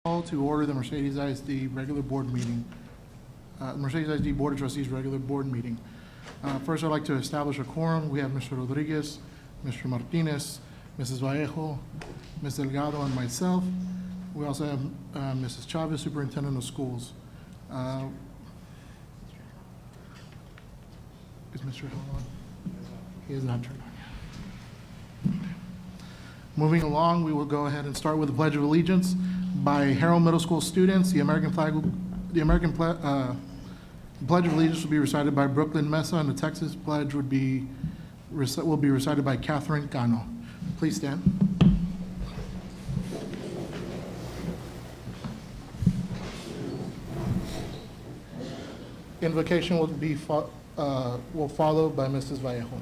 Call to order the Mercedes ISD regular board meeting, Mercedes ISD Board of Trustees regular board meeting. First, I'd like to establish a quorum. We have Mr. Rodriguez, Mr. Martinez, Mrs. Vallejo, Ms. Delgado, and myself. We also have Mrs. Chavez, Superintendent of Schools. Is Mr. Hill on? He is not turned on. Moving along, we will go ahead and start with the Pledge of Allegiance by Harrell Middle School students. The Pledge of Allegiance will be recited by Brooklyn Mesa, and the Texas Pledge will be recited by Catherine Cano. Please stand. Invocation will follow by Mrs. Vallejo.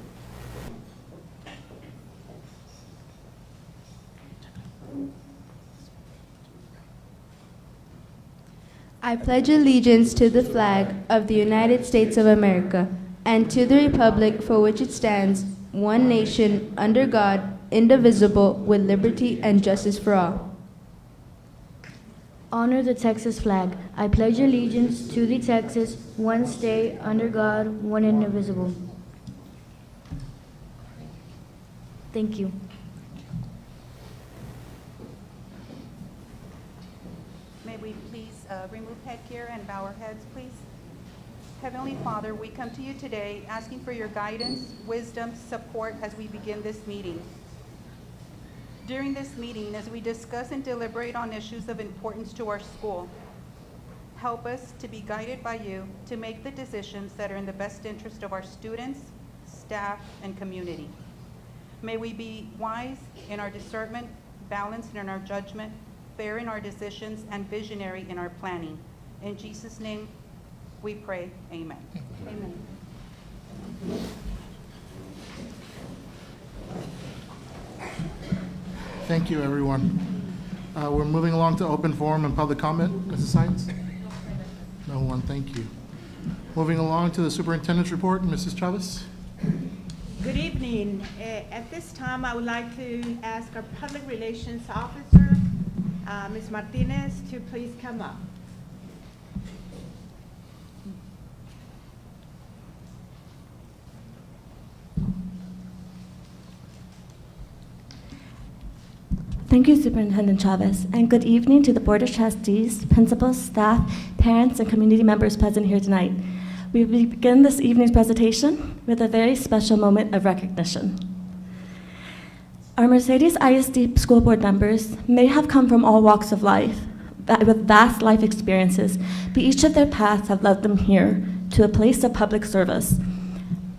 I pledge allegiance to the flag of the United States of America and to the republic for which it stands, one nation, under God, indivisible, with liberty and justice for all. Honor the Texas flag. I pledge allegiance to the Texas, one state, under God, one indivisible. Thank you. May we please remove headgear and bow our heads, please. Heavenly Father, we come to you today asking for your guidance, wisdom, support as we begin this meeting. During this meeting, as we discuss and deliberate on issues of importance to our school, help us to be guided by you to make the decisions that are in the best interest of our students, staff, and community. May we be wise in our discernment, balanced in our judgment, fair in our decisions, and visionary in our planning. In Jesus' name we pray, amen. Amen. Thank you, everyone. We're moving along to open forum and public comment. Mrs. Science? No one, thank you. Moving along to the superintendent's report, Mrs. Chavez. Good evening. At this time, I would like to ask our public relations officer, Ms. Martinez, to please come up. Thank you, Superintendent Chavez, and good evening to the Board of Trustees, principals, staff, parents, and community members present here tonight. We will begin this evening's presentation with a very special moment of recognition. Our Mercedes ISD School Board members may have come from all walks of life, with vast life experiences, but each of their paths have led them here to a place of public service.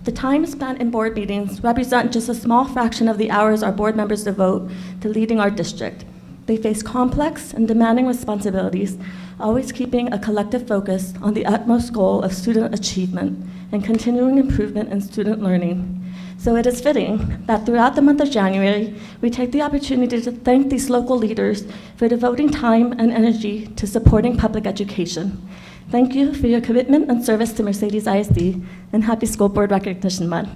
The time spent in board meetings represent just a small fraction of the hours our board members devote to leading our district. They face complex and demanding responsibilities, always keeping a collective focus on the utmost goal of student achievement and continuing improvement in student learning. So it is fitting that throughout the month of January, we take the opportunity to thank these local leaders for devoting time and energy to supporting public education. Thank you for your commitment and service to Mercedes ISD, and happy School Board Recognition Month.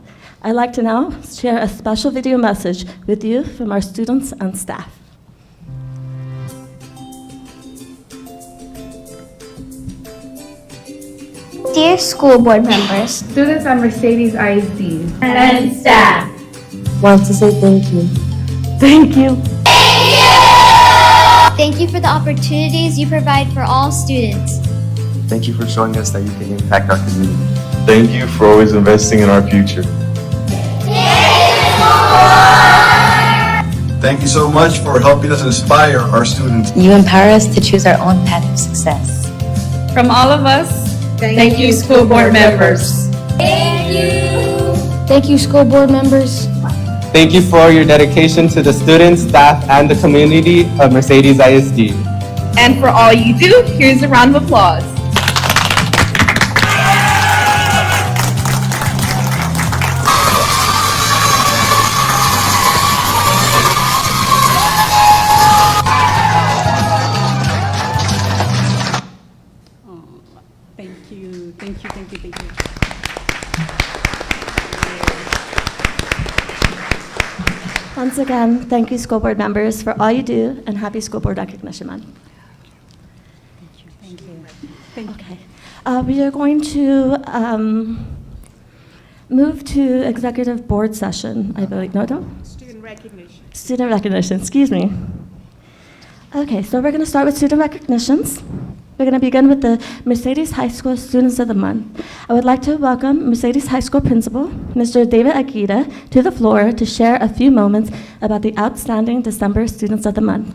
I'd like to now share a special video message with you from our students and staff. Dear school board members, Students at Mercedes ISD and staff, Want to say thank you. Thank you. thank you for the opportunities you provide for all students. Thank you for showing us that you can impact our community. Thank you for always investing in our future. Thank you so much for helping us inspire our students. You empower us to choose our own path of success. From all of us, thank you, school board members. Thank you. Thank you, school board members. Thank you for your dedication to the students, staff, and the community of Mercedes ISD. And for all you do, here's a round of applause. Thank you. Once again, thank you, school board members, for all you do, and happy School Board Recognition Month. Thank you. Okay. We are going to move to executive board session, I believe. No. Student recognition. Student recognition, excuse me. Okay, so we're going to start with student recognitions. We're going to begin with the Mercedes High School Students of the Month. I would like to welcome Mercedes High School Principal, Mr. David Aguirre, to the floor to share a few moments about the outstanding December Students of the Month.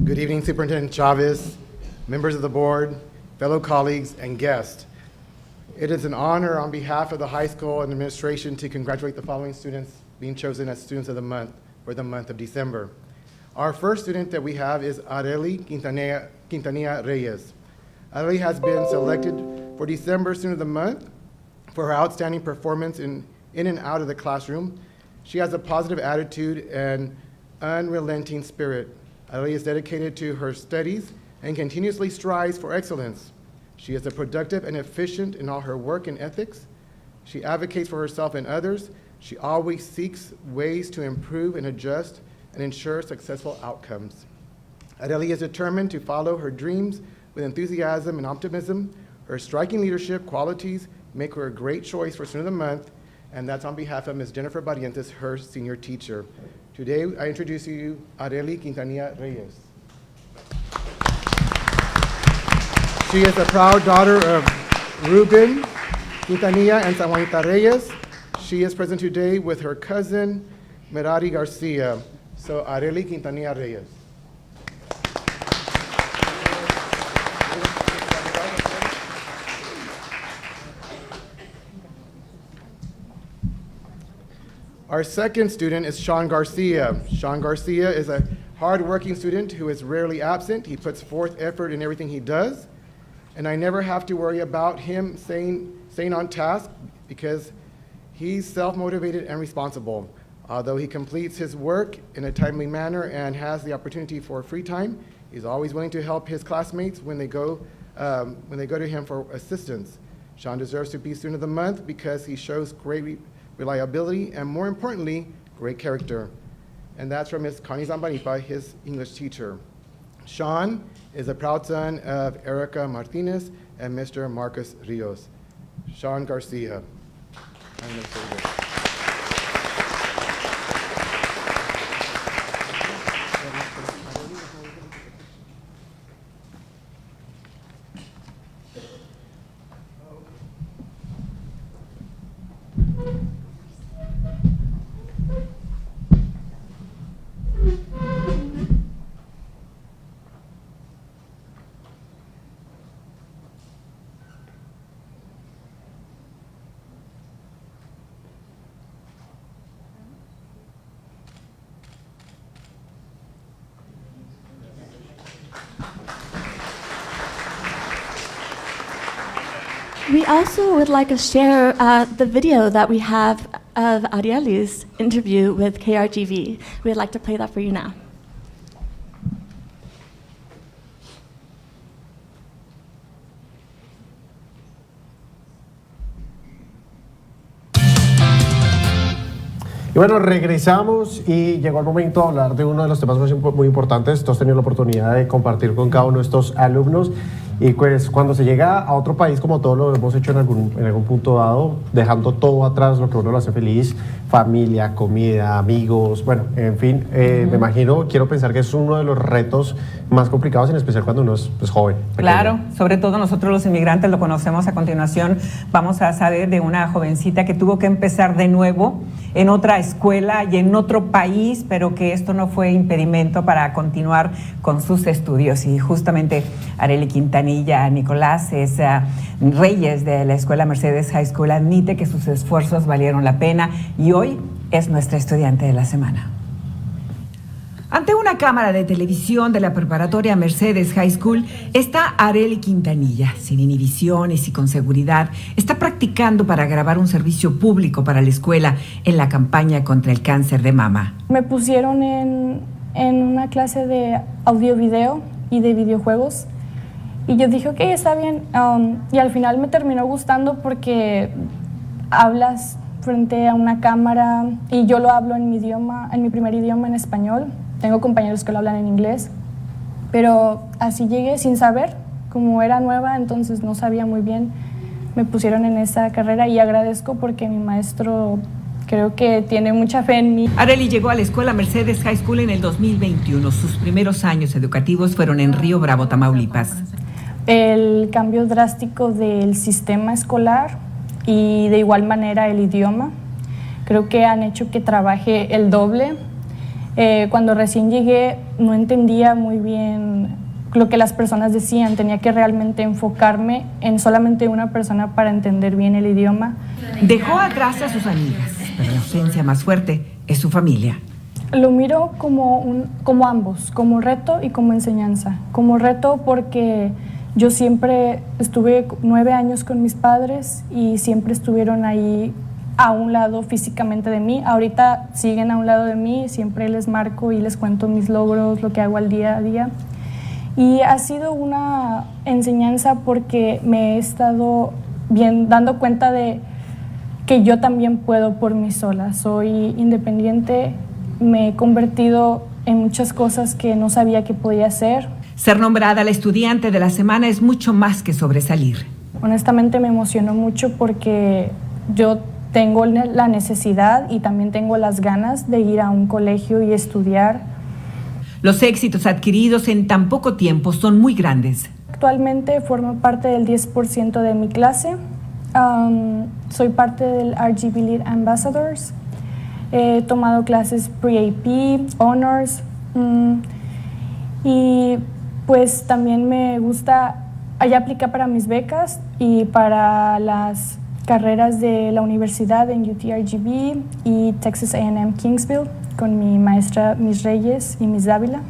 Good evening, Superintendent Chavez, members of the board, fellow colleagues, and guests. It is an honor on behalf of the high school and administration to congratulate the following students being chosen as Students of the Month for the month of December. Our first student that we have is Arely Quintanilla Reyes. Arely has been selected for December Student of the Month for her outstanding performance in and out of the classroom. She has a positive attitude and unrelenting spirit. Arely is dedicated to her studies and continuously strives for excellence. She is productive and efficient in all her work and ethics. She advocates for herself and others. She always seeks ways to improve and adjust and ensure successful outcomes. Arely is determined to follow her dreams with enthusiasm and optimism. Her striking leadership qualities make her a great choice for Student of the Month, and that's on behalf of Ms. Jennifer Barrientos, her senior teacher. Today, I introduce to you Arely Quintanilla Reyes. She is a proud daughter of Ruben Quintanilla and San Juanita Reyes. She is present today with her cousin, Merari Garcia. So, Arely Quintanilla Reyes. Our second student is Sean Garcia. Sean Garcia is a hardworking student who is rarely absent. He puts forth effort in everything he does, and I never have to worry about him staying on task because he's self-motivated and responsible. Although he completes his work in a timely manner and has the opportunity for free time, he's always willing to help his classmates when they go to him for assistance. Sean deserves to be Student of the Month because he shows great reliability and, more importantly, great character. And that's from Ms. Connie Zambanipa, his English teacher. Sean is a proud son of Erica Martinez and Mr. Marcus Rios. Sean Garcia. We also would like to share the video that we have of Arely's interview with KRGV. We'd like to play that for you now. Y bueno, regresamos y llegó el momento de hablar de uno de los temas muy importantes. Tú has tenido la oportunidad de compartir con cada uno de estos alumnos. Y pues cuando se llega a otro país, como todo lo hemos hecho en algún punto dado, dejando todo atrás, lo que uno lo hace feliz, familia, comida, amigos, bueno, en fin, me imagino, quiero pensar que es uno de los retos más complicados, en especial cuando uno es pues, joven. Pequeño. Claro, sobre todo nosotros los inmigrantes lo conocemos. A continuación vamos a saber de una jovencita que tuvo que empezar de nuevo en otra escuela y en otro país, pero que esto no fue impedimento para continuar con sus estudios. Y justamente Arely Quintanilla Nicolás es Reyes de la Escuela Mercedes High School, admite que sus esfuerzos valieron la pena y hoy es nuestra estudiante de la semana. Ante una cámara de televisión de la preparatoria Mercedes High School está Arely Quintanilla, sin inhibiciones y con seguridad. Está practicando para grabar un servicio público para la escuela en la campaña contra el cáncer de mama. Me pusieron en una clase de audio-video y de videojuegos y yo dije, ok, está bien. Y al final me terminó gustando porque hablas frente a una cámara y yo lo hablo en mi idioma, en mi primer idioma, en español. Tengo compañeros que lo hablan en inglés, pero así llegué sin saber, como era nueva, entonces no sabía muy bien. Me pusieron en esa carrera y agradezco porque mi maestro creo que tiene mucha fe en mí. Arely llegó a la escuela Mercedes High School en el 2021. Sus primeros años educativos fueron en Río Bravo, Tamaulipas. El cambio drástico del sistema escolar y de igual manera el idioma, creo que han hecho que trabaje el doble. Cuando recién llegué no entendía muy bien lo que las personas decían, tenía que realmente enfocarme en solamente una persona para entender bien el idioma. Dejó atrás a sus amigas, pero la ausencia más fuerte es su familia. Lo miro como ambos, como reto y como enseñanza. Como reto porque yo siempre estuve 9 años con mis padres y siempre estuvieron ahí a un lado físicamente de mí. Ahorita siguen a un lado de mí, siempre les marco y les cuento mis logros, lo que hago al día a día. Y ha sido una enseñanza porque me he estado dando cuenta de que yo también puedo por mí sola. Soy independiente, me he convertido en muchas cosas que no sabía que podía hacer. Ser nombrada la estudiante de la semana es mucho más que sobresalir. Honestamente me emocionó mucho porque yo tengo la necesidad y también tengo las ganas de ir a un colegio y estudiar. Los éxitos adquiridos en tan poco tiempo son muy grandes. Actualmente formo parte del 10% de mi clase. Soy parte del RGB Lead Ambassadors. He tomado clases Pre-AP, Honors. Y pues también me gusta, allá apliqué para mis becas y para las carreras de la universidad en UTRGB y Texas A&M Kingsville con mi maestra Miss Reyes y Miss Dávila.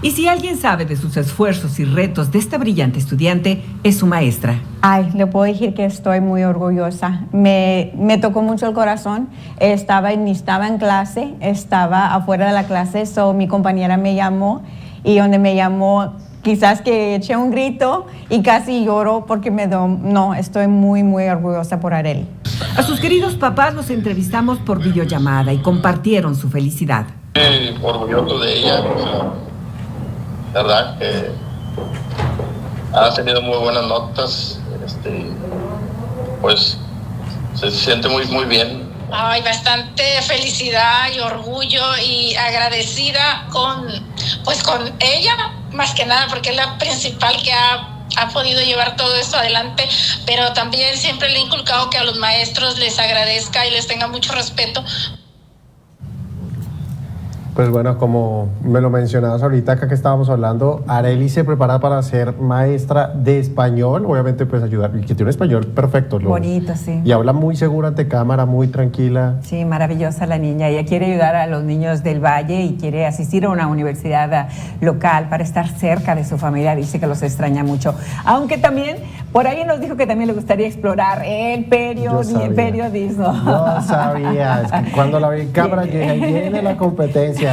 Y si alguien sabe de sus esfuerzos y retos de esta brillante estudiante, es su maestra. Ay, le puedo decir que estoy muy orgullosa. Me tocó mucho el corazón. Estaba en clase, estaba afuera de la clase, mi compañera me llamó y donde me llamó, quizás que eché un grito y casi lloro porque estoy muy, muy orgullosa por Arely. A sus queridos papás los entrevistamos por videollamada y compartieron su felicidad. Orgulloso de ella, verdad que ha tenido muy buenas notas, pues se siente muy, muy bien. Ay, bastante felicidad y orgullo y agradecida con ella, más que nada, porque es la principal que ha podido llevar todo esto adelante, pero también siempre le he inculcado que a los maestros les agradezca y les tenga mucho respeto. Pues bueno, como me lo mencionabas ahorita acá que estábamos hablando, Arely se prepara para ser maestra de español, obviamente pues ayudar, y que tiene un español perfecto. Bonito, sí. Y habla muy segura ante cámara, muy tranquila. Sí, maravillosa la niña. Ella quiere ayudar a los niños del Valle y quiere asistir a una universidad local para estar cerca de su familia. Dice que los extraña mucho. Aunque también, por ahí nos dijo que también le gustaría explorar el periodismo. Yo sabía, es que cuando la vi en cámara llega y viene la competencia.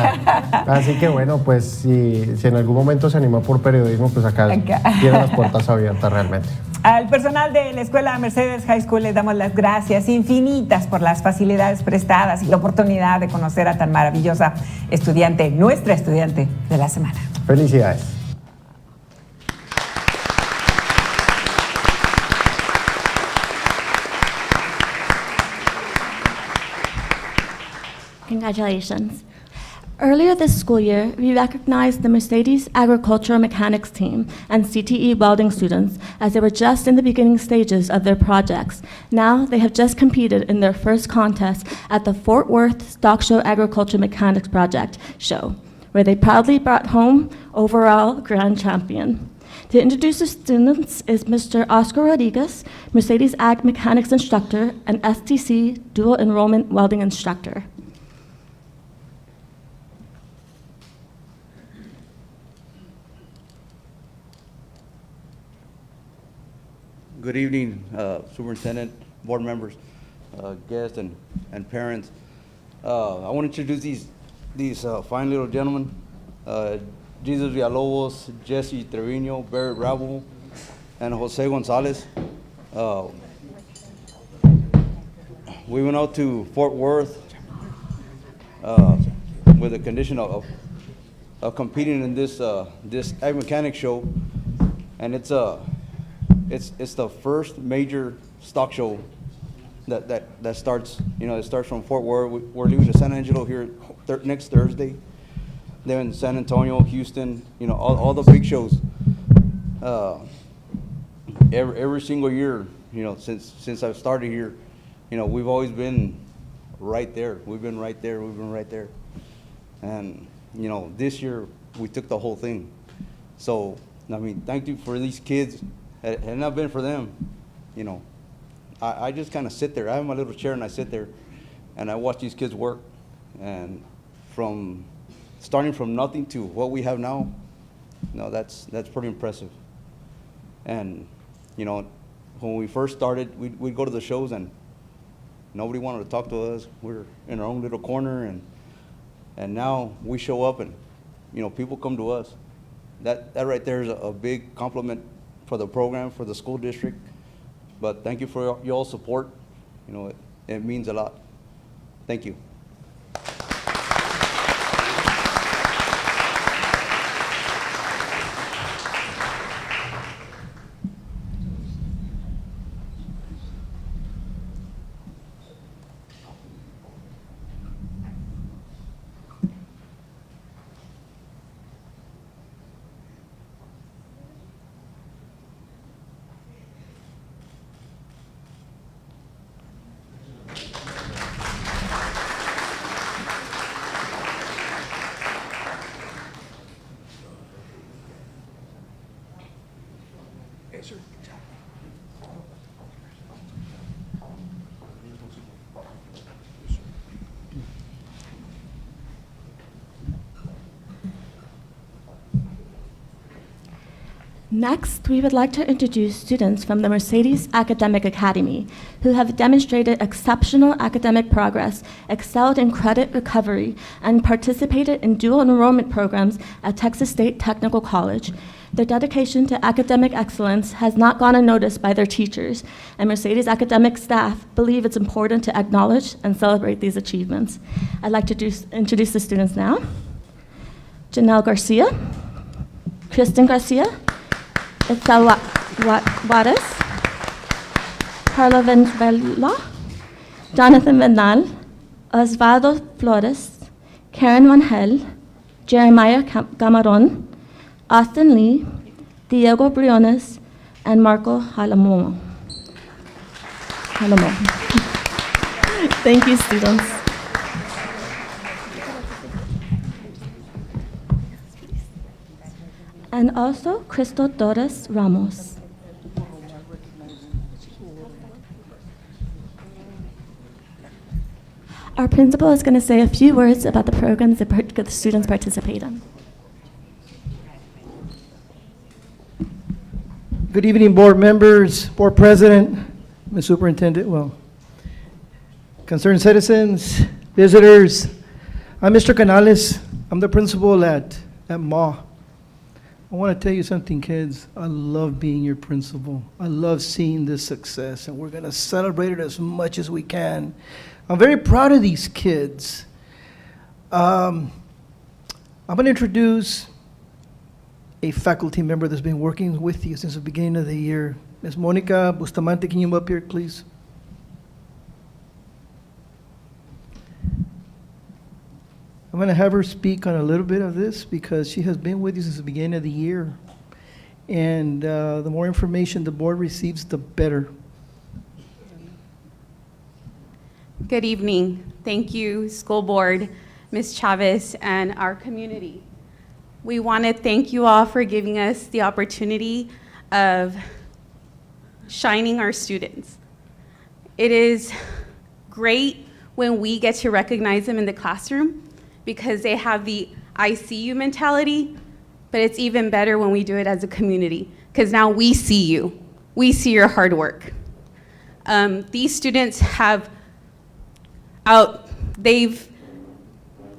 Así que bueno, pues si en algún momento se animó por periodismo, pues acá tiene las puertas abiertas realmente. Al personal de la Escuela Mercedes High School les damos las gracias infinitas por las facilidades prestadas y la oportunidad de conocer a tan maravillosa estudiante, nuestra estudiante de la semana. Felicidades. Congratulations. Earlier this school year, we recognized the Mercedes Agricultural Mechanics team and CTE welding students as they were just in the beginning stages of their projects. Now they have just competed in their first contest at the Fort Worth Stock Show Agricultural Mechanics Project show, where they proudly brought home overall grand champion. To introduce the students is Mr. Oscar Rodriguez, Mercedes Ag Mechanics instructor and STC dual enrollment welding instructor. Good evening, Superintendent, board members, guests, and parents. I want to introduce these fine little gentlemen, Jesus Villalobos, Jesse Trevino, Barrett Rabel, and Jose Gonzalez. we went out to Fort Worth with the condition of competing in this ag mechanic show, and it's the first major stock show that starts. It starts from Fort Worth. We're leaving to San Angelo here next Thursday. Then in San Antonio, Houston, all the big shows. Every single year, since I've started here, we've always been right there. We've been right there. And, this year we took the whole thing. So, thank you for these kids. Had it not been for them, I just kind of sit there. I have my little chair and I sit there and I watch these kids work. And starting from nothing to what we have now, that's pretty impressive. And, when we first started, we'd go to the shows and nobody wanted to talk to us. We're in our own little corner, and now we show up and, people come to us. That right there is a big compliment for the program, for the school district. But thank you for y'all's support. It means a lot. Thank you. Next, we would like to introduce students from the Mercedes Academic Academy who have demonstrated exceptional academic progress, excelled in credit recovery, and participated in dual enrollment programs at Texas State Technical College. Their dedication to academic excellence has not gone unnoticed by their teachers, and Mercedes academic staff believe it's important to acknowledge and celebrate these achievements. I'd like to introduce the students now. Janelle Garcia, Kristen Garcia, Itzel Juarez, Carla Venezuela, Jonathan Bernal, Osvaldo Flores, Karen Vangel, Jeremiah Gamaron, Austin Lee, Diego Briones, and Marco Jalamomo. Thank you, students. And also Cristo Torres Ramos. Our principal is going to say a few words about the programs that the students participate in. Good evening, board members, board president, Ms. Superintendent, concerned citizens, visitors. I'm Mr. Canales. I'm the principal at MA. I want to tell you something, kids. I love being your principal. I love seeing this success, and we're going to celebrate it as much as we can. I'm very proud of these kids. I'm going to introduce a faculty member that's been working with you since the beginning of the year. Ms. Monica Bustamante, can you come up here, please? I'm going to have her speak on a little bit of this because she has been with you since the beginning of the year. And the more information the board receives, the better. Good evening. Thank you, school board, Ms. Chavez, and our community. We want to thank you all for giving us the opportunity of shining our students. It is great when we get to recognize them in the classroom because they have the I see you mentality, but it's even better when we do it as a community because now we see you. We see your hard work. These students they've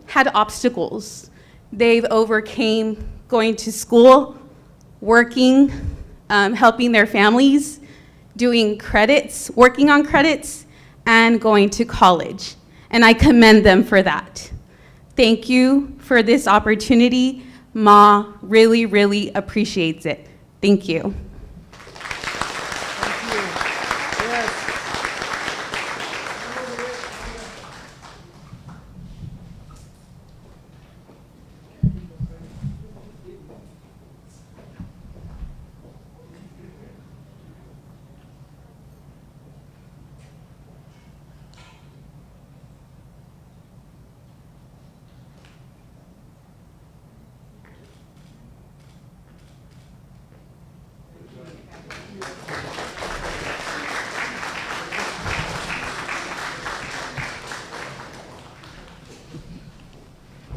had obstacles. They've overcame going to school, working, helping their families, doing credits, working on credits, and going to college. And I commend them for that. Thank you for this opportunity. Ma really, really appreciates it. Thank you.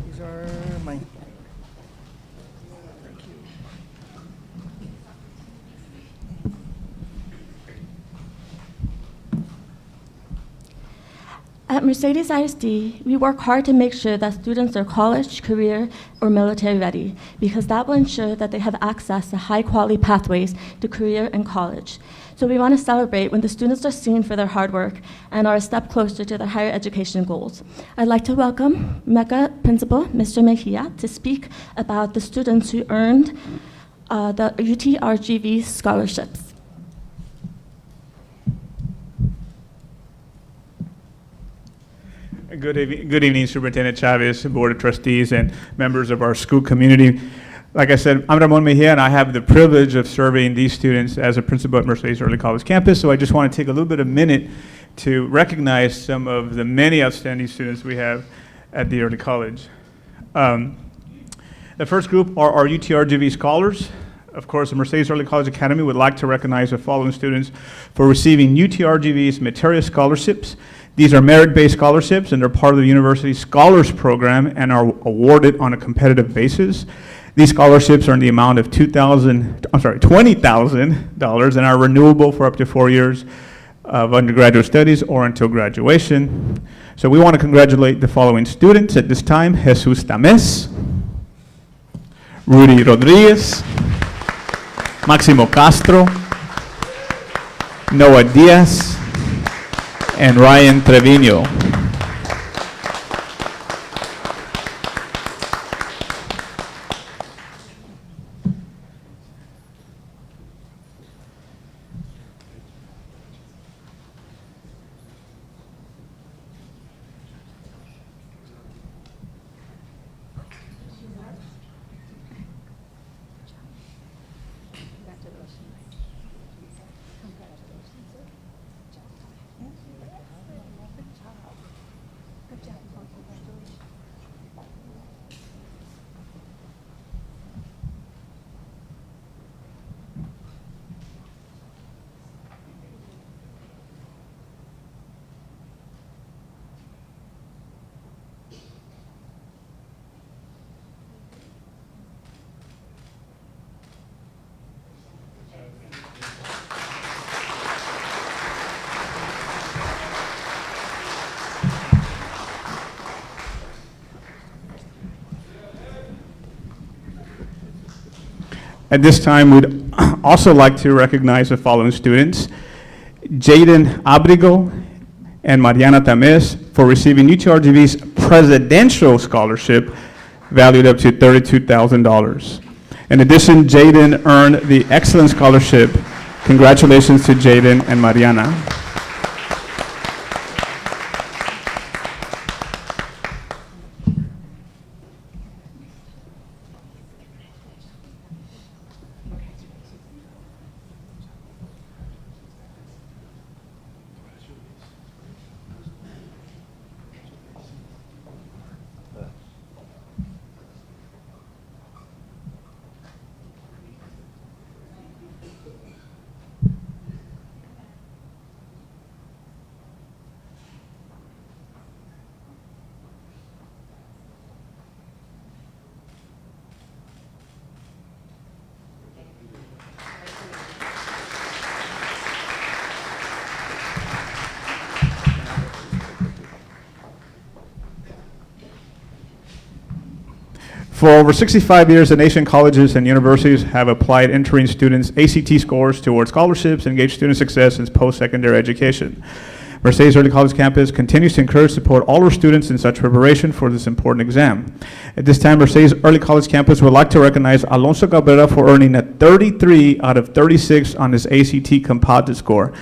These are mine. At Mercedes ISD, we work hard to make sure that students are college, career, or military ready, because that will ensure that they have access to high-quality pathways to career and college. So we want to celebrate when the students are seen for their hard work and are a step closer to their higher education goals. I'd like to welcome MECA Principal, Mr. Mejia, to speak about the students who earned the UTRGV scholarships. Good evening, Superintendent Chavez, Board of Trustees, and members of our school community. Like I said, I'm Ramon Mejia, and I have the privilege of serving these students as a principal at Mercedes Early College campus, so I just want to take a little bit of a minute to recognize some of the many outstanding students we have at the Early College. The first group are our UTRGV scholars. Of course, the Mercedes Early College Academy would like to recognize the following students for receiving UTRGV's Materia scholarships. These are merit-based scholarships, and they're part of the university scholars program and are awarded on a competitive basis. These scholarships are in the amount of $20,000 and are renewable for up to 4 years of undergraduate studies or until graduation. So we want to congratulate the following students at this time: Jesus Tamés, Rudy Rodriguez, Máximo Castro, Noah Diaz, and Ryan Trevino. At this time, we'd also like to recognize the following students: Jaden Abrigo and Mariana Tamés for receiving UTRGV's Presidential Scholarship valued up to $32,000. In addition, Jaden earned the Excellence Scholarship. Congratulations to Jaden and Mariana. For over 65 years, the nation colleges and universities have applied entering students' ACT scores towards scholarships and engaged student success in post-secondary education. Mercedes Early College Campus continues to encourage and support all our students in such preparation for this important exam. At this time, Mercedes Early College Campus would like to recognize Alonso Cabrera for earning a 33 out of 36 on his ACT composite score.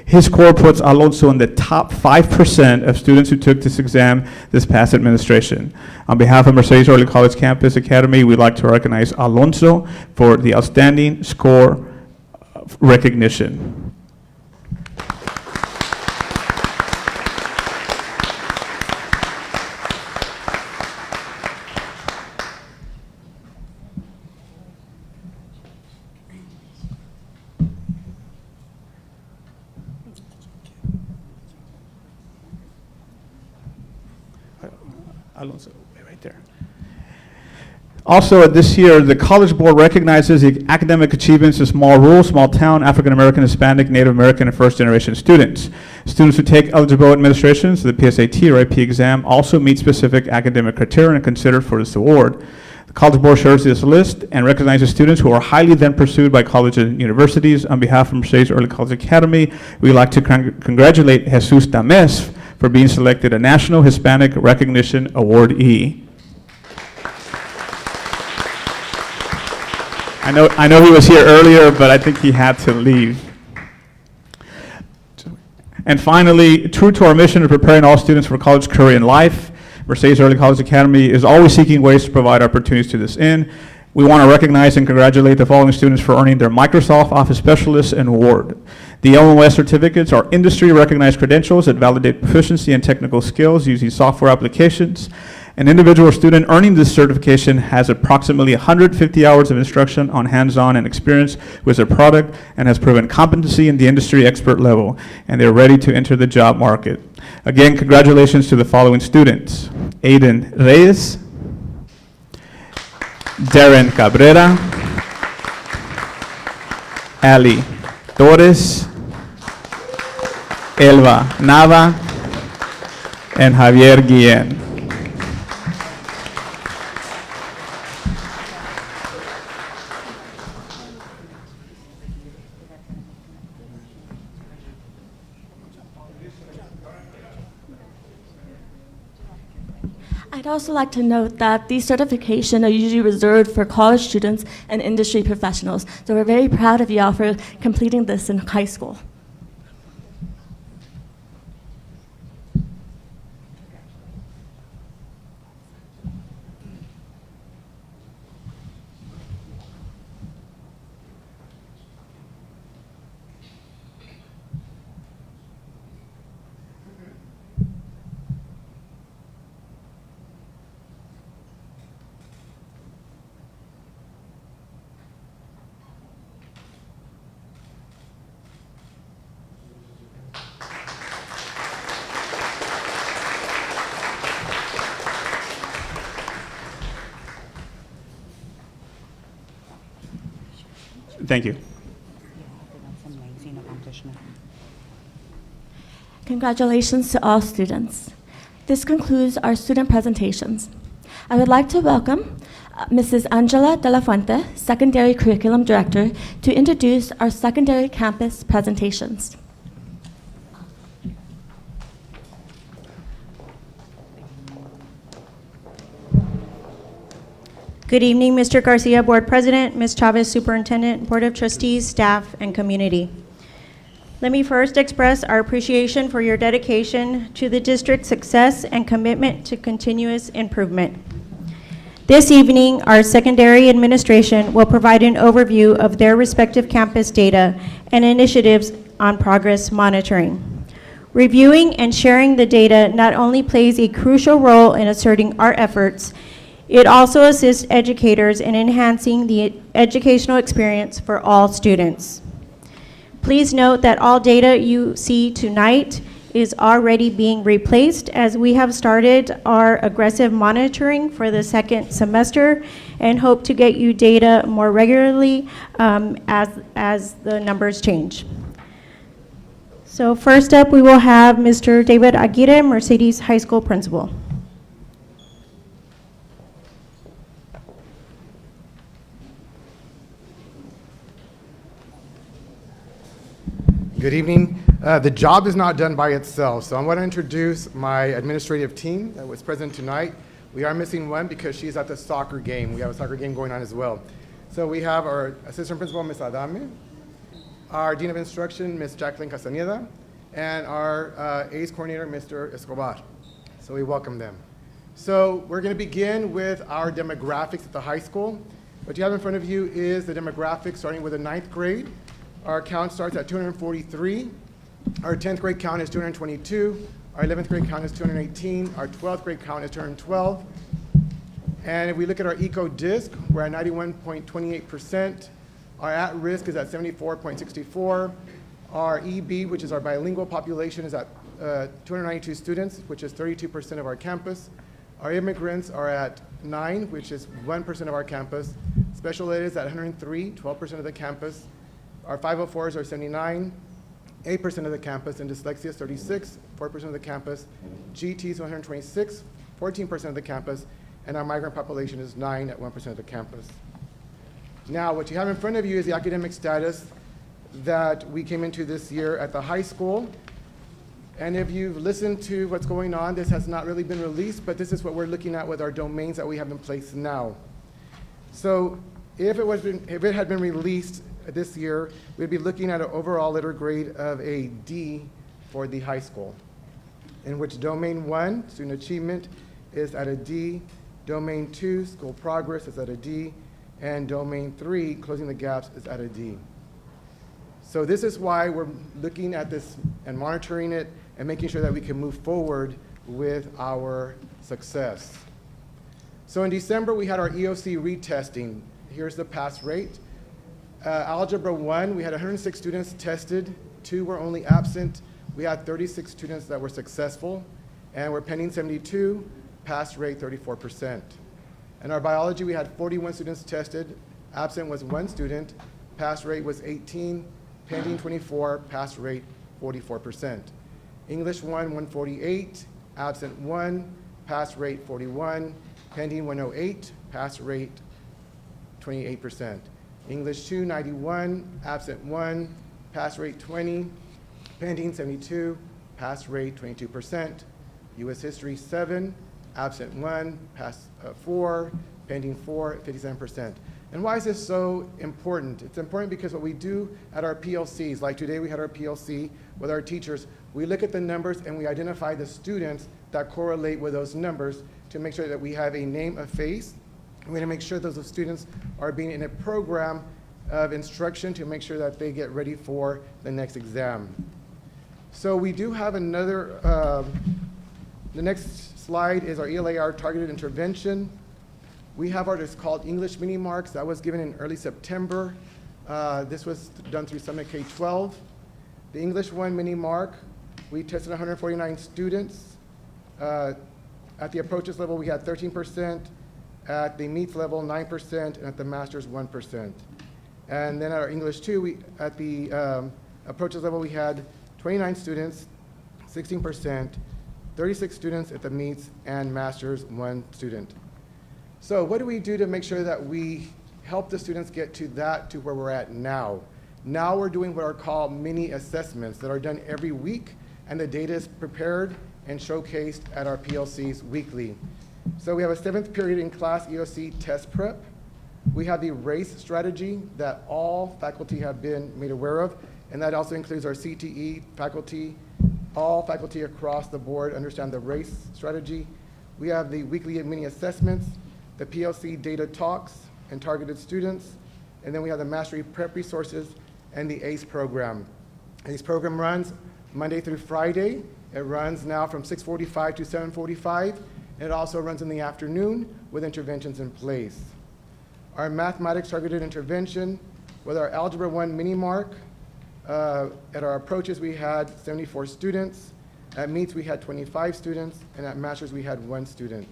His score puts Alonso in the top 5% of students who took this exam this past administration. On behalf of Mercedes Early College Campus Academy, we'd like to recognize Alonso for the outstanding score recognition. Alonso, right there. Also, this year, the College Board recognizes the academic achievements of small rural, small town, African American, Hispanic, Native American, and first generation students. Students who take eligible administrations, the PSAT or AP exam, also meet specific academic criteria and are considered for this award. The College Board shares this list and recognizes students who are highly then pursued by colleges and universities. On behalf of Mercedes Early College Academy, we'd like to congratulate Jesus Dames for being selected a National Hispanic Recognition Awardee. I know he was here earlier, but I think he had to leave. And finally, true to our mission of preparing all students for college career and life, Mercedes Early College Academy is always seeking ways to provide opportunities to this end. We want to recognize and congratulate the following students for earning their Microsoft Office Specialist and Award. The LMS certificates are industry-recognized credentials that validate proficiency and technical skills using software applications. An individual student earning this certification has approximately 150 hours of instruction on hands-on and experience with their product and has proven competency in the industry expert level, and they're ready to enter the job market. Again, congratulations to the following students: Aiden Reyes, Darren Cabrera, Ali Torres, Elva Nava, and Javier Guillen. I'd also like to note that these certifications are usually reserved for college students and industry professionals. So we're very proud of y'all for completing this in high school. Thank you. Congratulations to all students. This concludes our student presentations. I would like to welcome Mrs. Angela De La Fuente, Secondary Curriculum Director, to introduce our secondary campus presentations. Good evening, Mr. Garcia, Board President, Ms. Chavez, Superintendent, Board of Trustees, staff, and community. Let me first express our appreciation for your dedication to the district's success and commitment to continuous improvement. This evening, our secondary administration will provide an overview of their respective campus data and initiatives on progress monitoring. Reviewing and sharing the data not only plays a crucial role in asserting our efforts, it also assists educators in enhancing the educational experience for all students. Please note that all data you see tonight is already being replaced as we have started our aggressive monitoring for the second semester and hope to get you data more regularly as the numbers change. So first up, we will have Mr. David Aguirre, Mercedes High School Principal. Good evening. The job is not done by itself, so I want to introduce my administrative team that was present tonight. We are missing one because she's at the soccer game. We have a soccer game going on as well. So we have our assistant principal, Ms. Adame, our dean of instruction, Ms. Jacqueline Castaneda, and our ACE coordinator, Mr. Escobar. So we welcome them. So we're going to begin with our demographics at the high school. What you have in front of you is the demographics starting with the 9th grade. Our count starts at 243. Our 10th grade count is 222. Our 11th grade count is 218. Our 12th grade count is 212. And if we look at our eco-disc, we're at 91.28%. Our at-risk is at 74.64. Our EB, which is our bilingual population, is at 292 students, which is 32% of our campus. Our immigrants are at 9, which is 1% of our campus. Special ed is at 103, 12% of the campus. Our 504s are 79, 8% of the campus, and dyslexia is 36, 4% of the campus. GT is 126, 14% of the campus, and our migrant population is 9 at 1% of the campus. Now, what you have in front of you is the academic status that we came into this year at the high school. And if you've listened to what's going on, this has not really been released, but this is what we're looking at with our domains that we have in place now. So if it had been released this year, we'd be looking at an overall letter grade of a D for the high school, in which domain 1, student achievement, is at a D, domain 2, school progress, is at a D, and domain 3, closing the gaps, is at a D. So this is why we're looking at this and monitoring it and making sure that we can move forward with our success. So in December, we had our EOC retesting. Here's the pass rate. Algebra 1, we had 106 students tested, 2 were only absent. We had 36 students that were successful, and we're pending 72, pass rate 34%. In our biology, we had 41 students tested, absent was 1 student, pass rate was 18, pending 24, pass rate 44%. English 1, 148, absent 1, pass rate 41, pending 108, pass rate 28%. English 2, 91, absent 1, pass rate 20, pending 72, pass rate 22%. U.S. History 7, absent 1, pass 4, pending 4, 57%. And why is this so important? It's important because what we do at our PLCs, like today we had our PLC with our teachers, we look at the numbers and we identify the students that correlate with those numbers to make sure that we have a name, a face. We're going to make sure those students are being in a program of instruction to make sure that they get ready for the next exam. So we do have another, the next slide is our ELAR targeted intervention. We have what is called English mini marks. That was given in early September. This was done through Summit K-12. The English 1 mini mark, we tested 149 students. At the approaches level, we had 13%. At the meets level, 9%, and at the masters, 1%. And then at our English 2, at the approaches level, we had 29 students, 16%, 36 students at the meets, and masters, 1 student. So what do we do to make sure that we help the students get to where we're at now? Now we're doing what are called mini assessments that are done every week, and the data is prepared and showcased at our PLCs weekly. So we have a 7th period in class EOC test prep. We have the race strategy that all faculty have been made aware of, and that also includes our CTE faculty. All faculty across the board understand the race strategy. We have the weekly mini assessments, the PLC data talks and targeted students, and then we have the mastery prep resources and the ACE program. ACE program runs Monday through Friday. It runs now from 6:45 to 7:45. And it also runs in the afternoon with interventions in place. Our mathematics targeted intervention with our Algebra 1 mini mark. At our approaches, we had 74 students. At meets, we had 25 students. And at masters, we had 1 student.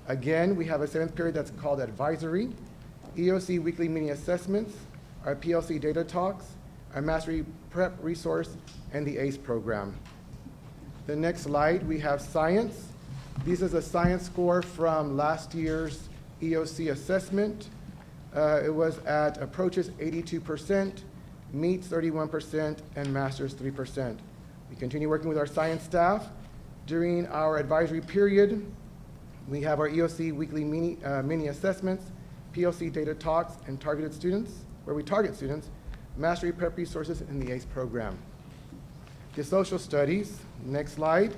Again, we have a 7th period that's called advisory, EOC weekly mini assessments, our PLC data talks, our mastery prep resource, and the ACE program. The next slide, we have science. This is a science score from last year's EOC assessment. It was at approaches 82%, meets 31%, and masters 3%. We continue working with our science staff. During our advisory period, we have our EOC weekly mini assessments, POC data talks, and targeted students, where we target students, mastery prep resources in the ACE program. The social studies, next slide.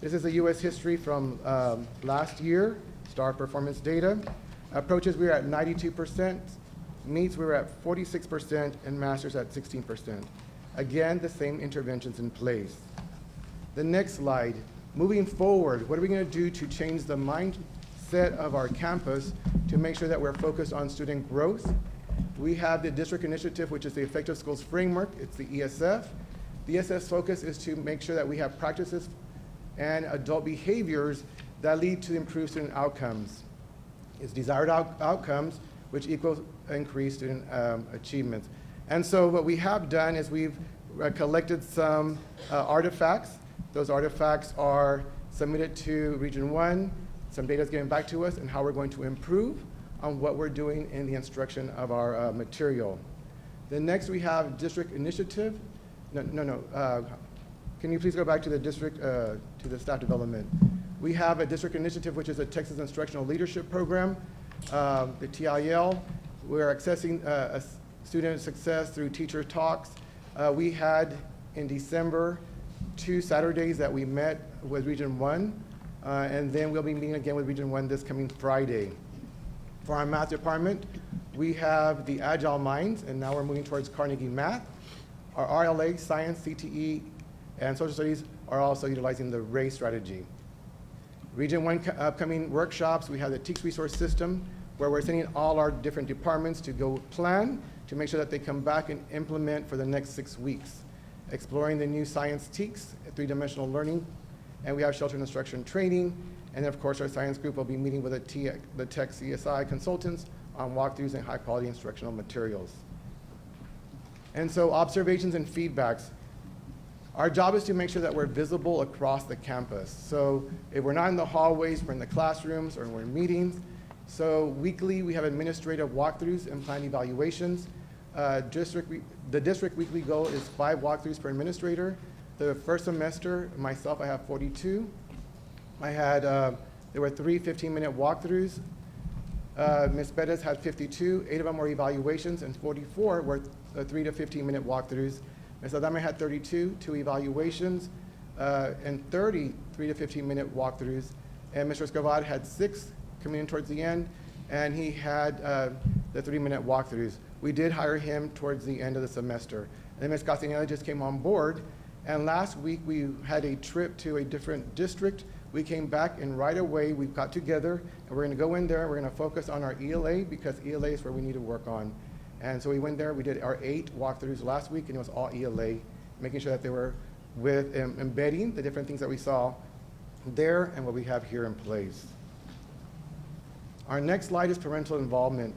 This is a U.S. history from last year, STAR performance data. Approaches, we were at 92%. Meets, we were at 46%, and masters at 16%. Again, the same interventions in place. The next slide, moving forward, what are we going to do to change the mindset of our campus to make sure that we're focused on student growth? We have the district initiative, which is the Effective Schools Framework. It's the ESF. The ESF's focus is to make sure that we have practices and adult behaviors that lead to improved student outcomes. It's desired outcomes, which equals increased student achievements. And so what we have done is we've collected some artifacts. Those artifacts are submitted to Region 1. Some data is getting back to us and how we're going to improve on what we're doing in the instruction of our material. Then next we have district initiative. Can you please go back to the district, to the staff development? We have a district initiative, which is a Texas Instructional Leadership Program, the TIL. We're accessing student success through teacher talks. We had in December 2 Saturdays that we met with Region 1, and then we'll be meeting again with Region 1 this coming Friday. For our math department, we have the Agile Minds, and now we're moving towards Carnegie Math. Our RLA, Science, CTE, and Social Studies are also utilizing the RAY strategy. Region 1 upcoming workshops, we have the TEACS resource system, where we're sending all our different departments to go plan to make sure that they come back and implement for the next 6 weeks. Exploring the new science TEACS, three-dimensional learning, and we have sheltered instruction training, and then of course our science group will be meeting with the Tech CSI consultants on walkthroughs and high-quality instructional materials. And so observations and feedbacks. Our job is to make sure that we're visible across the campus. So if we're not in the hallways, we're in the classrooms or we're in meetings. So weekly, we have administrative walkthroughs and plan evaluations. The district weekly goal is 5 walkthroughs per administrator. The first semester, myself, I have 42. I had, there were 3 15-minute walkthroughs. Ms. Bettis had 52, 8 of them were evaluations, and 44 were 3 to 15-minute walkthroughs. Ms. Adame had 32, 2 evaluations, and 30 3 to 15-minute walkthroughs. And Mr. Escobar had 6 coming in towards the end, and he had the 3-minute walkthroughs. We did hire him towards the end of the semester. And then Ms. Castaneda just came on board, and last week we had a trip to a different district. We came back, and right away we got together, and we're going to go in there, we're going to focus on our ELA, because ELA is where we need to work on. And so we went there, we did our 8 walkthroughs last week, and it was all ELA, making sure that they were with embedding the different things that we saw there and what we have here in place. Our next slide is parental involvement.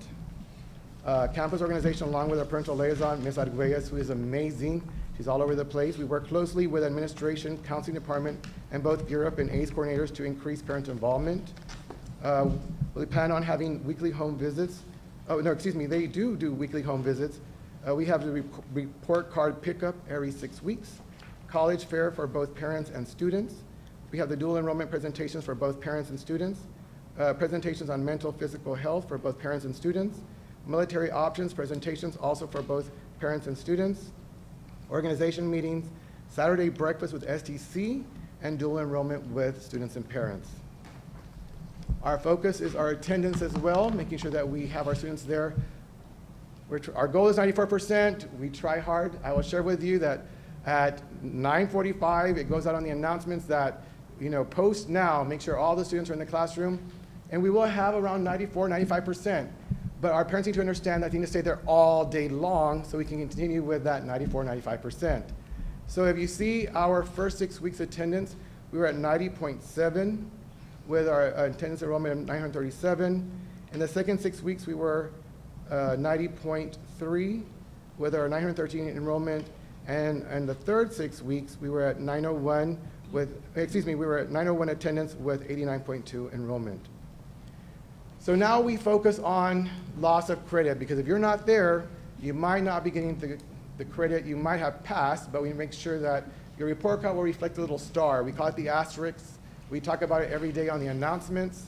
Campus organization, along with our parental liaison, Ms. Arguelles, who is amazing. She's all over the place. We work closely with administration, counseling department, and both Gear Up and ACE coordinators to increase parent involvement. We plan on having weekly home visits. Oh, no, excuse me, they do weekly home visits. We have the report card pickup every 6 weeks. College fair for both parents and students. We have the dual enrollment presentations for both parents and students. Presentations on mental, physical health for both parents and students. Military options presentations also for both parents and students. Organization meetings, Saturday breakfast with STC, and dual enrollment with students and parents. Our focus is our attendance as well, making sure that we have our students there. Our goal is 94%. We try hard. I will share with you that at 9:45, it goes out on the announcements that, post now, make sure all the students are in the classroom, and we will have around 94, 95%. But our parents need to understand that they need to stay there all day long so we can continue with that 94, 95%. So if you see our first 6 weeks attendance, we were at 90.7 with our attendance enrollment of 937. In the second 6 weeks, we were 90.3 with our 913 enrollment. And the third 6 weeks, we were at 901 we were at 901 attendance with 89.2 enrollment. So now we focus on loss of credit, because if you're not there, you might not be getting the credit you might have passed, but we make sure that your report card will reflect a little star. We call it the asterisk. We talk about it every day on the announcements.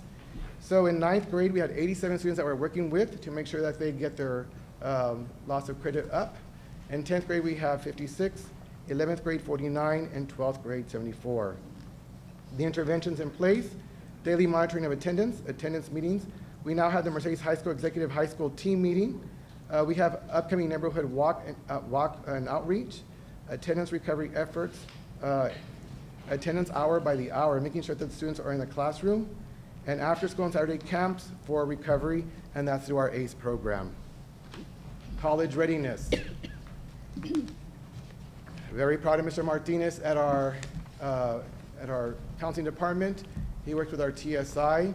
So in 9th grade, we had 87 students that we're working with to make sure that they get their loss of credit up. In 10th grade, we have 56, 11th grade, 49, and 12th grade, 74. The interventions in place, daily monitoring of attendance meetings. We now have the Mercedes High School Executive High School team meeting. We have upcoming neighborhood walk and outreach, attendance recovery efforts, attendance hour by the hour, making sure that the students are in the classroom, and after school and Saturday camps for recovery, and that's through our ACE program. College readiness. Very proud of Mr. Martinez at our counseling department. He works with our TSI.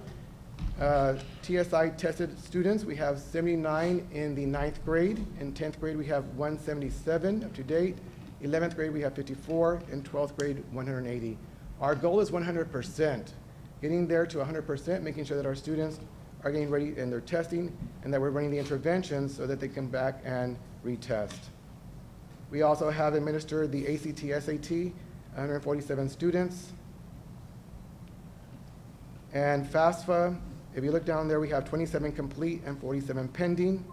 TSI tested students, we have 79 in the 9th grade. In 10th grade, we have 177 up to date. 11th grade, we have 54. In 12th grade, 180. Our goal is 100%. Getting there to 100%, making sure that our students are getting ready in their testing and that we're running the interventions so that they come back and retest. We also have administered the ACT, SAT, 147 students. And FAFSA, if you look down there, we have 27 complete and 47 pending.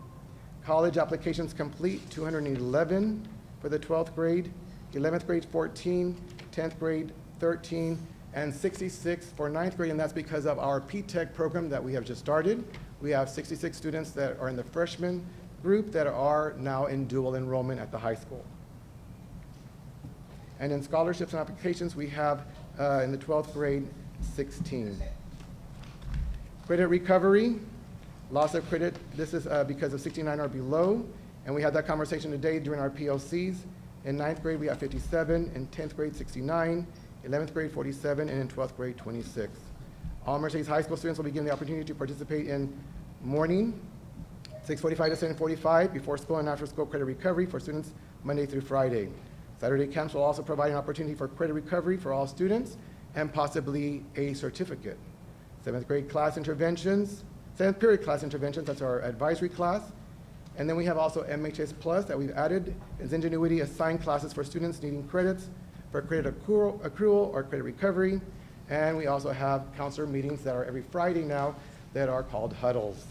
College applications complete, 211 for the 12th grade, 11th grade 14, 10th grade 13, and 66 for 9th grade, and that's because of our P-TECH program that we have just started. We have 66 students that are in the freshman group that are now in dual enrollment at the high school. And in scholarships and applications, we have in the 12th grade, 16. Credit recovery, loss of credit, this is because of 69 or below, and we had that conversation today during our POCs. In 9th grade, we have 57, in 10th grade, 69, 11th grade, 47, and in 12th grade, 26. All Mercedes High School students will be given the opportunity to participate in morning, 6:45 to 7:45, before school and after school credit recovery for students Monday through Friday. Saturday camps will also provide an opportunity for credit recovery for all students and possibly a certificate. 7th grade class interventions, 7th period class interventions, that's our advisory class. And then we have also MHS Plus that we've added, is Ingenuity assigned classes for students needing credits for credit accrual or credit recovery. And we also have counselor meetings that are every Friday now that are called huddles,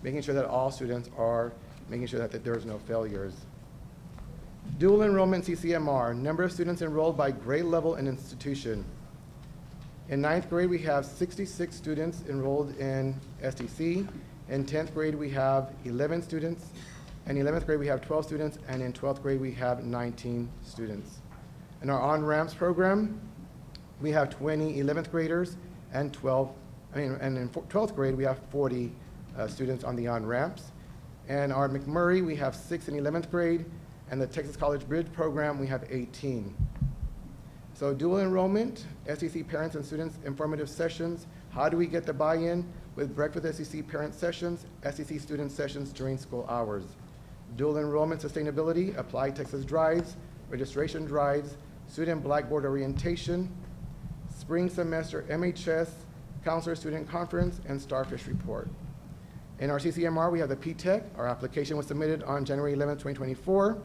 making sure that all students are making sure that there's no failures. Dual enrollment CCMR, number of students enrolled by grade level and institution. In 9th grade, we have 66 students enrolled in STC. In 10th grade, we have 11 students. In 11th grade, we have 12 students. And in 12th grade, we have 19 students. In our on-ramps program, we have 20 11th graders and and in 12th grade, we have 40 students on the on-ramps. And our McMurray, we have 6 in 11th grade. And the Texas College Bridge program, we have 18. So dual enrollment, SEC parents and students informative sessions. How do we get the buy-in? With breakfast SEC parent sessions, SEC student sessions during school hours. Dual enrollment sustainability, Apply Texas drives, registration drives, student blackboard orientation, spring semester MHS, counselor student conference, and Starfish report. In our CCMR, we have the P-TECH. Our application was submitted on January 11, 2024.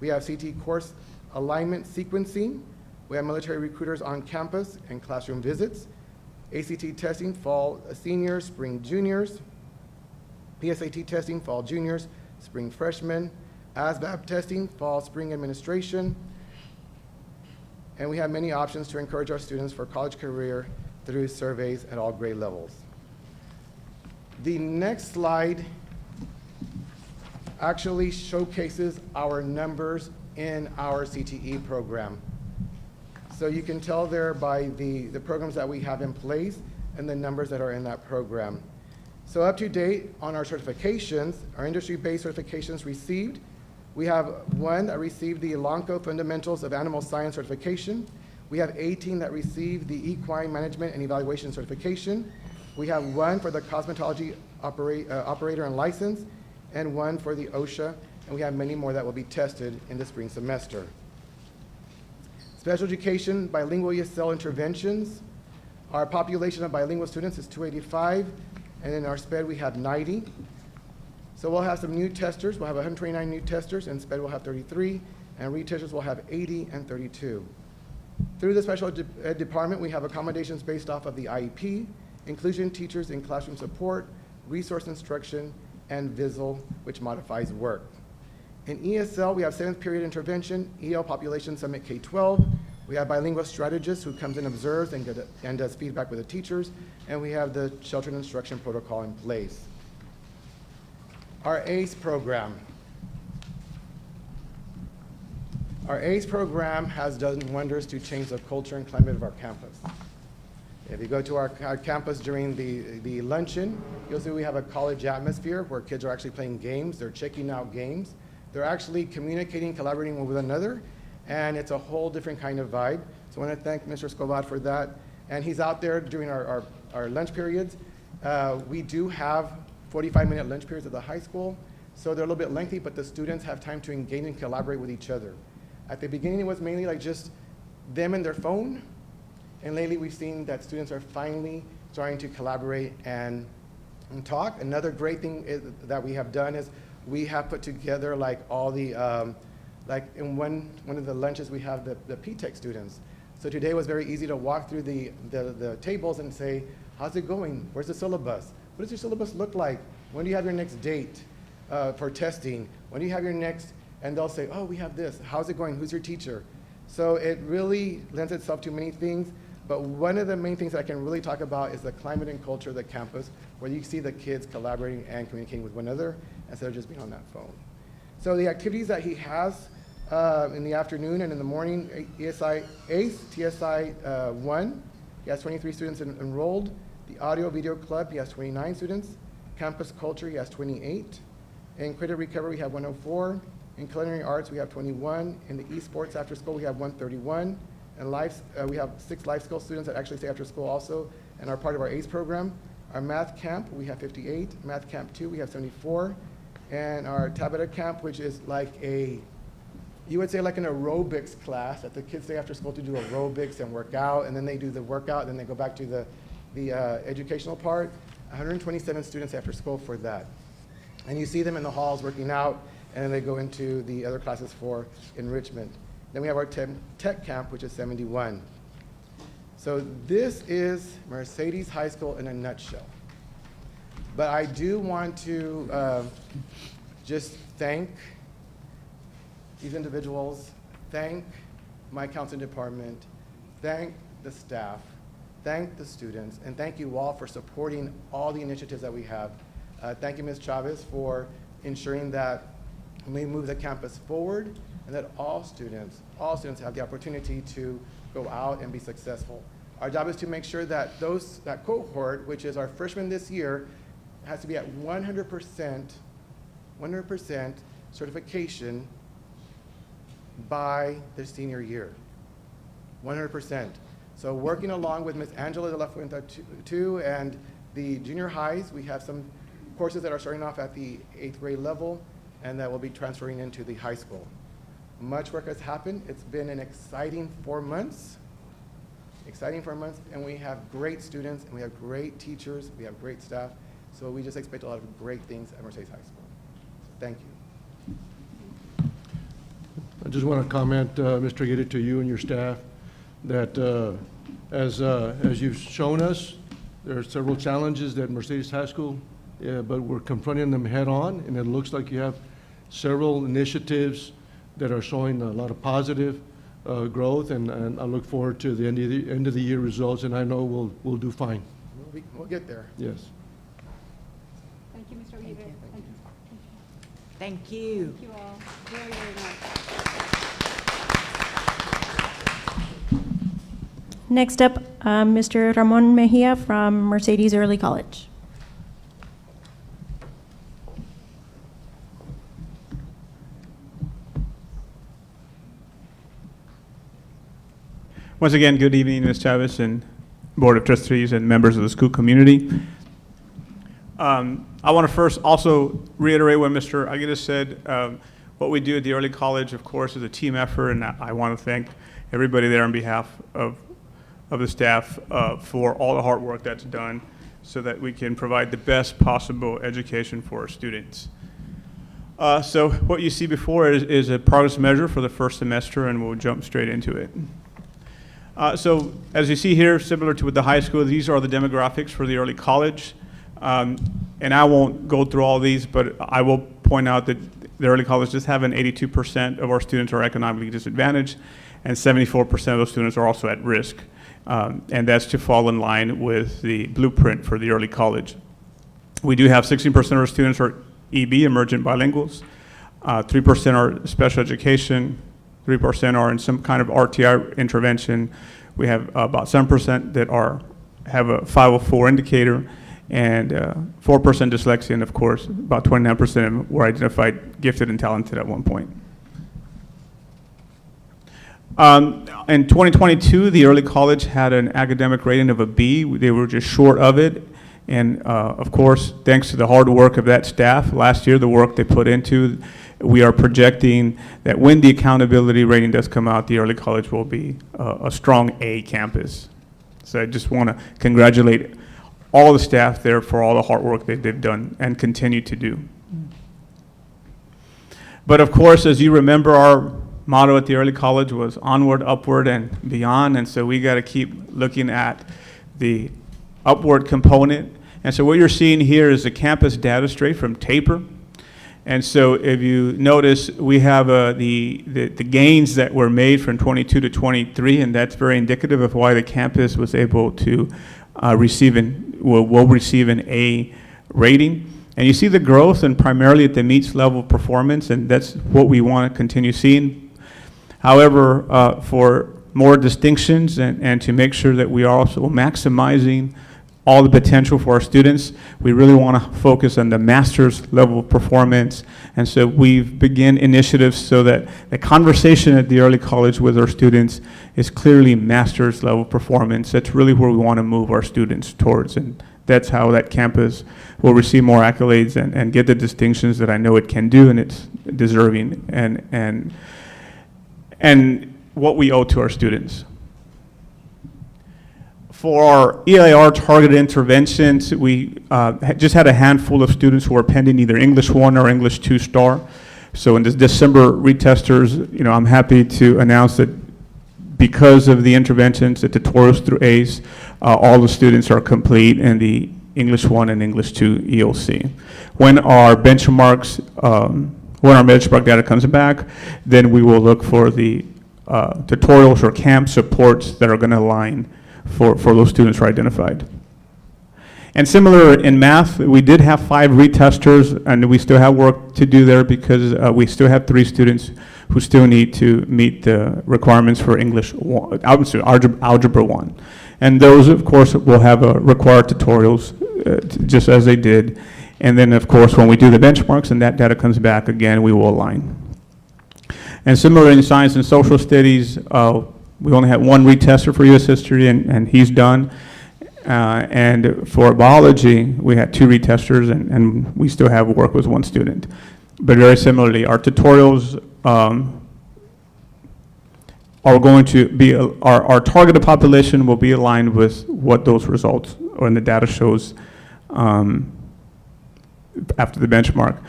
We have CT course alignment sequencing. We have military recruiters on campus and classroom visits. ACT testing, fall seniors, spring juniors. PSAT testing, fall juniors, spring freshmen. ASVAB testing, fall, spring administration. And we have many options to encourage our students for college career through surveys at all grade levels. The next slide actually showcases our numbers in our CTE program. So you can tell there by the programs that we have in place and the numbers that are in that program. So up to date on our certifications, our industry-based certifications received, we have one that received the Elanco Fundamentals of Animal Science certification. We have 18 that received the Equine Management and Evaluation certification. We have one for the Cosmetology Operator and License, and one for the OSHA, and we have many more that will be tested in the spring semester. Special education, bilingual ESL interventions. Our population of bilingual students is 285, and in our SPED we have 90. So we'll have some new testers. We'll have 129 new testers, and SPED will have 33, and retesters will have 80 and 32. Through the special ed department, we have accommodations based off of the IEP, inclusion teachers in classroom support, resource instruction, and VISL, which modifies work. In ESL, we have 7th period intervention, EL population summit K-12. We have bilingual strategist who comes and observes and does feedback with the teachers, and we have the shelter and instruction protocol in place. Our ACE program. Our ACE program has done wonders to change the culture and climate of our campus. If you go to our campus during the luncheon, you'll see we have a college atmosphere where kids are actually playing games, they're checking out games, they're actually communicating, collaborating with one another, and it's a whole different kind of vibe. So I want to thank Mr. Escobar for that. And he's out there during our lunch periods. We do have 45-minute lunch periods at the high school, so they're a little bit lengthy, but the students have time to engage and collaborate with each other. At the beginning, it was mainly like just them and their phone, and lately we've seen that students are finally starting to collaborate and talk. Another great thing that we have done is we have put together like all the, like in one of the lunches we have the P-Tech students. So today was very easy to walk through the tables and say, how's it going? Where's the syllabus? What does your syllabus look like? When do you have your next date for testing? When do you have your next? And they'll say, oh, we have this. How's it going? Who's your teacher? So it really lends itself to many things. But one of the main things that I can really talk about is the climate and culture of the campus, where you see the kids collaborating and communicating with one another instead of just being on that phone. So the activities that he has in the afternoon and in the morning, ESI ACE, TSI 1, he has 23 students enrolled. The Audio Video Club, he has 29 students. Campus Culture, he has 28. In Credit Recovery, we have 104. In Culinary Arts, we have 21. In the Esports After School, we have 131. And we have 6 life skill students that actually stay after school also and are part of our ACE program. Our Math Camp, we have 58. Math Camp 2, we have 74. And our Tabata Camp, which is like you would say like an aerobics class that the kids stay after school to do aerobics and work out, and then they do the workout, and then they go back to the educational part. 127 students after school for that. And you see them in the halls working out, and then they go into the other classes for enrichment. Then we have our tech camp, which is 71. So this is Mercedes High School in a nutshell. But I do want to just thank these individuals, thank my counseling department, thank the staff, thank the students, and thank you all for supporting all the initiatives that we have. Thank you, Ms. Chavez, for ensuring that we move the campus forward and that all students have the opportunity to go out and be successful. Our job is to make sure that that cohort, which is our freshmen this year, has to be at 100% certification by their senior year. 100%. So working along with Ms. Angela de la Fuente too, and the junior highs, we have some courses that are starting off at the 8th grade level and that will be transferring into the high school. Much work has happened. It's been an exciting 4 months. And we have great students, and we have great teachers, we have great staff, so we just expect a lot of great things at Mercedes High School. So thank you. I just want to comment, Mr. Guidi, to you and your staff, that as you've shown us, there are several challenges at Mercedes High School, but we're confronting them head on, and it looks like you have several initiatives that are showing a lot of positive growth, and I look forward to the end of the year results, and I know we'll do fine. We'll get there. Yes. Thank you, Mr. Uribe. Thank you. Thank you. Thank you all very, very much. Next up, Mr. Ramon Mejia from Mercedes Early College. Once again, good evening, Ms. Chavez and Board of Trustees and members of the school community. I want to first also reiterate what Mr. Aguirre said. What we do at the early college, of course, is a team effort, and I want to thank everybody there on behalf of the staff for all the hard work that's done so that we can provide the best possible education for our students. So what you see before is a progress measure for the first semester, and we'll jump straight into it. So as you see here, similar to with the high school, these are the demographics for the early college. And I won't go through all these, but I will point out that the early college does have an 82% of our students are economically disadvantaged, and 74% of those students are also at risk. And that's to fall in line with the blueprint for the early college. We do have 16% of our students are EB, emergent bilinguals, 3% are special education, 3% are in some kind of RTI intervention. We have about 7% that have a 504 indicator, and 4% dyslexia, and of course, about 29% were identified gifted and talented at one point. In 2022, the early college had an academic rating of a B. They were just short of it. And of course, thanks to the hard work of that staff last year, the work they put into, we are projecting that when the accountability rating does come out, the early college will be a strong A campus. So I just want to congratulate all the staff there for all the hard work that they've done and continue to do. But of course, as you remember, our motto at the early college was onward, upward, and beyond. And so we got to keep looking at the upward component. And so what you're seeing here is the campus data straight from TAPER. And so if you notice, we have the gains that were made from 22 to 23, and that's very indicative of why the campus was able to will receive an A rating. And you see the growth, and primarily at the meets level performance, and that's what we want to continue seeing. However, for more distinctions and to make sure that we are also maximizing all the potential for our students, we really want to focus on the master's level performance. And so we've begun initiatives so that the conversation at the early college with our students is clearly master's level performance. That's really where we want to move our students towards. And that's how that campus will receive more accolades and get the distinctions that I know it can do, and it's deserving, and what we owe to our students. For our EIR targeted interventions, we just had a handful of students who were pending either English 1 or English 2 star. So in this December retesters, I'm happy to announce that because of the interventions, the tutorials through ACE, all the students are complete in the English 1 and English 2 EOC. When our benchmarks, when our benchmark data comes back, then we will look for the tutorials or camp supports that are going to align for those students who are identified. And similar in math, we did have 5 retesters, and we still have work to do there because we still have 3 students who still need to meet the requirements for English 1, Algebra 1. And those, of course, will have required tutorials just as they did. And then, of course, when we do the benchmarks and that data comes back again, we will align. And similar in science and social studies, we only had 1 retester for U.S. history, and he's done. And for biology, we had 2 retesters, and we still have work with 1 student. But very similarly, our tutorials are going to be, our targeted population will be aligned with what those results or in the data shows after the benchmark.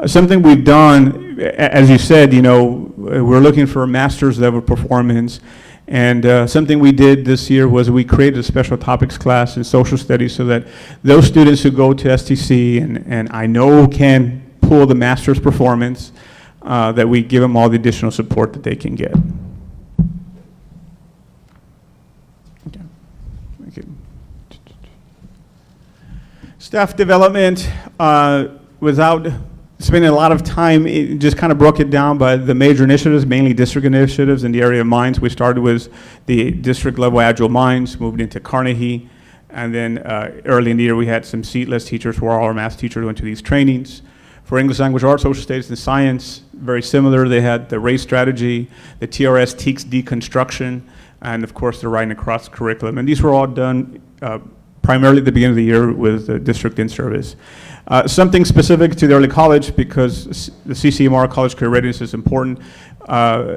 Something we've done, as you said, we're looking for a master's level performance. And something we did this year was we created a special topics class in social studies so that those students who go to STC and I know can pull the master's performance, that we give them all the additional support that they can get. Okay. Thank you. Staff development, without spending a lot of time, it just kind of broke it down by the major initiatives, mainly district initiatives in the area of mines. We started with the district level agile mines, moved into Carnegie, and then early in the year we had some seatless teachers where all our math teachers went to these trainings. For English language arts, social studies, and science, very similar. They had the race strategy, the TRS TEACS deconstruction, and of course the writing across curriculum. And these were all done primarily at the beginning of the year with the district in service. Something specific to the early college, because the CCMR college career readiness is important,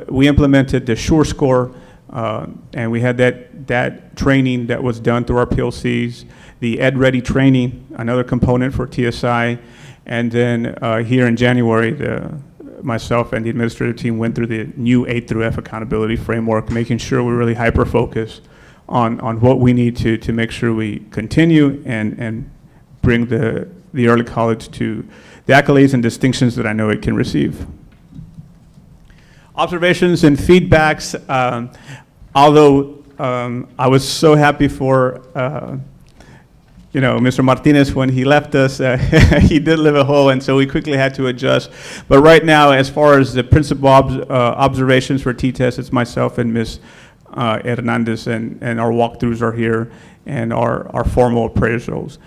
we implemented the SURE score, and we had that training that was done through our PLCs, the Ed Ready training, another component for TSI, And then here in January, myself and the administrative team went through the new 8 through F accountability framework, making sure we're really hyper-focused on what we need to make sure we continue and bring the early college to the accolades and distinctions that I know it can receive. Observations and feedbacks, although I was so happy for Mr. Martinez, when he left us, he did leave a hole, and so we quickly had to adjust. But right now, as far as the principal observations for T-test, it's myself and Ms. Hernandez, and our walkthroughs are here, and our formal appraisals.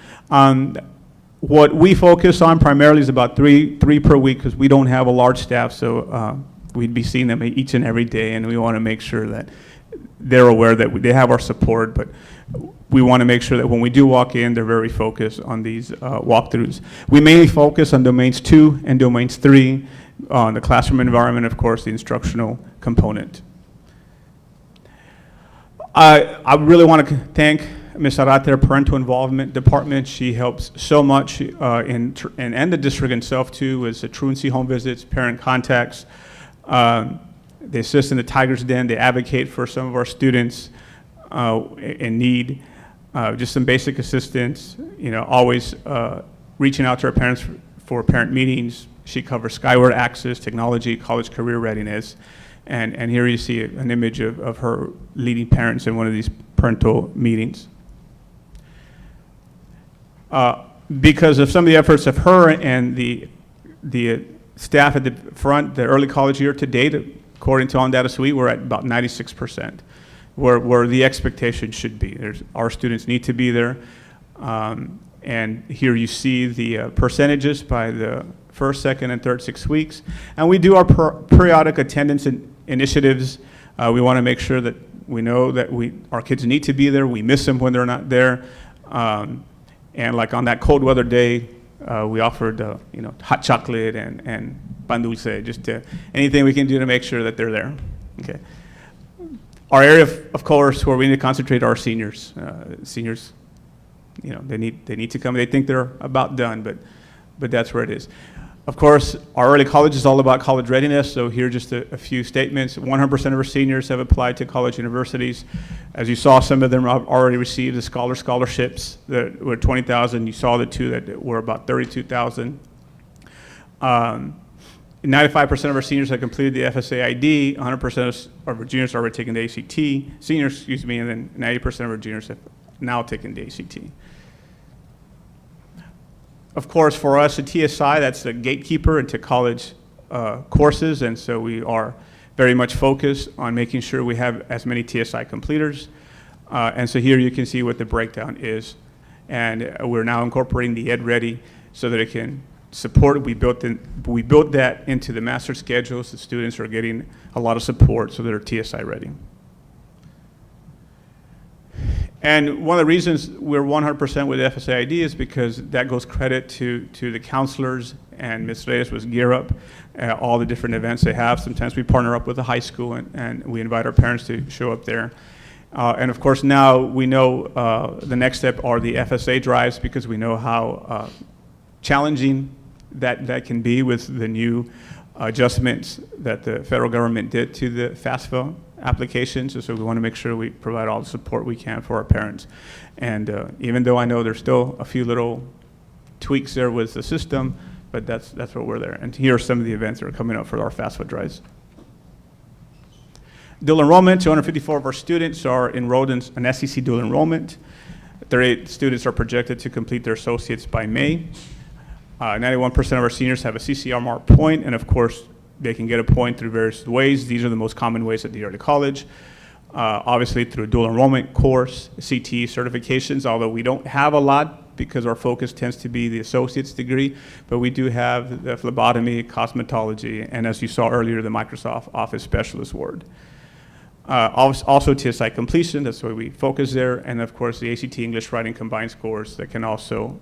What we focus on primarily is about three per week, because we don't have a large staff, so we'd be seeing them each and every day, and we want to make sure that they're aware that they have our support, but we want to make sure that when we do walk in, they're very focused on these walkthroughs. We mainly focus on domains 2 and domains 3, on the classroom environment, of course, the instructional component. I really want to thank Ms. Arate, our parental involvement department. She helps so much, and the district itself too, with the truancy home visits, parent contacts. They assist in the Tiger's Den. They advocate for some of our students in need. Just some basic assistance, always reaching out to our parents for parent meetings. She covers Skyward Access, technology, college career readiness. And here you see an image of her leading parents in one of these parental meetings. Because of some of the efforts of her and the staff at the front, the early college year to date, according to On Data Suite, we're at about 96%, where the expectation should be. Our students need to be there. And here you see the percentages by the first, second, and third 6 weeks. And we do our periodic attendance initiatives. We want to make sure that we know that our kids need to be there. We miss them when they're not there. And like on that cold weather day, we offered hot chocolate and pan dulce, just anything we can do to make sure that they're there. Okay. Our area, of course, where we need to concentrate are our seniors. Seniors, they need to come. They think they're about done, but that's where it is. Of course, our early college is all about college readiness, so here are just a few statements. 100% of our seniors have applied to college universities. As you saw, some of them have already received the scholarships that were 20,000. You saw the two that were about 32,000. 95% of our seniors have completed the FSA ID. 100% of our juniors are already taking the ACT, seniors, excuse me, and then 90% of our juniors have now taken the ACT. Of course, for us, the TSI, that's the gatekeeper into college courses, and so we are very much focused on making sure we have as many TSI completers. And so here you can see what the breakdown is. And we're now incorporating the Ed Ready so that it can support. We built that into the master schedules. The students are getting a lot of support so they're TSI ready. And one of the reasons we're 100% with FSA ID is because that goes credit to the counselors, and Ms. Reyes was Gear Up, all the different events they have. Sometimes we partner up with the high school and we invite our parents to show up there. And of course now we know the next step are the FSA drives, because we know how challenging that can be with the new adjustments that the federal government did to the FAFSA applications. And so we want to make sure we provide all the support we can for our parents. And even though I know there's still a few little tweaks there with the system, but that's what we're there. And here are some of the events that are coming up for our FAFSA drives. Dual enrollment, 254 of our students are enrolled in an SEC dual enrollment. 38 students are projected to complete their associates by May. 91% of our seniors have a CCR mark point, and of course, they can get a point through various ways. These are the most common ways at the early college. Obviously through a dual enrollment course, CTE certifications, although we don't have a lot because our focus tends to be the associate's degree, but we do have the phlebotomy, cosmetology, and as you saw earlier, the Microsoft Office Specialist Ward. Also TSI completion, that's why we focus there, and of course the ACT English Writing Combined scores that can also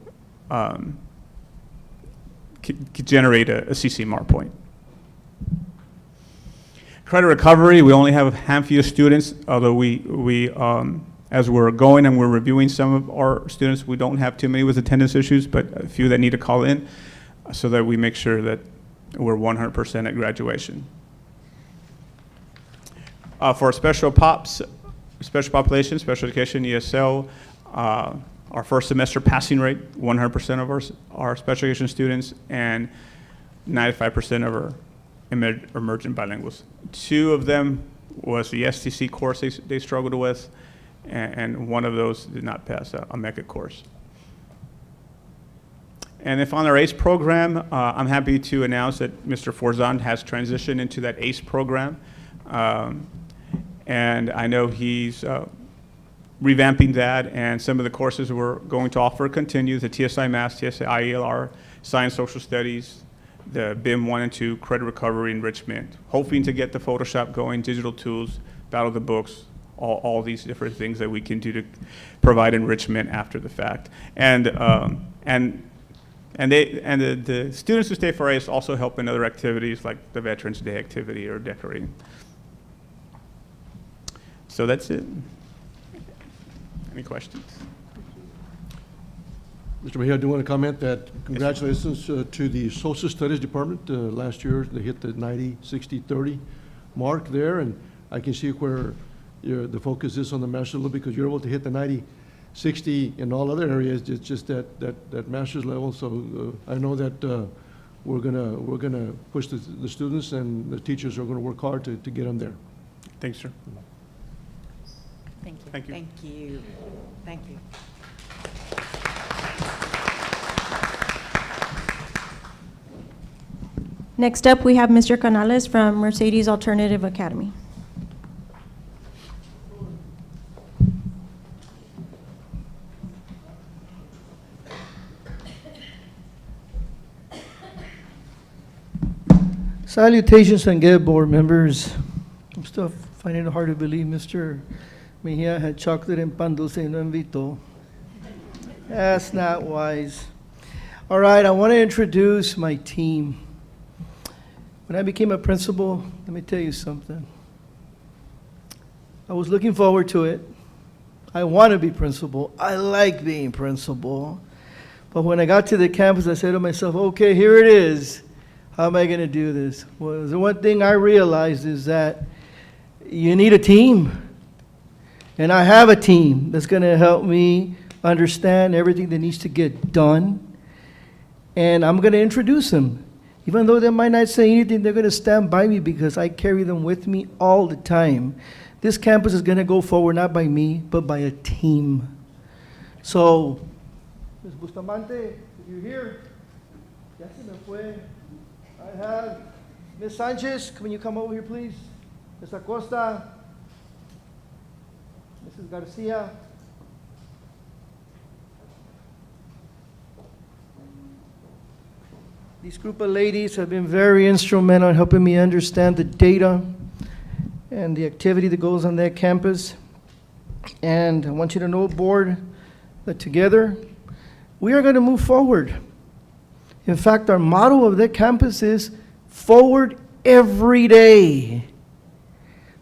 generate a CC mark point. Credit recovery, we only have a handful of students, although we as we're going and we're reviewing some of our students, we don't have too many with attendance issues, but a few that need to call in. so that we make sure that we're 100% at graduation. For special population, special education, ESL, our first semester passing rate, 100% of our special education students, and 95% of our emergent bilinguals. 2 of them was the STC course they struggled with, and 1 of those did not pass a MECA course. And if on our ACE program, I'm happy to announce that Mr. Forzan has transitioned into that ACE program. And I know he's revamping that, and some of the courses we're going to offer continue, the TSI Math, TSI IELR, Science Social Studies, the BIM 1 and 2, Credit Recovery Enrichment, hoping to get the Photoshop going, digital tools, Battle of the Books, all these different things that we can do to provide enrichment after the fact. And the students who stay for ACE also help in other activities like the Veterans Day activity or decorating. So that's it. Any questions? Mr. Mejia, I do want to comment that congratulations to the Social Studies Department. Last year, they hit the 90, 60, 30 mark there, and I can see where the focus is on the master's level because you're able to hit the 90, 60 in all other areas. It's just that master's level. So I know that we're gonna push the students, and the teachers are going to work hard to get them there. Thanks, sir. Thank you. Thank you. Thank you. Thank you. Next up, we have Mr. Canales from Mercedes Alternative Academy. Salutations and good board members. I'm still finding it hard to believe Mr. Mejia had chocolate and pan dulce y no invitó. That's not wise. All right, I want to introduce my team. When I became a principal, let me tell you something. I was looking forward to it. I want to be principal. I like being principal. But when I got to the campus, I said to myself, okay, here it is. How am I going to do this? Well, the one thing I realized is that you need a team. And I have a team that's going to help me understand everything that needs to get done. And I'm going to introduce them. Even though they might not say anything, they're going to stand by me because I carry them with me all the time. This campus is going to go forward not by me, but by a team. So, Ms. Bustamante, if you're here, ya se me fue. I have Ms. Sanchez, can you come over here, please? Ms. Acosta, Mrs. Garcia. These group of ladies have been very instrumental in helping me understand the data and the activity that goes on that campus. And I want you to know, board, that together we are going to move forward. In fact, our motto of that campus is forward every day.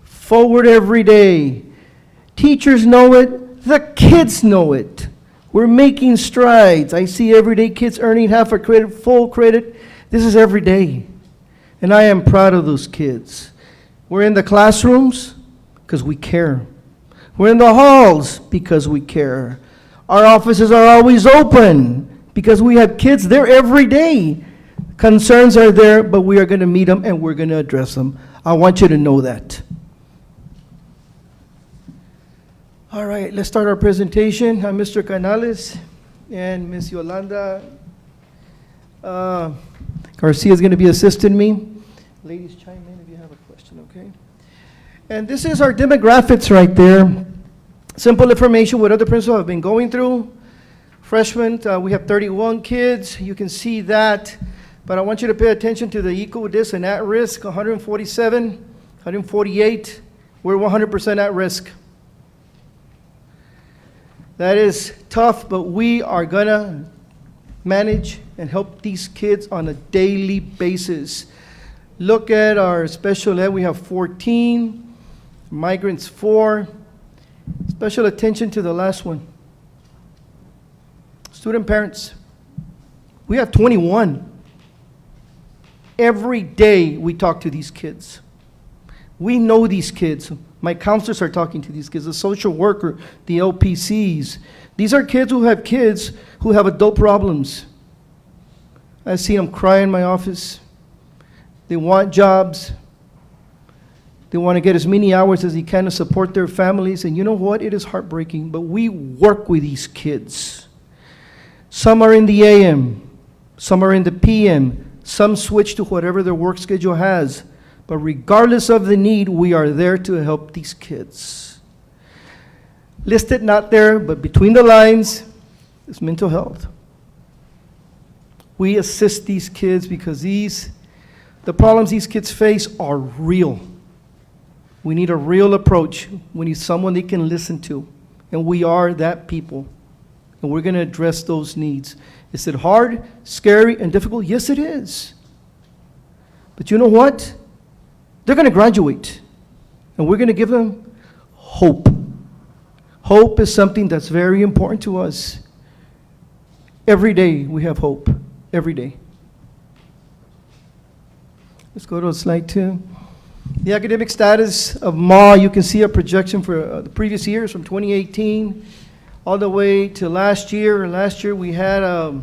Forward every day. Teachers know it, the kids know it. We're making strides. I see everyday kids earning half a credit, full credit. This is every day. And I am proud of those kids. We're in the classrooms because we care. We're in the halls because we care. Our offices are always open because we have kids there every day. Concerns are there, but we are going to meet them and we're going to address them. I want you to know that. All right, let's start our presentation. I'm Mr. Canales and Ms. Yolanda Garcia is going to be assisting me. Ladies, chime in if you have a question, okay? And this is our demographics right there. Simple information what other principals have been going through. Freshmen, we have 31 kids. You can see that. But I want you to pay attention to the equal, dis, and at risk, 147, 148. We're 100% at risk. That is tough, but we are going to manage and help these kids on a daily basis. Look at our special ed. We have 14, migrants 4. Special attention to the last one. Student parents. We have 21. Every day we talk to these kids. We know these kids. My counselors are talking to these kids, the social worker, the LPCs. These are kids who have adult problems. I see them cry in my office. They want jobs. They want to get as many hours as they can to support their families. And you know what? It is heartbreaking, but we work with these kids. Some are in the AM, some are in the PM, some switch to whatever their work schedule has. But regardless of the need, we are there to help these kids. Listed not there, but between the lines is mental health. We assist these kids because the problems these kids face are real. We need a real approach. We need someone they can listen to. And we are that people. And we're going to address those needs. Is it hard, scary, and difficult? Yes, it is. But you know what? They're going to graduate. And we're going to give them hope. Hope is something that's very important to us. Every day we have hope. Every day. Let's go to slide 2. The academic status of MA, you can see a projection for the previous years from 2018 all the way to last year. Last year we had a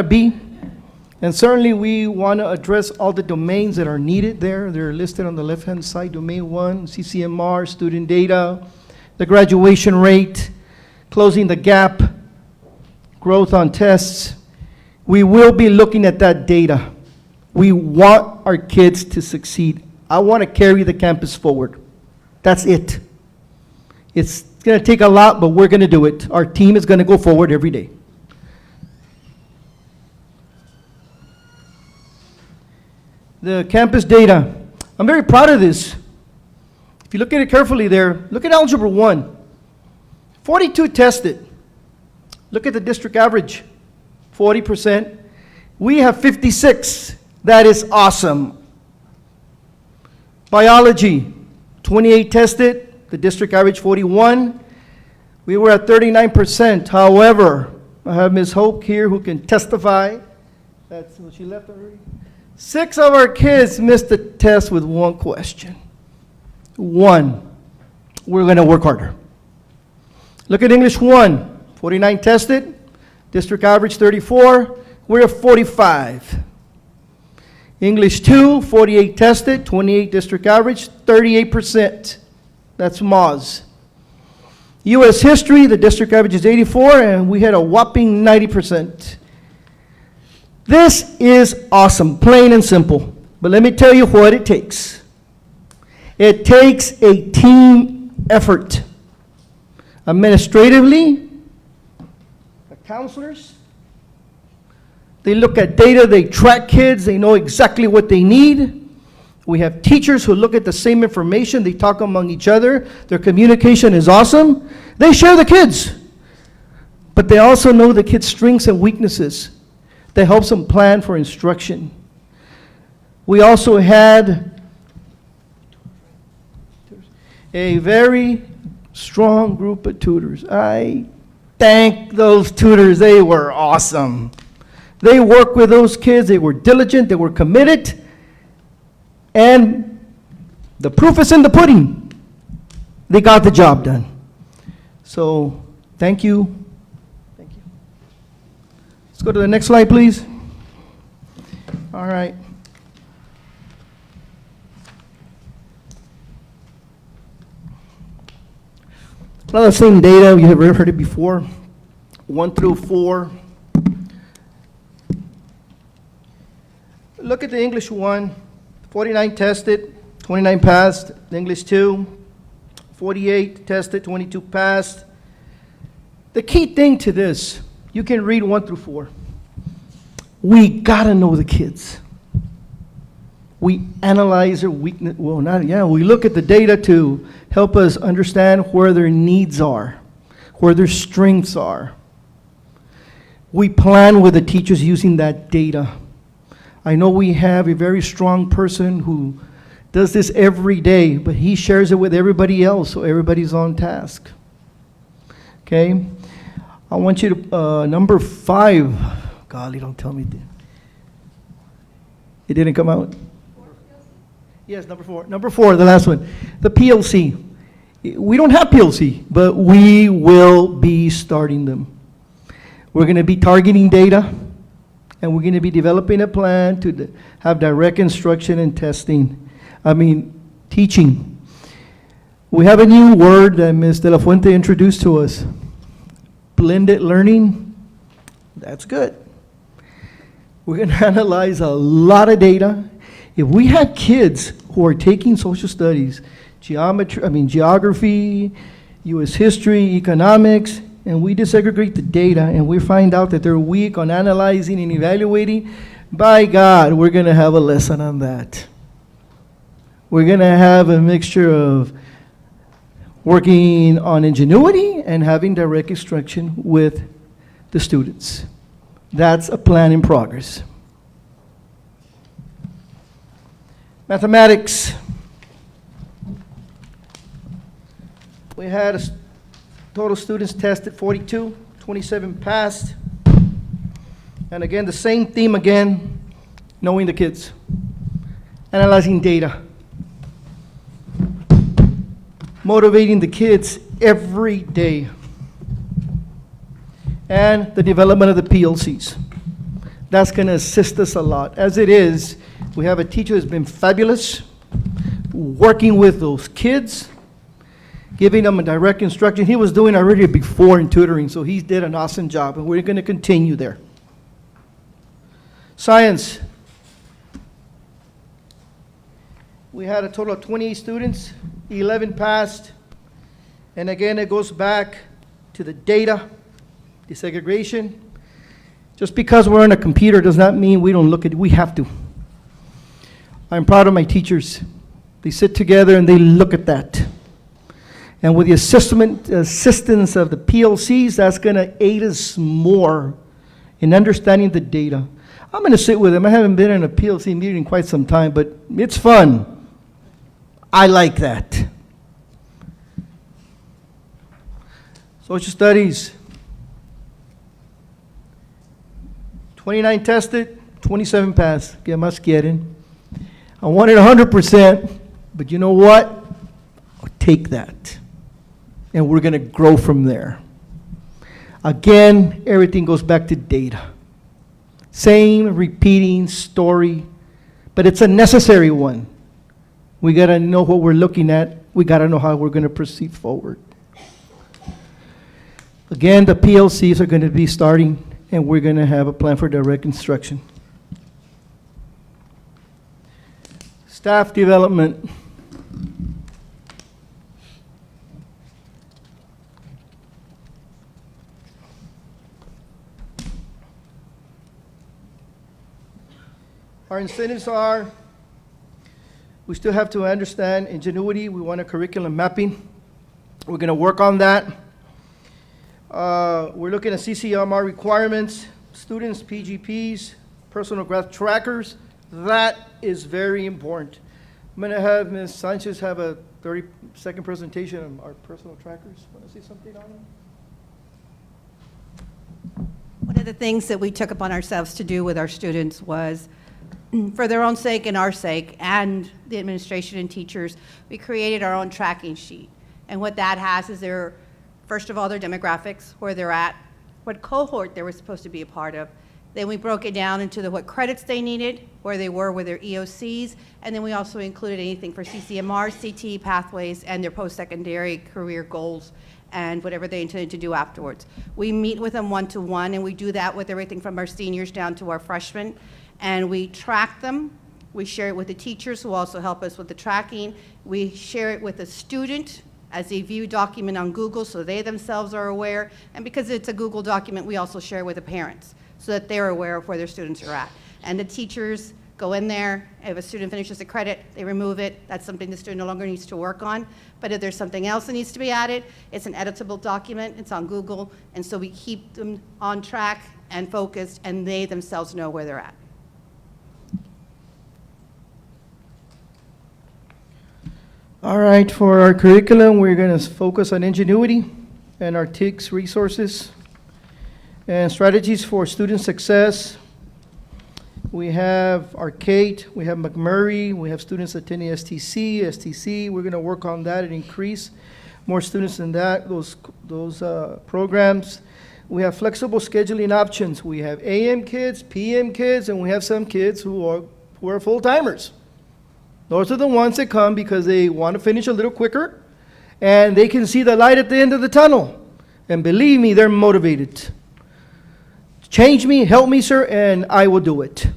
B, and certainly we want to address all the domains that are needed there. They're listed on the left-hand side, Domain 1, CCMR, student data, the graduation rate, closing the gap, growth on tests. We will be looking at that data. We want our kids to succeed. I want to carry the campus forward. That's it. It's going to take a lot, but we're going to do it. Our team is going to go forward every day. The campus data. I'm very proud of this. If you look at it carefully there, look at Algebra 1. 42 tested. Look at the district average. 40%. We have 56. That is awesome. Biology, 28 tested. The district average 41. We were at 39%. However, I have Ms. Hope here who can testify. That's what she left already. 6 of our kids missed the test with one question. One. We're going to work harder. Look at English 1, 49 tested. District average 34, we're at 45. English 2, 48 tested, 28 district average, 38%. That's MAS. U.S. history, the district average is 84, and we had a whopping 90%. This is awesome, plain and simple. But let me tell you what it takes. It takes a team effort. Administratively, counselors, they look at data, they track kids, they know exactly what they need. We have teachers who look at the same information, they talk among each other, their communication is awesome. They share the kids, but they also know the kids' strengths and weaknesses. That helps them plan for instruction. We also had a very strong group of tutors. I thank those tutors. They were awesome. They worked with those kids. They were diligent. They were committed. And the proof is in the pudding. They got the job done. So thank you. Thank you. Let's go to the next slide, please. All right. A lot of the same data, you have heard it before, 1 through 4. Look at the English 1, 49 tested, 29 passed. The English 2, 48 tested, 22 passed. The key thing to this, you can read 1 through 4. We gotta know the kids. We analyze their weakness, we look at the data to help us understand where their needs are, where their strengths are. We plan with the teachers using that data. I know we have a very strong person who does this every day, but he shares it with everybody else, so everybody's on task. Okay? I want you to, number 5, golly, don't tell me. It didn't come out? Yes, number 4. Number 4, the last one. The PLC. We don't have PLC, but we will be starting them. We're going to be targeting data, and we're going to be developing a plan to have direct instruction and teaching. We have a new word that Ms. De La Fuente introduced to us. Blended learning. That's good. We're going to analyze a lot of data. If we have kids who are taking social studies, geography, U.S. history, economics, and we disaggregate the data and we find out that they're weak on analyzing and evaluating, by God, we're going to have a lesson on that. We're going to have a mixture of working on ingenuity and having direct instruction with the students. That's a plan in progress. Mathematics. We had total students tested 42, 27 passed. And again, the same theme again, knowing the kids, analyzing data, motivating the kids every day, and the development of the PLCs. That's going to assist us a lot. As it is, we have a teacher who's been fabulous, working with those kids, giving them a direct instruction. He was doing already before in tutoring, so he did an awesome job, and we're going to continue there. Science. We had a total of 28 students, 11 passed, and again, it goes back to the data, desegregation. Just because we're on a computer does not mean we don't look at it. We have to. I'm proud of my teachers. They sit together and they look at that. And with the assistance of the PLCs, that's going to aid us more in understanding the data. I'm going to sit with them. I haven't been in a PLC meeting in quite some time, but it's fun. I like that. Social studies. 29 tested, 27 passed. ¿Qué más quieren? I wanted 100%, but you know what? I'll take that. And we're going to grow from there. Again, everything goes back to data. Same repeating story, but it's a necessary one. We got to know what we're looking at. We got to know how we're going to proceed forward. Again, the PLCs are going to be starting, and we're going to have a plan for direct instruction. Staff development. Our incentives are, we still have to understand ingenuity. We want a curriculum mapping. We're going to work on that. We're looking at CCMR requirements, students, PGPs, personal graph trackers. That is very important. I'm going to have Ms. Sanchez have a 30-second presentation on our personal trackers. Want to say something on it? One of the things that we took upon ourselves to do with our students was, for their own sake and our sake, and the administration and teachers, we created our own tracking sheet. And what that has is first of all, their demographics, where they're at, what cohort they were supposed to be a part of. Then we broke it down into what credits they needed, where they were with their EOCs, and then we also included anything for CCMR, CTE pathways, and their post-secondary career goals, and whatever they intended to do afterwards. We meet with them one-to-one, and we do that with everything from our seniors down to our freshmen. And we track them. We share it with the teachers who also help us with the tracking. We share it with the student as a view document on Google so they themselves are aware. And because it's a Google document, we also share it with the parents so that they're aware of where their students are at. And the teachers go in there. If a student finishes a credit, they remove it. That's something the student no longer needs to work on. But if there's something else that needs to be added, it's an editable document. It's on Google. And so we keep them on track and focused, and they themselves know where they're at. All right, for our curriculum, we're going to focus on ingenuity and our TICS resources. And strategies for student success. We have Arcade, we have McMurray, we have students attending STC. We're going to work on that and increase more students in that, those programs. We have flexible scheduling options. We have AM kids, PM kids, and we have some kids who are full-timers. Those are the ones that come because they want to finish a little quicker, and they can see the light at the end of the tunnel. And believe me, they're motivated. Change me, help me, sir, and I will do it.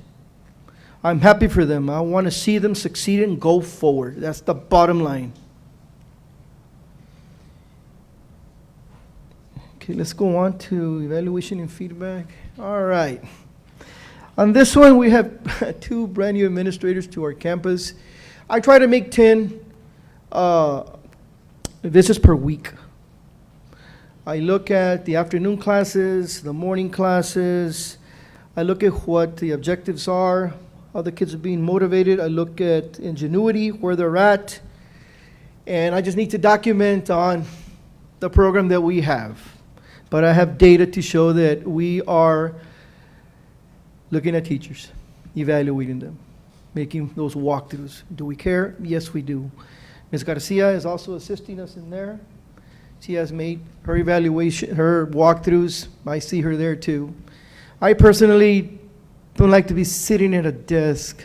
I'm happy for them. I want to see them succeed and go forward. That's the bottom line. Okay, let's go on to evaluation and feedback. All right. On this one, we have 2 brand new administrators to our campus. I try to make 10 visits per week. I look at the afternoon classes, the morning classes. I look at what the objectives are, how the kids are being motivated. I look at ingenuity, where they're at. And I just need to document on the program that we have. But I have data to show that we are looking at teachers, evaluating them, making those walkthroughs. Do we care? Yes, we do. Ms. Garcia is also assisting us in there. She has made her evaluation, her walkthroughs. I see her there too. I personally don't like to be sitting at a desk.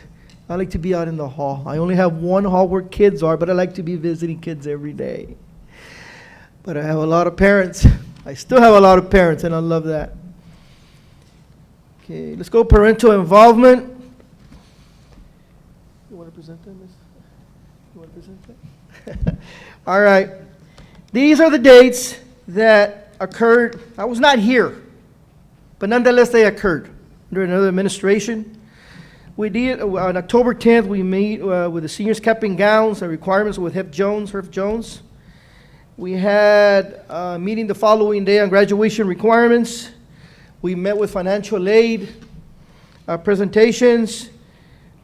I like to be out in the hall. I only have one hall where kids are, but I like to be visiting kids every day. But I have a lot of parents. I still have a lot of parents, and I love that. Okay, let's go parental involvement. You want to present that, Miss? You want to present that? All right. These are the dates that occurred. I was not here, but nonetheless, they occurred under another administration. We did, on October 10th, we meet with the seniors cap and gowns and requirements with Herb Jones. We had a meeting the following day on graduation requirements. We met with financial aid, presentations,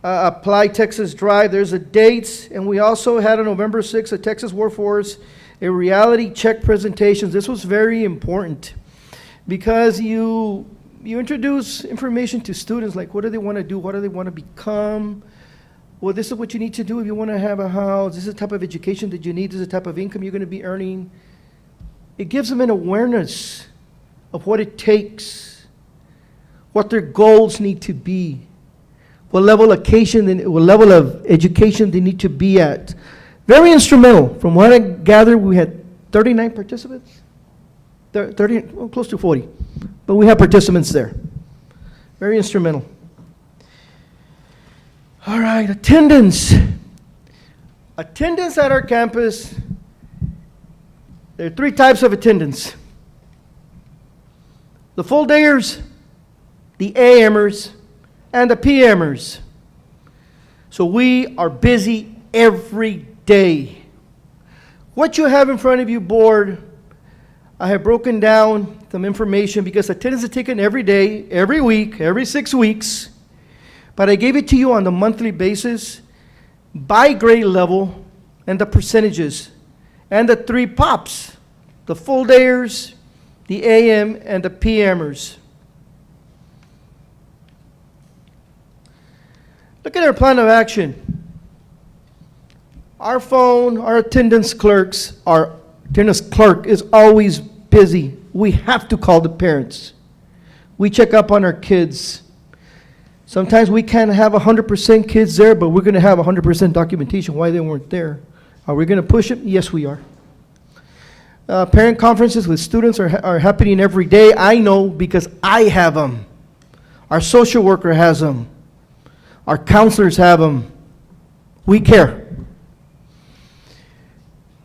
Apply Texas Drive, there's the dates, and we also had on November 6th a Texas Workforce, a reality check presentations. This was very important because you introduce information to students like what do they want to do, what do they want to become. Well, this is what you need to do if you want to have a house. This is the type of education that you need. This is the type of income you're going to be earning. It gives them an awareness of what it takes, what their goals need to be, what level of education they need to be at. Very instrumental. From what I gathered, we had 39 participants, 30, well, close to 40, but we have participants there. Very instrumental. All right, attendance. Attendance at our campus, there are 3 types of attendance. The full dayers, the AMers, and the PMers. So we are busy every day. What you have in front of you, board, I have broken down some information because attendance is taken every day, every week, every 6 weeks. But I gave it to you on the monthly basis by grade level and the percentages and the 3 pops, the full dayers, the AM, and the PMers. Look at our plan of action. Our phone, our attendance clerk is always busy. We have to call the parents. We check up on our kids. Sometimes we can't have 100% kids there, but we're going to have 100% documentation why they weren't there. Are we going to push it? Yes, we are. Parent conferences with students are happening every day. I know because I have them. Our social worker has them. Our counselors have them. We care.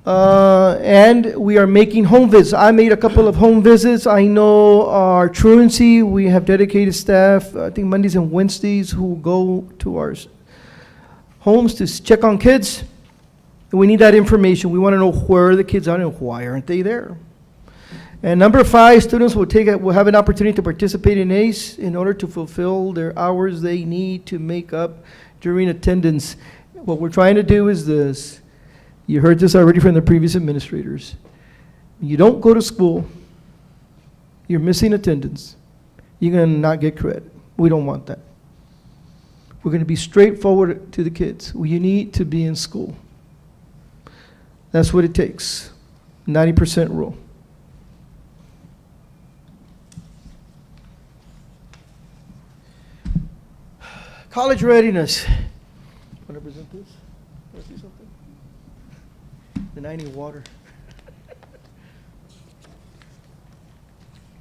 And we are making home visits. I made a couple of home visits. I know our truancy, we have dedicated staff, I think Mondays and Wednesdays, who go to our homes to check on kids. And we need that information. We want to know where the kids are and why aren't they there. And number 5, students will have an opportunity to participate in ACE in order to fulfill their hours they need to make up during attendance. What we're trying to do is this. You heard this already from the previous administrators. You don't go to school, you're missing attendance. you're going to not get credit. We don't want that. We're going to be straightforward to the kids. Well, you need to be in school. That's what it takes. 90% rule. College readiness. Want to present this? Want to see something? Then I need water.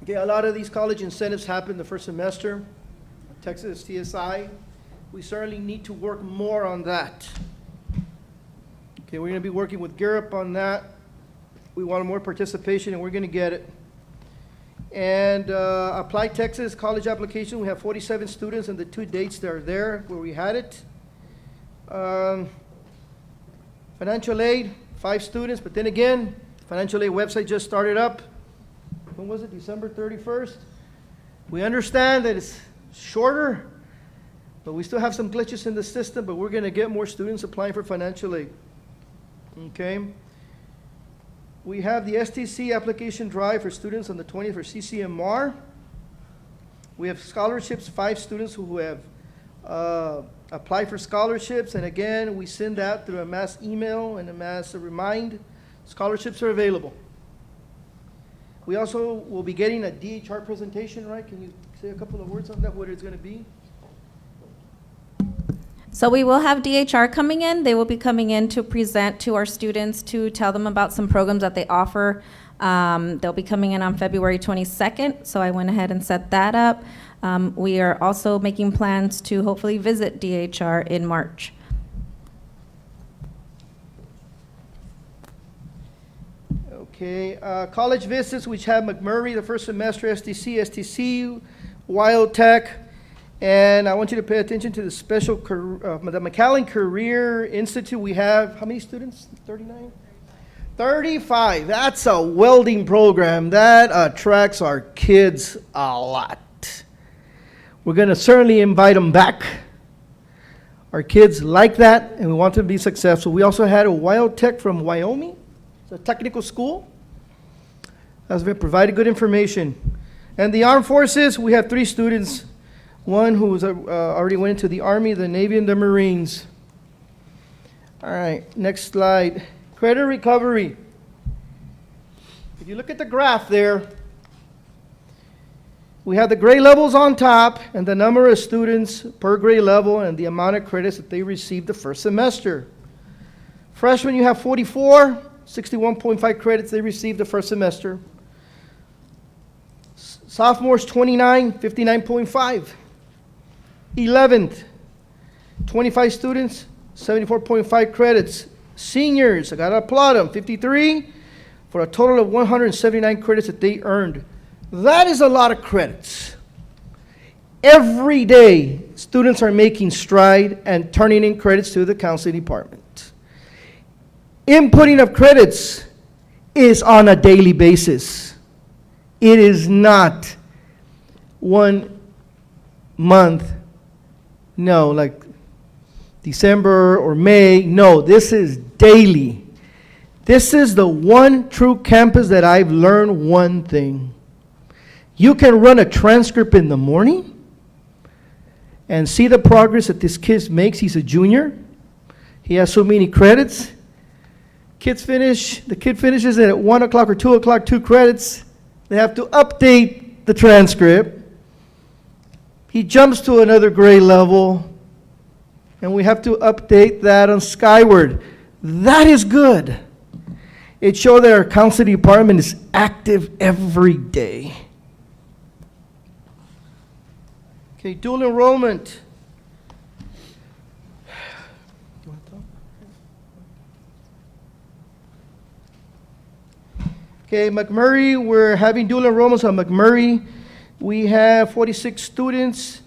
Okay, a lot of these college incentives happen the first semester. Texas TSI. We certainly need to work more on that. Okay, we're going to be working with GERP on that. We want more participation, and we're going to get it. And Apply Texas college application, we have 47 students, and the 2 dates that are there where we had it. Financial aid, 5 students, but then again, financial aid website just started up. When was it? December 31st? We understand that it's shorter, but we still have some glitches in the system, but we're going to get more students applying for financial aid. Okay? We have the STC application drive for students on the 20th for CCMR. We have scholarships, 5 students who have applied for scholarships, and again, we send that through a mass email and a mass remind. Scholarships are available. We also will be getting a DHR presentation, right? Can you say a couple of words on that, what it's going to be? So we will have DHR coming in. They will be coming in to present to our students to tell them about some programs that they offer. They'll be coming in on February 22nd, so I went ahead and set that up. We are also making plans to hopefully visit DHR in March. Okay, college visits, which have McMurray the first semester, STC, STC, Wild Tech, and I want you to pay attention to the special, the McAllen Career Institute. We have, how many students? 39? 35. That's a welding program. That attracts our kids a lot. We're going to certainly invite them back. Our kids like that, and we want them to be successful. We also had a Wild Tech from Wyoming. It's a technical school. That's been provided good information. And the Armed Forces, we have 3 students. One who was, already went into the Army, the Navy, and the Marines. All right, next slide. Credit recovery. If you look at the graph there, we have the grade levels on top and the number of students per grade level and the amount of credits that they received the first semester. Freshmen, you have 44, 61.5 credits they received the first semester. Sophomores, 29, 59.5. 11th, 25 students, 74.5 credits. Seniors, I gotta applaud them, 53, for a total of 179 credits that they earned. That is a lot of credits. Every day, students are making stride and turning in credits to the counseling department. Inputting of credits is on a daily basis. It is not 1 month. No, like December or May. No, this is daily. This is the one true campus that I've learned one thing. You can run a transcript in the morning and see the progress that this kid makes. He's a junior. He has so many credits. The kid finishes at 1 o'clock or 2 o'clock, 2 credits. They have to update the transcript. He jumps to another grade level, and we have to update that on Skyward. That is good. It shows that our counseling department is active every day. Okay, dual enrollment. Okay, McMurray, we're having dual enrollments on McMurray. We have 46 students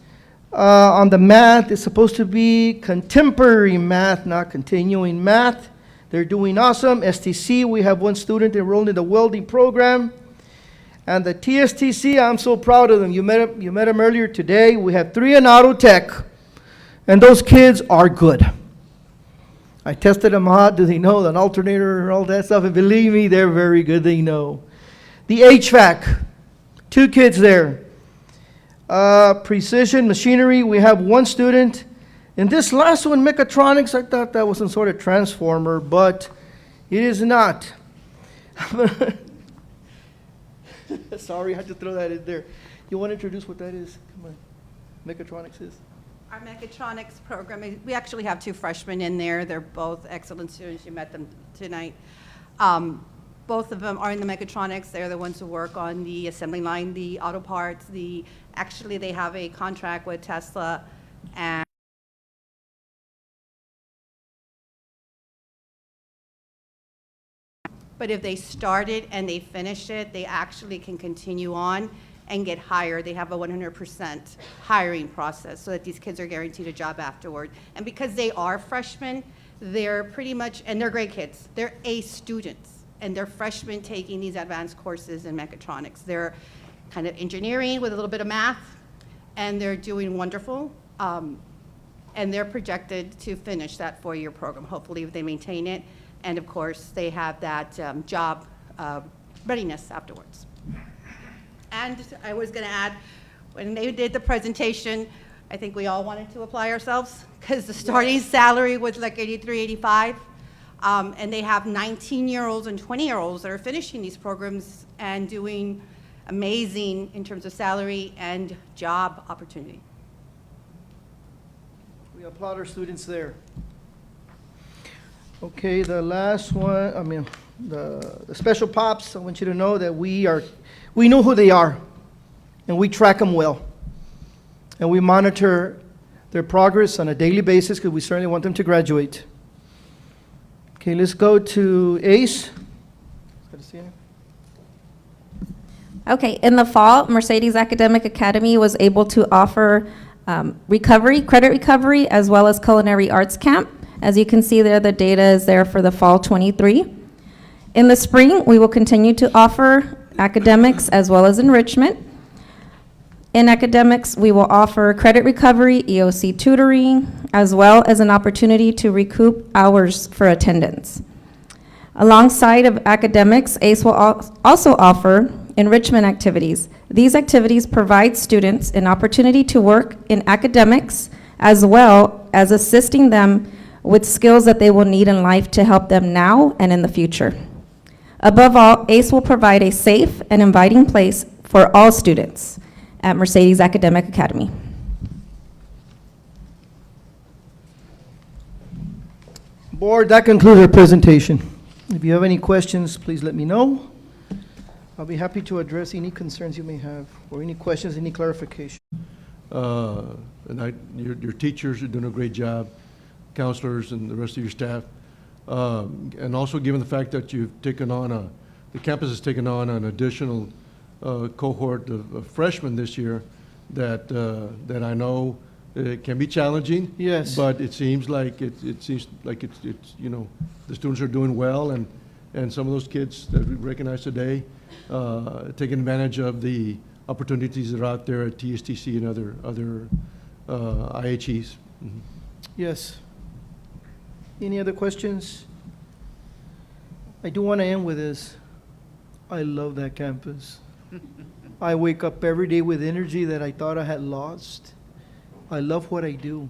on the math. It's supposed to be contemporary math, not continuing math. They're doing awesome. STC, we have 1 student enrolled in the welding program. And the TSTC, I'm so proud of them. You met them earlier today. We have 3 in auto tech, and those kids are good. I tested them out. Do they know an alternator and all that stuff? And believe me, they're very good. They know. The HVAC, 2 kids there. Precision machinery, we have one student. And this last one, mechatronics, I thought that was some sort of transformer, but it is not. Sorry, I had to throw that in there. You want to introduce what that is? Come on. Mechatronics is? Our mechatronics program, we actually have 2 freshmen in there. They're both excellent students. You met them tonight. Both of them are in the mechatronics. They're the ones who work on the assembly line, the auto parts. Actually, they have a contract with Tesla, and but if they start it and they finish it, they actually can continue on and get hired. They have a 100% hiring process so that these kids are guaranteed a job afterward. And because they are freshmen, they're pretty much, and they're great kids. They're A students, and they're freshmen taking these advanced courses in mechatronics. They're kind of engineering with a little bit of math, and they're doing wonderful. And they're projected to finish that 4-year program, hopefully, if they maintain it. And of course, they have that job readiness afterwards. And I was going to add, when they did the presentation, I think we all wanted to apply ourselves because the starting salary was like $83, $85. And they have 19-year-olds and 20-year-olds that are finishing these programs and doing amazing in terms of salary and job opportunity. We applaud our students there. Okay, the last one, the special pops, I want you to know that we know who they are, and we track them well. And we monitor their progress on a daily basis because we certainly want them to graduate. Okay, let's go to ACE. Okay, in the fall, Mercedes Academic Academy was able to offer credit recovery, as well as culinary arts camp. As you can see there, the data is there for the fall 23. In the spring, we will continue to offer academics as well as enrichment. In academics, we will offer credit recovery, EOC tutoring, as well as an opportunity to recoup hours for attendance. Alongside of academics, ACE will also offer enrichment activities. These activities provide students an opportunity to work in academics, as well as assisting them with skills that they will need in life to help them now and in the future. Above all, ACE will provide a safe and inviting place for all students at Mercedes Academic Academy. Board, that concludes our presentation. If you have any questions, please let me know. I'll be happy to address any concerns you may have, or any questions, any clarification. Your teachers are doing a great job, counselors and the rest of your staff. And also given the fact that you've taken on the campus has taken on an additional cohort of freshmen this year that I know it can be challenging. Yes. But it seems like it's you know, the students are doing well, and some of those kids that we recognize today taking advantage of the opportunities that are out there at TSTC and other IHEs. Mm-hmm. Yes. Any other questions? I do want to end with this. I love that campus. I wake up every day with energy that I thought I had lost. I love what I do.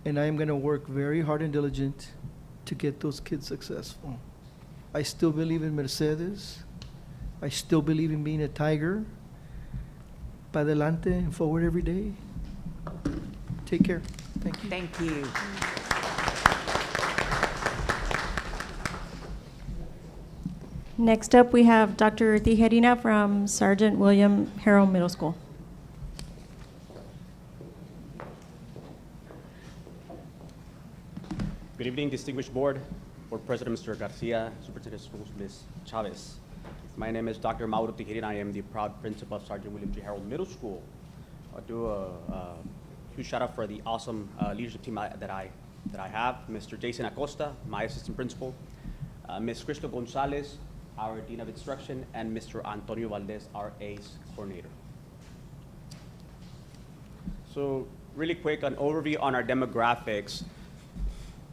And I am going to work very hard and diligent to get those kids successful. I still believe in Mercedes. I still believe in being a tiger. Pa adelante and forward every day. Take care. Thank you. Thank you. Next up, we have Dr. Tijerina from Sergeant William Harrell Middle School. Good evening, distinguished board President Mr. Garcia, Superintendent of Schools Ms. Chavez. My name is Dr. Mauro Tijerina. I am the proud principal of Sergeant William G. Harrell Middle School. I'll do a huge shout out for the awesome leadership team that I have. Mr. Jason Acosta, my assistant principal, Ms. Crystal Gonzalez, our Dean of Instruction, and Mr. Antonio Valdez, our ACE coordinator. So really quick, an overview on our demographics.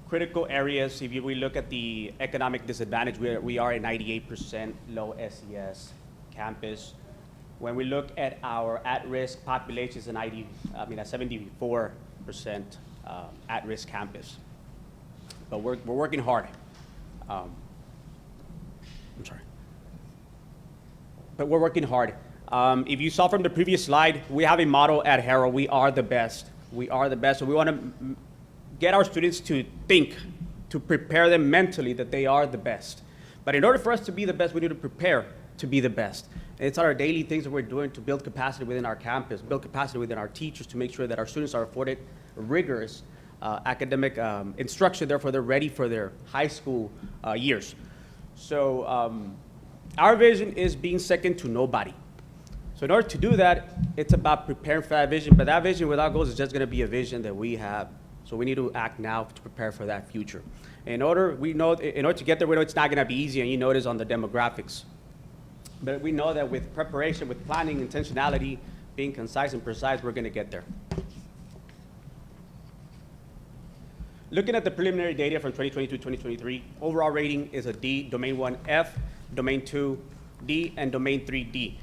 Critical areas, if we look at the economic disadvantage, we are a 98% low SES campus. when we look at our at-risk populations in a 74% at-risk campus. But we're working hard. I'm sorry. But we're working hard. If you saw from the previous slide, we have a motto at Harrell: we are the best. We are the best. So we want to get our students to think, to prepare them mentally that they are the best. But in order for us to be the best, we need to prepare to be the best. And it's our daily things that we're doing to build capacity within our campus, build capacity within our teachers to make sure that our students are afforded rigorous academic instruction, therefore they're ready for their high school years. So our vision is being second to nobody. So in order to do that, it's about preparing for that vision, but that vision without goals is just gonna be a vision that we have. So we need to act now to prepare for that future. In order to get there, we know it's not gonna be easy, and you notice on the demographics. But we know that with preparation, with planning, intentionality, being concise and precise, we're gonna get there. Looking at the preliminary data from 2022-2023, overall rating is a D, Domain 1 F, Domain 2 D, and Domain 3 D.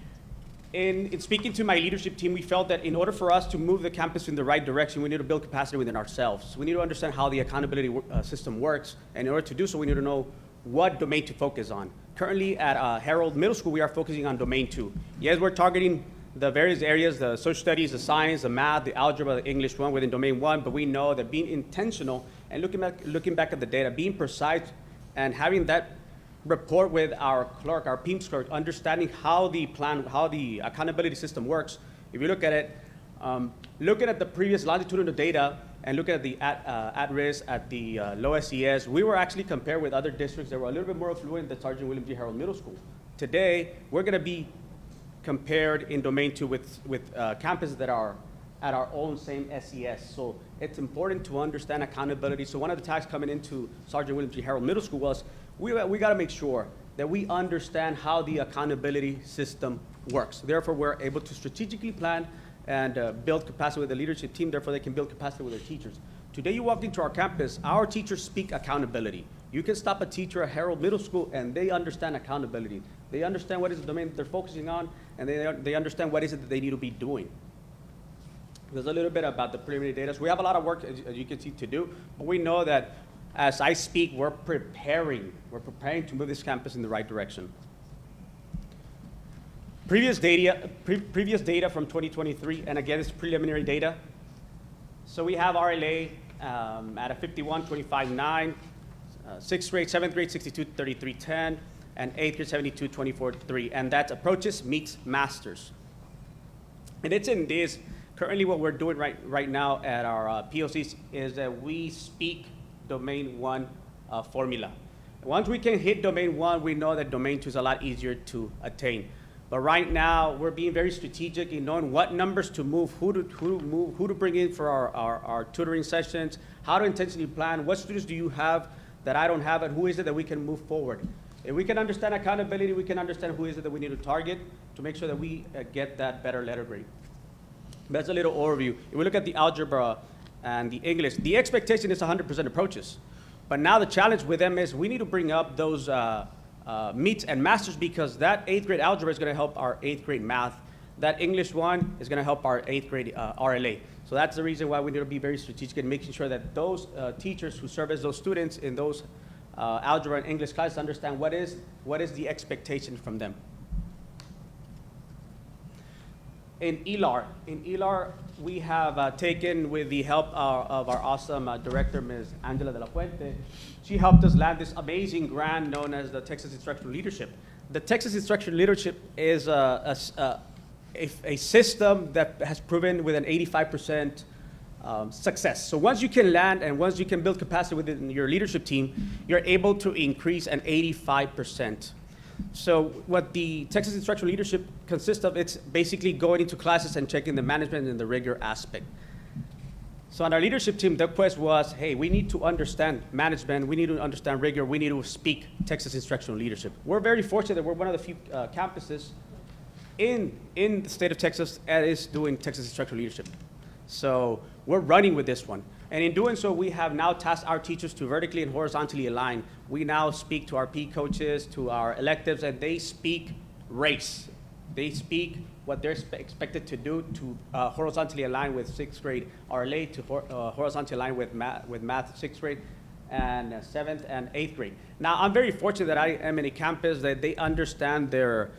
In speaking to my leadership team, we felt that in order for us to move the campus in the right direction, we need to build capacity within ourselves. We need to understand how the accountability system works, and in order to do so, we need to know what domain to focus on. Currently at Harold Middle School, we are focusing on Domain 2. Yes, we're targeting the various areas, the social studies, the science, the math, the algebra, the English 1 within Domain 1, but we know that being intentional and looking back at the data, being precise and having that rapport with our clerk, our PIMS clerk, understanding how the accountability system works. If you look at it, looking at the previous longitudinal data and looking at the at-risk, at the low SES, we were actually compared with other districts that were a little bit more affluent than Sergeant William G. Harold Middle School. Today, we're gonna be compared in Domain 2 with campuses that are at our own same SES. So it's important to understand accountability. So one of the tasks coming into Sergeant William G. Harold Middle School was we got to make sure that we understand how the accountability system works. Therefore, we're able to strategically plan and build capacity with the leadership team. Therefore, they can build capacity with their teachers. Today, you walked into our campus, our teachers speak accountability. You can stop a teacher at Harold Middle School and they understand accountability. They understand what is the domain that they're focusing on, and they understand what is it that they need to be doing. There's a little bit about the preliminary data. So we have a lot of work, as you can see, to do, but we know that as I speak, we're preparing to move this campus in the right direction. Previous data from 2023, and again, it's preliminary data. So we have RLA at a 51, 25, 9, 6th grade, 7th grade, 62, 33, 10, and 8th grade, 72, 24, 3, and that's approaches meets masters. And it's in this, currently what we're doing right now at our POCs is that we speak Domain 1 formula. Once we can hit Domain 1, we know that Domain 2 is a lot easier to attain. But right now, we're being very strategic in knowing what numbers to move, who to bring in for our tutoring sessions, how to intentionally plan, what students do you have that I don't have, and who is it that we can move forward. If we can understand accountability, we can understand who is it that we need to target to make sure that we get that better letter grade. That's a little overview. If we look at the algebra and the English, the expectation is 100% approaches. But now the challenge with them is we need to bring up those meets and masters, because that 8th grade algebra is going to help our 8th grade math. That English 1 is going to help our 8th grade RLA. So that's the reason why we need to be very strategic in making sure that those teachers who serve as those students in those algebra and English classes understand what is the expectation from them. In ELAR, we have taken, with the help of our awesome director, Ms. Angela de la Fuente, she helped us land this amazing grant known as the Texas Instructional Leadership. The Texas Instructional Leadership is a system that has proven with an 85% success. So once you can land and once you can build capacity within your leadership team, you're able to increase an 85%. So what the Texas Instructional Leadership consists of, it's basically going into classes and checking the management and the rigor aspect. So on our leadership team, the quest was, hey, we need to understand management, we need to understand rigor, we need to speak Texas Instructional Leadership. We're very fortunate that we're one of the few campuses in the state of Texas that is doing Texas Instructional Leadership. So we're running with this one. And in doing so, we have now tasked our teachers to vertically and horizontally align. We now speak to our P coaches, to our electives, and they speak race. They speak what they're expected to do to horizontally align with sixth grade RLA, to horizontally align with math sixth grade and seventh and eighth grade. Now, I'm very fortunate that I am in a campus that they understand that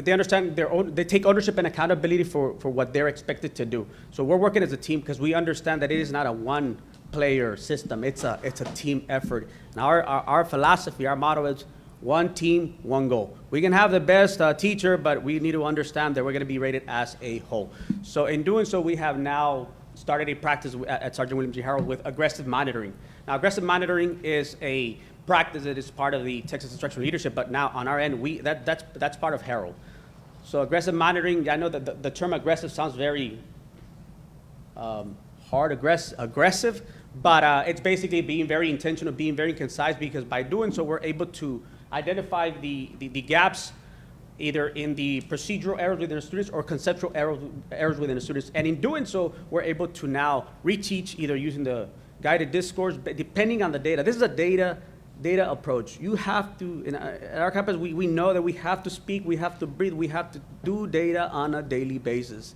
they understand their own, they take ownership and accountability for what they're expected to do. So we're working as a team because we understand that it is not a one-player system. It's a team effort. Now, our philosophy, our motto is one team, one goal. We can have the best teacher, but we need to understand that we're going to be rated as a whole. So in doing so, we have now started a practice at Sergeant William G. Harold with aggressive monitoring. Now, aggressive monitoring is a practice that is part of the Texas Instructional Leadership, but now on our end, that's part of Harold. So aggressive monitoring, I know that the term aggressive sounds very hard, aggressive, but it's basically being very intentional, being very concise, because by doing so, we're able to identify the gaps either in the procedural errors within the students or conceptual errors within the students. And in doing so, we're able to now reteach either using the guided discourse, but depending on the data. This is a data approach. You have to, at our campus, we know that we have to speak, we have to breathe, we have to do data on a daily basis.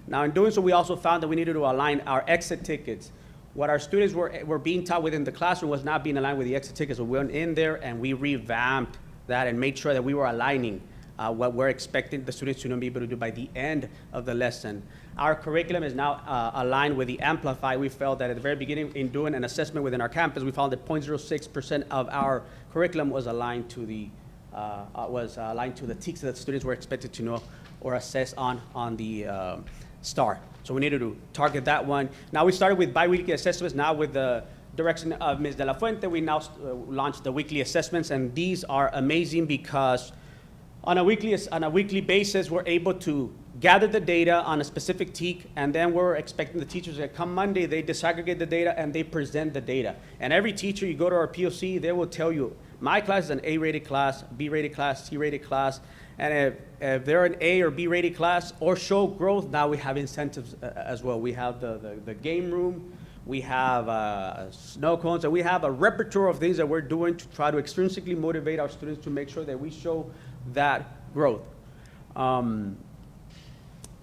Now, in doing so, we also found that we needed to align our exit tickets. What our students were being taught within the classroom was not being aligned with the exit tickets. So we went in there and we revamped that and made sure that we were aligning what we're expecting the students to be able to do by the end of the lesson. Our curriculum is now aligned with the Amplify. We felt that at the very beginning, in doing an assessment within our campus, we found that 0.06% of our curriculum was aligned to the TEKS that students were expected to know or assess on the STAR. So we needed to target that one. Now we started with biweekly assessments. Now with the direction of Ms. De La Fuente, we now launched the weekly assessments, and these are amazing because on a weekly basis, we're able to gather the data on a specific TEK, and then we're expecting the teachers that come Monday, they disaggregate the data and they present the data. And every teacher, you go to our POC, they will tell you, my class is an A-rated class, B-rated class, C-rated class, and if they're an A or B-rated class or show growth, now we have incentives as well. We have the game room, we have snow cones, and we have a repertoire of things that we're doing to try to extrinsically motivate our students to make sure that we show that growth. And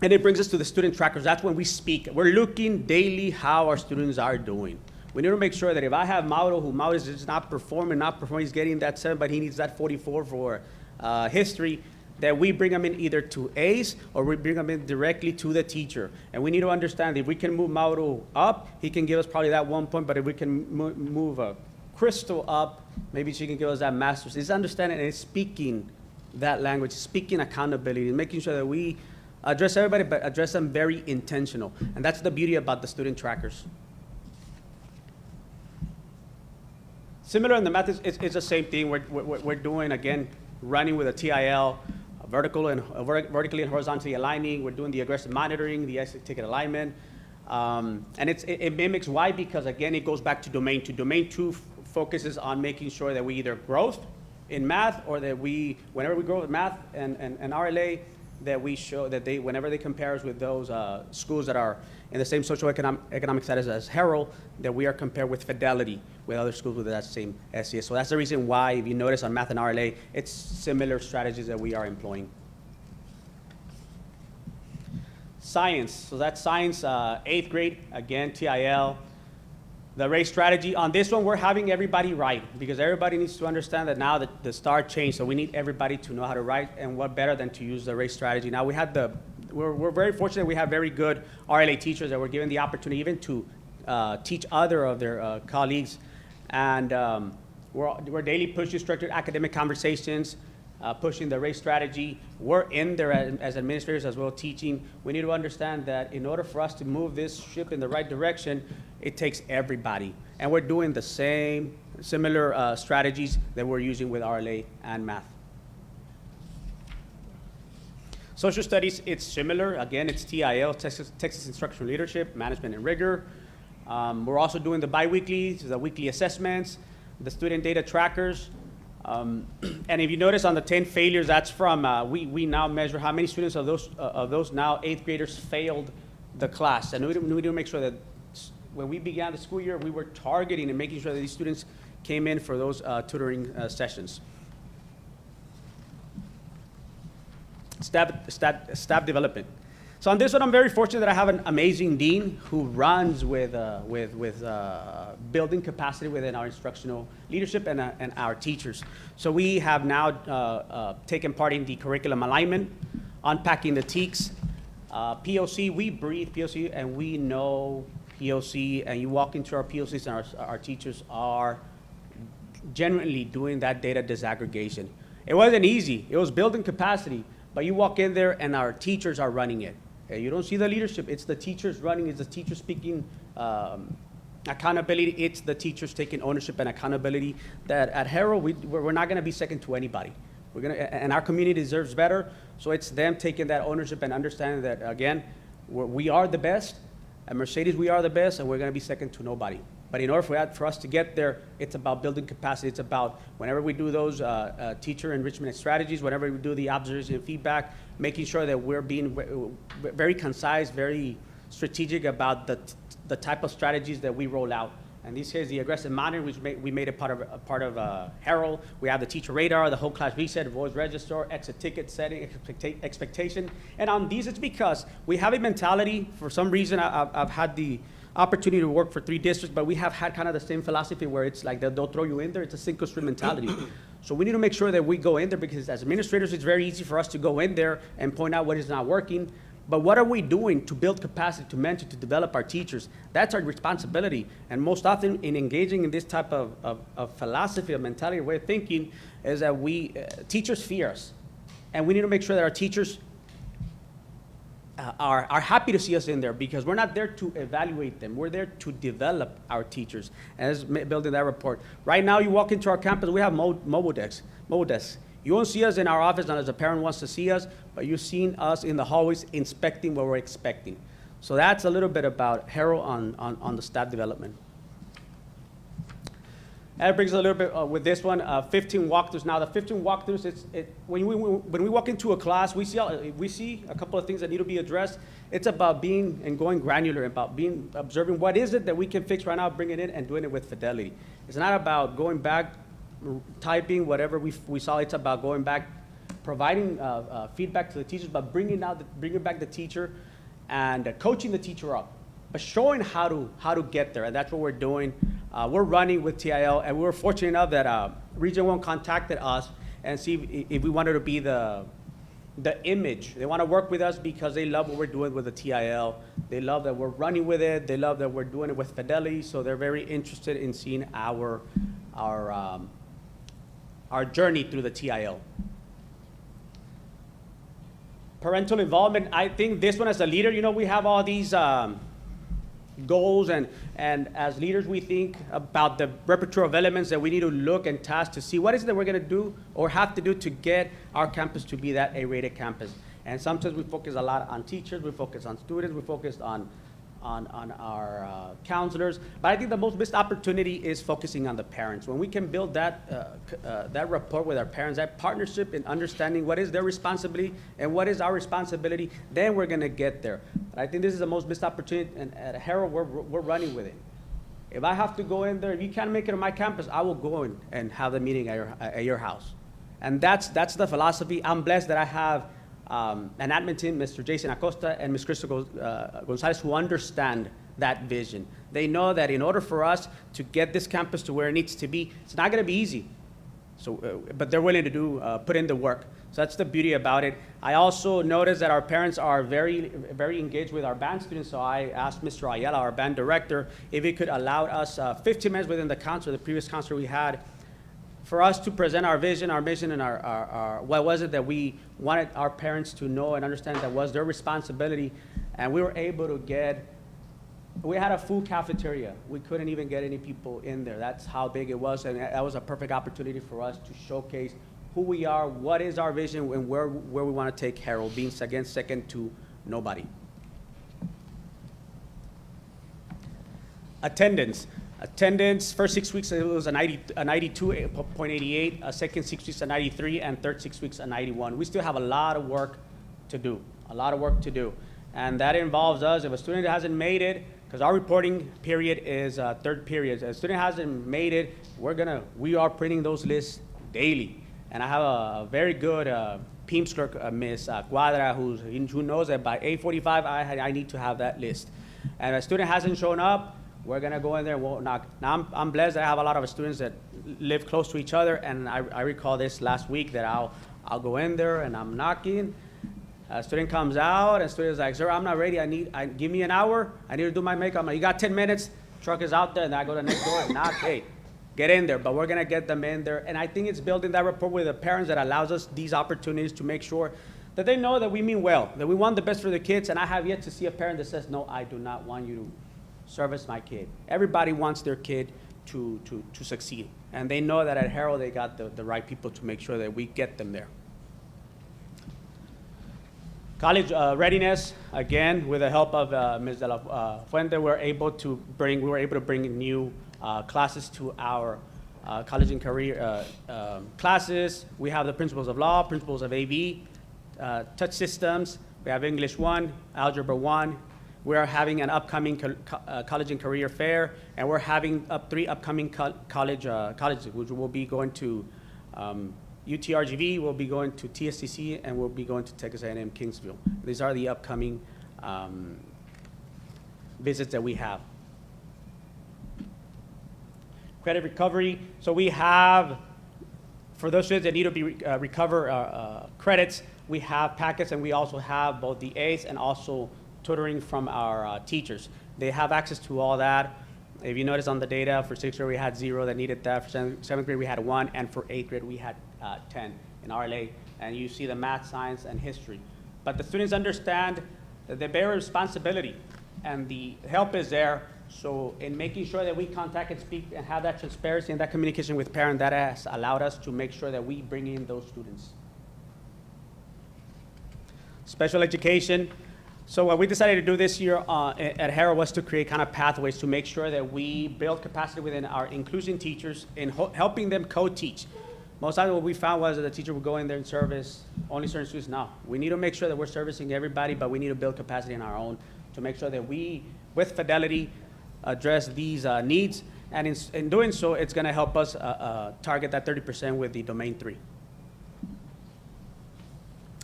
it brings us to the student trackers. That's when we speak. We're looking daily how our students are doing. We need to make sure that if I have Mauro, who Mauro is just not performing, he's getting that 7, but he needs that 44 for history, that we bring him in either to A's or we bring him in directly to the teacher. And we need to understand that if we can move Mauro up, he can give us probably that 1 point, but if we can move Crystal up, maybe she can give us that master's. It's understanding and it's speaking that language, speaking accountability, and making sure that we address everybody, but address them very intentional. And that's the beauty about the student trackers. Similar in the math, it's the same thing. We're doing, again, running with a TIL, vertically and horizontally aligning. We're doing the aggressive monitoring, the exit ticket alignment. And it mimics why, because again, it goes back to domain 2. Domain 2 focuses on making sure that we either growth in math or that whenever we grow with math and RLA, that we show that whenever they compare us with those schools that are in the same socioeconomic status as Harold, that we are compared with fidelity with other schools with that same SES. So that's the reason why, if you notice on math and RLA, it's similar strategies that we are employing. Science, so that's science, 8th grade, again, TIL. The race strategy, on this one, we're having everybody write, because everybody needs to understand that now that the STAR changed, so we need everybody to know how to write, and what better than to use the race strategy. Now, we're very fortunate we have very good RLA teachers that were given the opportunity even to teach other of their colleagues, and we're daily pushing structured academic conversations, pushing the race strategy. We're in there as administrators as well teaching. We need to understand that in order for us to move this ship in the right direction, it takes everybody. And we're doing the similar strategies that we're using with RLA and math. Social studies, it's similar. Again, it's TIL, Texas Instructional Leadership, Management and Rigor. We're also doing the biweekly, the weekly assessments, the student data trackers. And if you notice on the 10 failures, that's from, we now measure how many students of those now 8th graders failed the class. And we need to make sure that when we began the school year, we were targeting and making sure that these students came in for those tutoring sessions. staff development. So on this one, I'm very fortunate that I have an amazing dean who runs with building capacity within our instructional leadership and our teachers. So we have now taken part in the curriculum alignment, unpacking the TEKS, POC. We breathe POC and we know POC, and you walk into our POCs and our teachers are genuinely doing that data disaggregation. It wasn't easy. It was building capacity, but you walk in there and our teachers are running it. You don't see the leadership. It's the teachers running. It's the teachers speaking accountability. It's the teachers taking ownership and accountability. That at Harrow, we're not going to be second to anybody. And our community deserves better. So it's them taking that ownership and understanding that, again, we are the best. At Mercedes, we are the best, and we're going to be second to nobody. But in order for us to get there, it's about building capacity. It's about whenever we do those teacher enrichment strategies, whenever we do the observation and feedback, making sure that we're being very concise, very strategic about the type of strategies that we roll out. And this is the aggressive monitoring, which we made it part of Herald. We have the teacher radar, the whole class reset, voice register, exit ticket setting, expectation. And on these, it's because we have a mentality. For some reason, I've had the opportunity to work for 3 districts, but we have had kind of the same philosophy where it's like they'll throw you in there. It's a sink or swim mentality. So we need to make sure that we go in there, because as administrators, it's very easy for us to go in there and point out what is not working. But what are we doing to build capacity, to mentor, to develop our teachers? That's our responsibility. And most often in engaging in this type of philosophy, of mentality, way of thinking, is that teachers fear us. And we need to make sure that our teachers are happy to see us in there, because we're not there to evaluate them. We're there to develop our teachers. And as building that report. Right now, you walk into our campus, we have mobile desks. You won't see us in our office unless a parent wants to see us, but you've seen us in the hallways inspecting what we're expecting. So that's a little bit about Harrow on the staff development. That brings us a little bit with this one, 15 walkthroughs. Now the 15 walkthroughs, when we walk into a class, we see a couple of things that need to be addressed. It's about being and going granular, about observing what is it that we can fix right now, bring it in and doing it with fidelity. It's not about going back, typing whatever we saw. It's about going back, providing feedback to the teachers, but bringing back the teacher and coaching the teacher up, but showing how to get there. And that's what we're doing. We're running with TIL, and we were fortunate enough that Region 1 contacted us and see if we wanted to be the image. They want to work with us because they love what we're doing with the TIL. They love that we're running with it. They love that we're doing it with fidelity. So they're very interested in seeing our journey through the TIL. Parental involvement, I think this one as a leader, we have all these goals, and as leaders we think about the repertoire of elements that we need to look and task to see what is it that we're going to do or have to do to get our campus to be that A-rated campus. And sometimes we focus a lot on teachers, we focus on students, we focus on our counselors, but I think the most missed opportunity is focusing on the parents. When we can build that rapport with our parents, that partnership in understanding what is their responsibility and what is our responsibility, then we're going to get there. But I think this is the most missed opportunity, and at Harrow, we're running with it. If I have to go in there, if you can't make it on my campus, I will go in and have the meeting at your house. And that's the philosophy. I'm blessed that I have an admin team, Mr. Jason Acosta and Ms. Crystal Gonzalez, who understand that vision. They know that in order for us to get this campus to where it needs to be, it's not going to be easy. So, but they're willing to put in the work. So that's the beauty about it. I also noticed that our parents are very, very engaged with our band students. So I asked Mr. Ayala, our band director, if he could allow us 15 minutes within the concert, the previous concert we had, for us to present our vision, our mission, and our what was it that we wanted our parents to know and understand that was their responsibility. And we were able to we had a full cafeteria. We couldn't even get any people in there. That's how big it was, and that was a perfect opportunity for us to showcase who we are, what is our vision, and where we want to take Harrow, being second to nobody. Attendance, first 6 weeks it was a 92.88, second 6 weeks a 93, and third 6 weeks a 91. We still have a lot of work to do, And that involves us, if a student hasn't made it, because our reporting period is third period. If a student hasn't made it, we are printing those lists daily. And I have a very good PIMS clerk, Ms. Cuadra, who knows that by 8:45 I need to have that list. And if a student hasn't shown up, we're gonna go in there and we'll knock. Now, I'm blessed that I have a lot of students that live close to each other, and I recall this last week that I'll go in there and I'm knocking. A student comes out and student's like, sir, I'm not ready, give me an hour, I need to do my makeup. I'm like, you got 10 minutes, truck is out there, and I go to the next door and knock, hey, get in there, but we're gonna get them in there. And I think it's building that rapport with the parents that allows us these opportunities to make sure that they know that we mean well, that we want the best for the kids. And I have yet to see a parent that says, no, I do not want you to service my kid. Everybody wants their kid to succeed. And they know that at Harrell they got the right people to make sure that we get them there. College readiness, again, with the help of Ms. De La Fuente, we were able to bring new classes to our college and career classes. We have the principles of law, principles of AV, touch systems. We have English 1, Algebra 1. We are having an upcoming college and career fair, and we're having 3 upcoming colleges, which will be going to UTRGV, we'll be going to TSTC, and we'll be going to Texas A&M Kingsville. These are the upcoming visits that we have. Credit recovery. So we have, for those students that need to be recover credits, we have packets, and we also have both the ACE and also tutoring from our teachers. They have access to all that. If you notice on the data, for 6th grade we had 0 that needed that, for 7th grade we had 1, and for 8th grade we had 10 in RLA. And you see the math, science, and history. But the students understand that they bear responsibility, and the help is there. So in making sure that we contact and speak and have that transparency and that communication with parents, that has allowed us to make sure that we bring in those students. Special education. So what we decided to do this year at Harrell was to create kind of pathways to make sure that we build capacity within our inclusion teachers in helping them co-teach. Most times what we found was that the teacher would go in there and service only certain students. No, we need to make sure that we're servicing everybody, but we need to build capacity in our own to make sure that we, with fidelity, address these needs. And in doing so, it's gonna help us target that 30% with the Domain 3.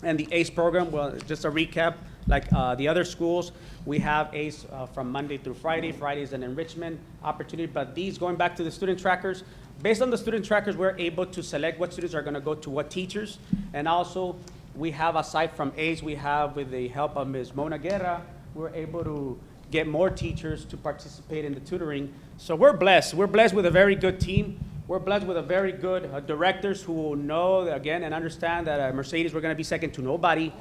And the ACE program, well, just a recap, like the other schools, we have ACE from Monday through Friday. Friday is an enrichment opportunity, but these, going back to the student trackers, based on the student trackers, we're able to select what students are gonna go to what teachers. And also, we have, aside from ACE, we have, with the help of Ms. Mona Guerra, we're able to get more teachers to participate in the tutoring. So we're blessed. We're blessed with a very good team. We're blessed with a very good directors who will know, again, and understand that at Mercedes, we're gonna be second to nobody.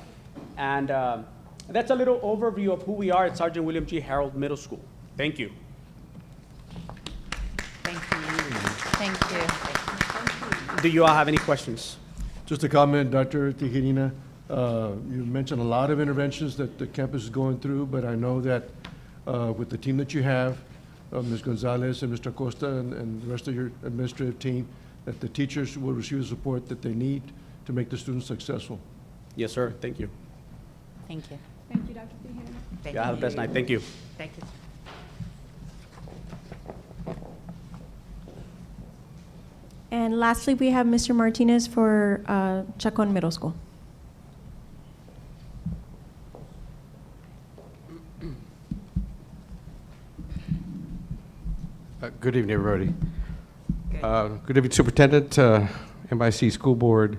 And that's a little overview of who we are at Sergeant William G. Harold Middle School. Thank you. Thank you. Thank you. Do you all have any questions? Just a comment, Dr. Tijerina. You mentioned a lot of interventions that the campus is going through, but I know that with the team that you have, Ms. Gonzalez and Mr. Acosta and the rest of your administrative team, that the teachers will receive the support that they need to make the students successful. Yes, sir. Thank you. Thank you. Thank you, Dr. Tejeda. Yeah, have the best night. Thank you. Thank you. And lastly, we have Mr. Martinez for Chacon Middle School. Good evening, everybody. Good evening, Superintendent, MISD School Board,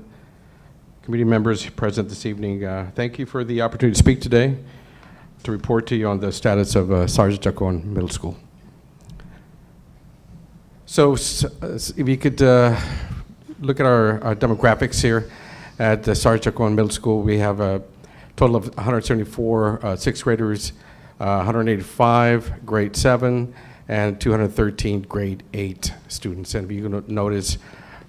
committee members present this evening. Thank you for the opportunity to speak today, to report to you on the status of Sergeant Chacon Middle School. So if you could look at our demographics here at the Sergeant Chacon Middle School, we have a total of 174 sixth graders, 185 grade 7, and 213 grade 8 students. And if you can notice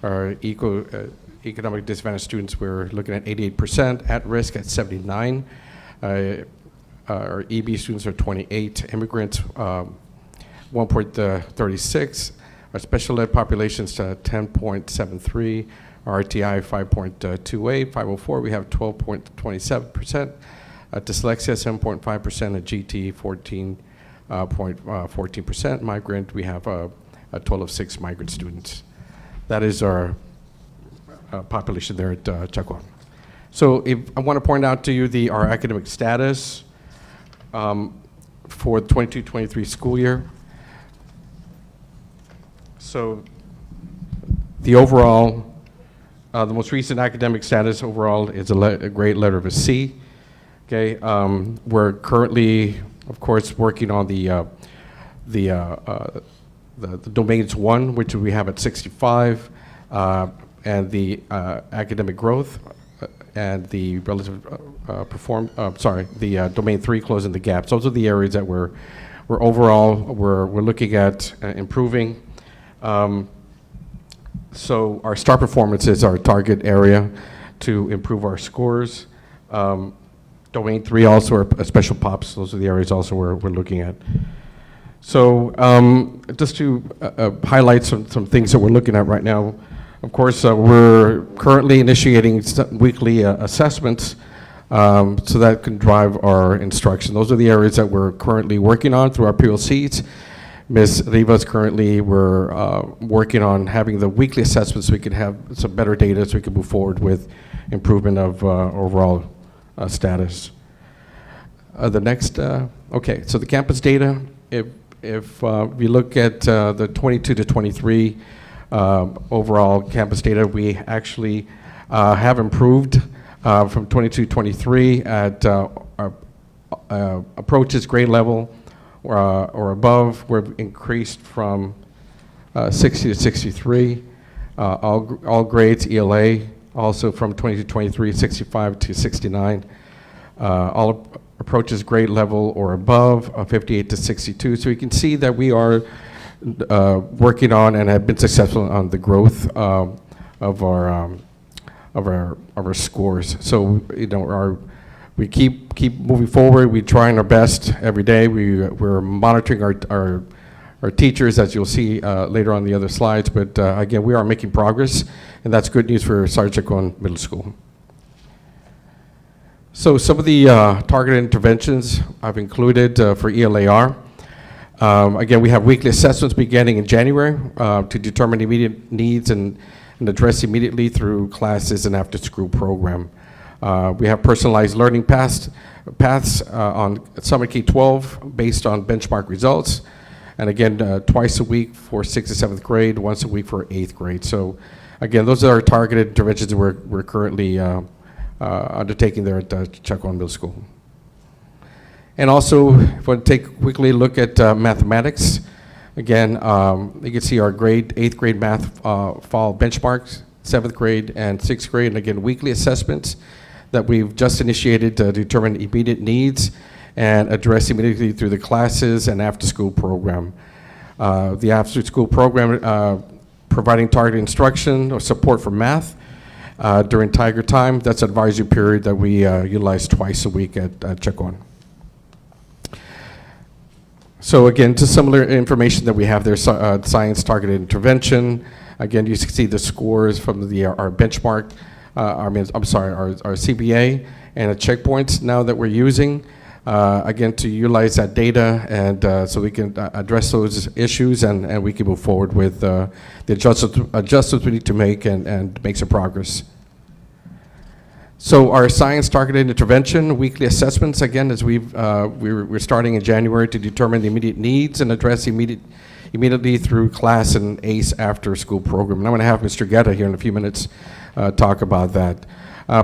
our economic disadvantaged students, we're looking at 88%, at risk at 79. Our EB students are 28, immigrants 1.36, our special ed population's 10.73, our RTI 5.28, 504, we have 12.27%, dyslexia 7.5%, and GT 14%. Migrant, we have a total of 6 migrant students. That is our population there at Chacon. So if, I want to point out to you our academic status for the 22-23 school year. So the overall, the most recent academic status overall is a grade letter of a C. Okay, we're currently, of course, working on the domains 1, which we have at 65, and the academic growth, and the relative the domain 3 closing the gaps. Those are the areas that we're looking at improving. So our star performance is our target area to improve our scores. Domain 3 also are special pops. Those are the areas also we're looking at. So just to highlight some things that we're looking at right now. Of course, we're currently initiating weekly assessments so that can drive our instruction. Those are the areas that we're currently working on through our PLCs. Ms. Rivas, currently we're working on having the weekly assessments so we can have some better data so we can move forward with improvement of overall status. The next, okay, so the campus data, if we look at the 22 to 23 overall campus data, we actually have improved from 22 to 23 at approaches grade level or above. We've increased from 60 to 63. All grades, ELA, also from 20 to 23, 65 to 69. All approaches grade level or above, 58 to 62. So you can see that we are working on and have been successful on the growth of our scores. So you know, we keep moving forward. We're trying our best every day. We're monitoring our teachers, as you'll see later on the other slides. But again, we are making progress, and that's good news for Sarge Chacon Middle School. So some of the targeted interventions I've included for ELAR. Again, we have weekly assessments beginning in January to determine immediate needs and address immediately through classes and after-school program. We have personalized learning paths on Summer K-12 based on benchmark results. And again, twice a week for 6th and 7th grade, once a week for 8th grade. So again, those are our targeted interventions that we're currently undertaking there at Chacon Middle School. And also, if I take a quickly look at mathematics, again, you can see our 8th grade math fall benchmarks, 7th grade and 6th grade, and again, weekly assessments that we've just initiated to determine immediate needs and address immediately through the classes and after-school program. The after-school program providing targeted instruction or support for math during Tiger Time. That's advisory period that we utilize twice a week at Chacon. So again, just similar information that we have there, science targeted intervention. Again, you see the scores from our benchmark, our CBA and the checkpoints now that we're using, again, to utilize that data and so we can address those issues and we can move forward with the adjustments we need to make and make some progress. So our science targeted intervention, weekly assessments, again, as we're starting in January to determine the immediate needs and address immediately through class and ACE after school program. And I'm gonna have Mr. Guetta here in a few minutes talk about that.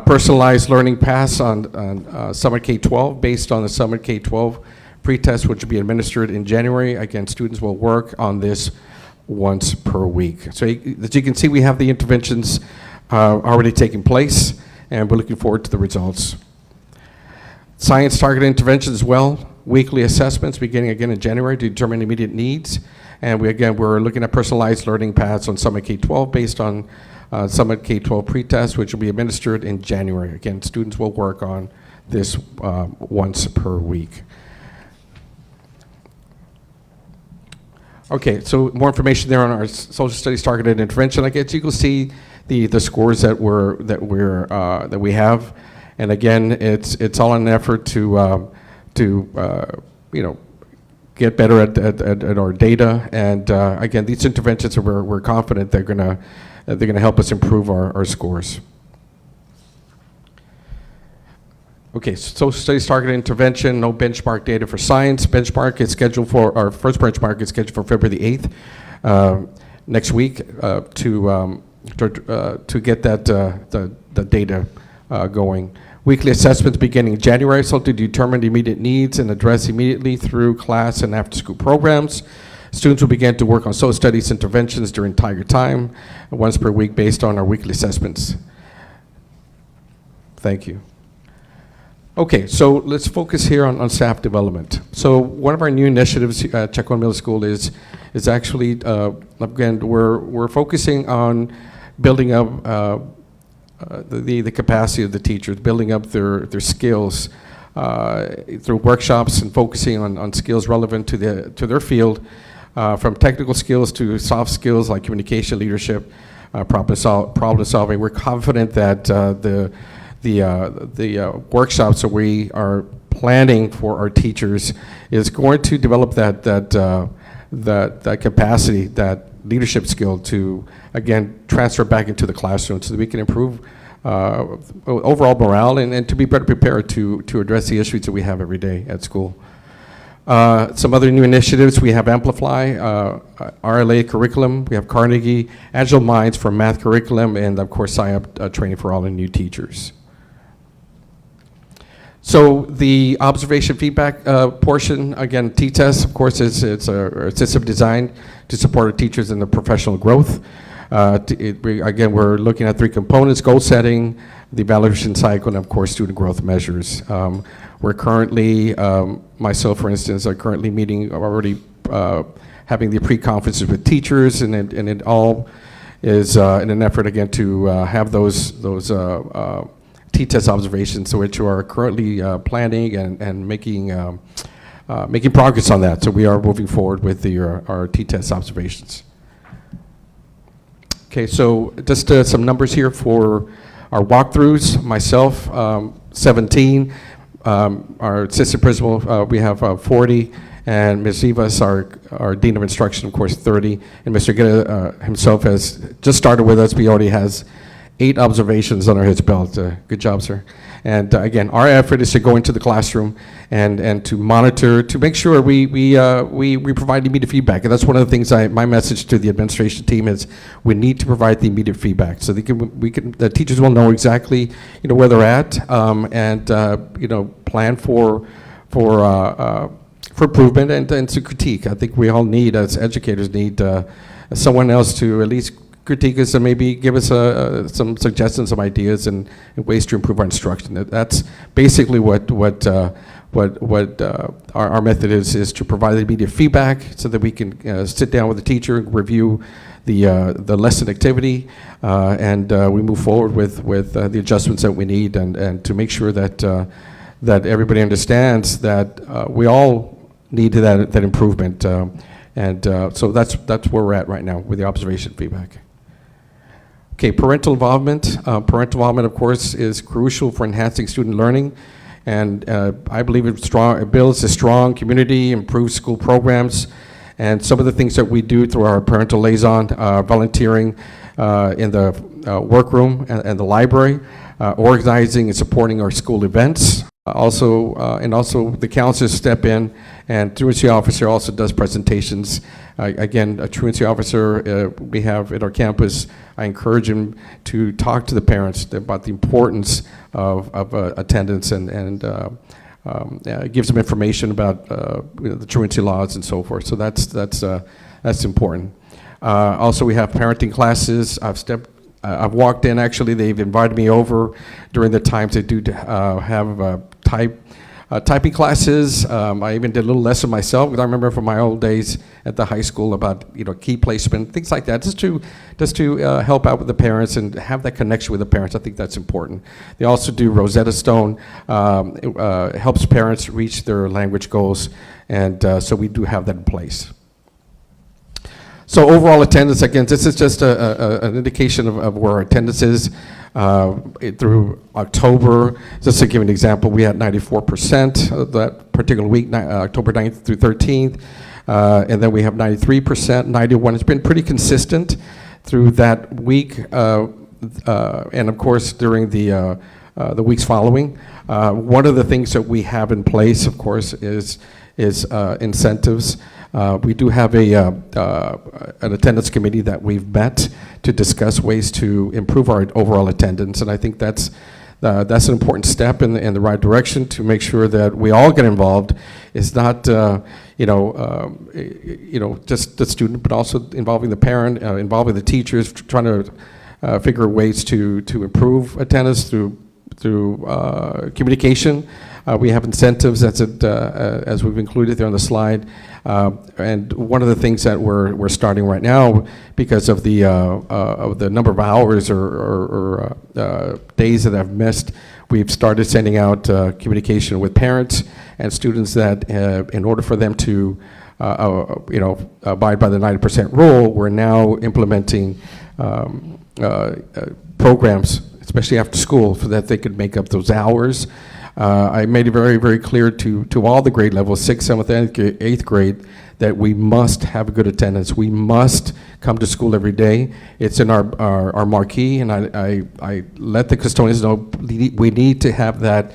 Personalized learning paths on Summer K-12 based on the Summer K-12 pretest, which will be administered in January. Again, students will work on this once per week. So as you can see, we have the interventions already taking place, and we're looking forward to the results. Science targeted interventions as well, weekly assessments beginning again in January to determine immediate needs. And we're looking at personalized learning paths on Summer K-12 based on Summer K-12 pretest, which will be administered in January. Again, students will work on this once per week. Okay, so more information there on our social studies targeted intervention. I guess you can see the scores that we have, and again, it's all in an effort to you know, get better at our data, and again, these interventions we're confident they're gonna help us improve our scores. Okay, social studies targeted intervention, no benchmark data for science. Benchmark is scheduled for, our first benchmark is scheduled for February the 8th, next week, to get that, the data going. Weekly assessments beginning in January, so to determine the immediate needs and address immediately through class and after-school programs. Students will begin to work on social studies interventions during Tiger Time, once per week based on our weekly assessments. Thank you. Okay, so let's focus here on staff development. So one of our new initiatives at Chacon Middle School is actually, again, we're focusing on building up the capacity of the teachers, building up their skills through workshops and focusing on skills relevant to their field, from technical skills to soft skills like communication, leadership, problem solving. We're confident that the workshops that we are planning for our teachers is going to develop that capacity, that leadership skill to, again, transfer back into the classroom so that we can improve overall morale and to be better prepared to address the issues that we have every day at school. Some other new initiatives, we have Amplify, RLA curriculum, we have Carnegie, Agile Minds for math curriculum, and of course, SciUp training for all the new teachers. So the observation feedback portion, again, T-test, of course, it's a system designed to support our teachers in their professional growth. Again, we're looking at 3 components: goal setting, the evaluation cycle, and of course, student growth measures. We're currently, myself, for instance, are currently meeting, already having the pre-conferences with teachers, and it all is in an effort, again, to have those T-test observations, which we are currently planning and making progress on that. So we are moving forward with our T-test observations. Okay, so just some numbers here for our walkthroughs. Myself, 17. Our assistant principal, we have 40. And Ms. Rivas, our Dean of Instruction, of course, 30. And Mr. Guerra himself has just started with us. He already has 8 observations under his belt. Good job, sir. And again, our effort is to go into the classroom and to monitor, to make sure we provide immediate feedback. And that's one of the things my message to the administration team is we need to provide the immediate feedback so the teachers will know exactly where they're at and plan for improvement and to critique. I think we all need, as educators, need someone else to at least critique us and maybe give us some suggestions, some ideas, and ways to improve our instruction. That's basically what our method is to provide immediate feedback so that we can sit down with the teacher and review the lesson activity, and we move forward with the adjustments that we need, and to make sure that everybody understands that we all need that improvement, so that's where we're at right now with the observation feedback. Okay, parental involvement. Parental involvement, of course, is crucial for enhancing student learning, and I believe it builds a strong community, improves school programs, and some of the things that we do through our parental liaison, volunteering in the workroom and the library, organizing and supporting our school events. Also the counselors step in, and truancy officer also does presentations. Again, a truancy officer we have at our campus, I encourage him to talk to the parents about the importance of attendance and gives them information about the truancy laws and so forth. So that's important. Also, we have parenting classes. I've walked in, actually, they've invited me over during the times they do have typing classes. I even did a little lesson myself, because I remember from my old days at the high school about key placement, things like that, just to help out with the parents and have that connection with the parents. I think that's important. They also do Rosetta Stone. It helps parents reach their language goals, and so we do have that in place. So overall attendance, again, this is just an indication of where our attendance is through October. Just to give an example, we had 94% that particular week, October 9th through 13th. And then we have 93%, 91%. It's been pretty consistent through that week. And of course, during the the weeks following. One of the things that we have in place, of course, is incentives. We do have an attendance committee that we've met to discuss ways to improve our overall attendance, and I think that's an important step in the right direction to make sure that we all get involved. It's not just the student, but also involving the parent, involving the teachers, trying to figure ways to improve attendance through communication. We have incentives, as we've included there on the slide. And one of the things that we're starting right now, because of the number of hours or days that I've missed, we've started sending out communication with parents and students that in order for them to abide by the 90% rule, we're now implementing programs, especially after school, so that they could make up those hours. I made it very, very clear to all the grade levels, 6th, 7th, and 8th grade, that we must have a good attendance. We must come to school every day. It's in our marquee, and I let the custodians know we need to have that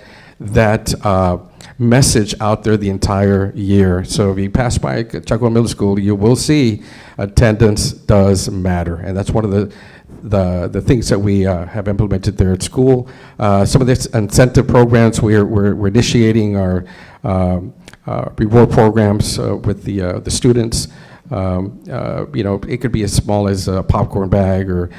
message out there the entire year. So if you pass by Chaco Middle School, you will see attendance does matter, and that's one of the things that we have implemented there at school. Some of this incentive programs, we're initiating our reward programs with the students. It could be as small as a popcorn bag or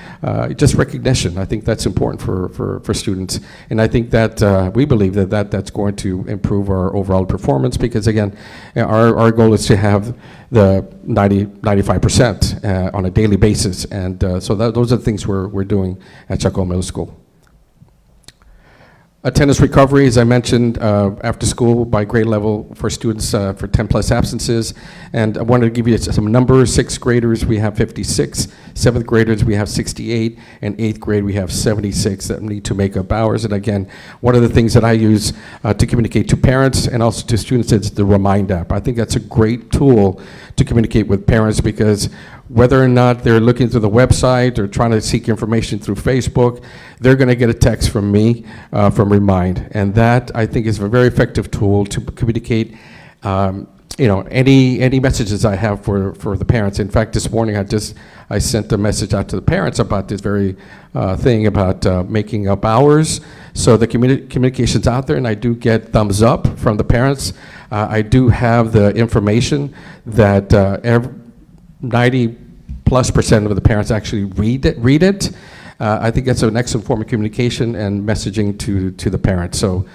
just recognition. I think that's important for students. And I think that we believe that's going to improve our overall performance because, again, our goal is to have the 95% on a daily basis. And so those are the things we're doing at Chaco Middle School. Attendance recovery, as I mentioned, after school by grade level for students for 10 plus absences. And I wanted to give you some numbers. 6th graders, we have 56. 7th graders, we have 68. And 8th grade, we have 76 that need to make up hours. And again, one of the things that I use to communicate to parents and also to students is the Remind app. I think that's a great tool to communicate with parents because whether or not they're looking through the website or trying to seek information through Facebook, they're going to get a text from me from Remind. And that, I think, is a very effective tool to communicate any messages I have for the parents. In fact, this morning I sent a message out to the parents about this very thing about making up hours. So the communication's out there, and I do get thumbs up from the parents. I do have the information that 90+% of the parents actually read it. I think that's an excellent form of communication and messaging to the parents. So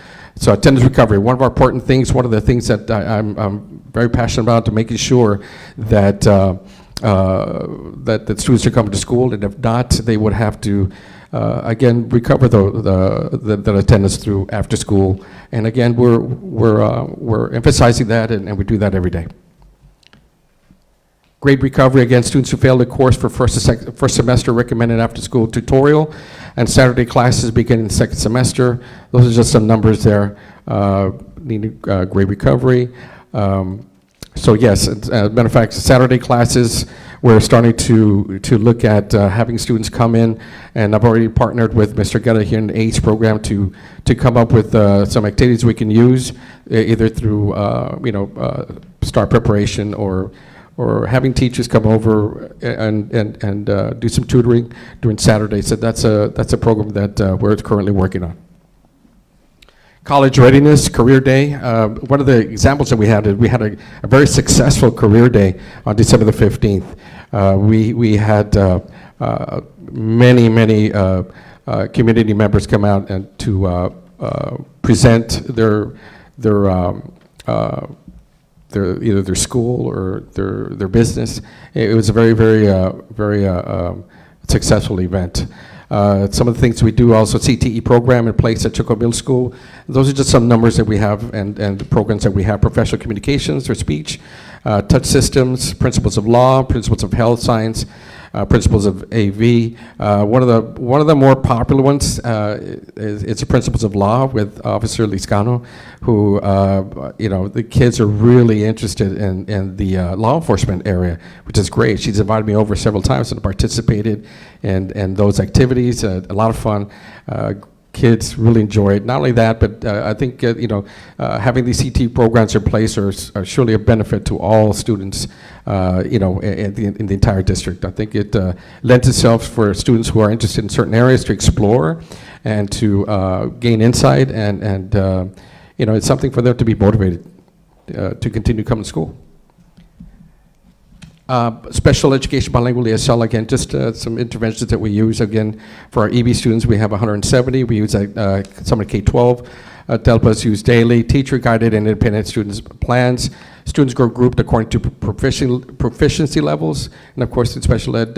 attendance recovery, one of our important things, one of the things that I'm very passionate about, to making sure that that students are coming to school, and if not, they would have to again recover the attendance through after school. And again, we're emphasizing that, and we do that every day. Grade recovery, again, students who failed the course for first semester recommended after-school tutorial, and Saturday classes beginning the second semester. Those are just some numbers there needing grade recovery. So yes, as a matter of fact, Saturday classes, we're starting to look at having students come in, and I've already partnered with Mr. Guetta here in the ACE program to come up with some activities we can use, either through start preparation or having teachers come over and do some tutoring during Saturday. So that's a program that we're currently working on. College readiness, career day. One of the examples that we had is we had a very successful career day on December the 15th. We had many community members come out and to present their either their school or their business. It was a very successful event. Some of the things we do also, CTE program in place at Chaco Middle School. Those are just some numbers that we have and the programs that we have: professional communications or speech, touch systems, principles of law, principles of health science, principles of AV. One of the more popular ones is the principles of law with Officer Liscano, who the kids are really interested in the law enforcement area, which is great. She's invited me over several times and participated in those activities. A lot of fun. kids really enjoy it. Not only that, but I think having these CT programs in place are surely a benefit to all students, in the entire district. I think it lends itself for students who are interested in certain areas to explore and to gain insight, and it's something for them to be motivated to continue coming to school. Special education bilingual ESL, again, just some interventions that we use. Again, for our EB students, we have 170. We use some of K-12 to help us use daily teacher-guided and independent students plans. Students grow grouped according to proficiency levels. And of course, in special ed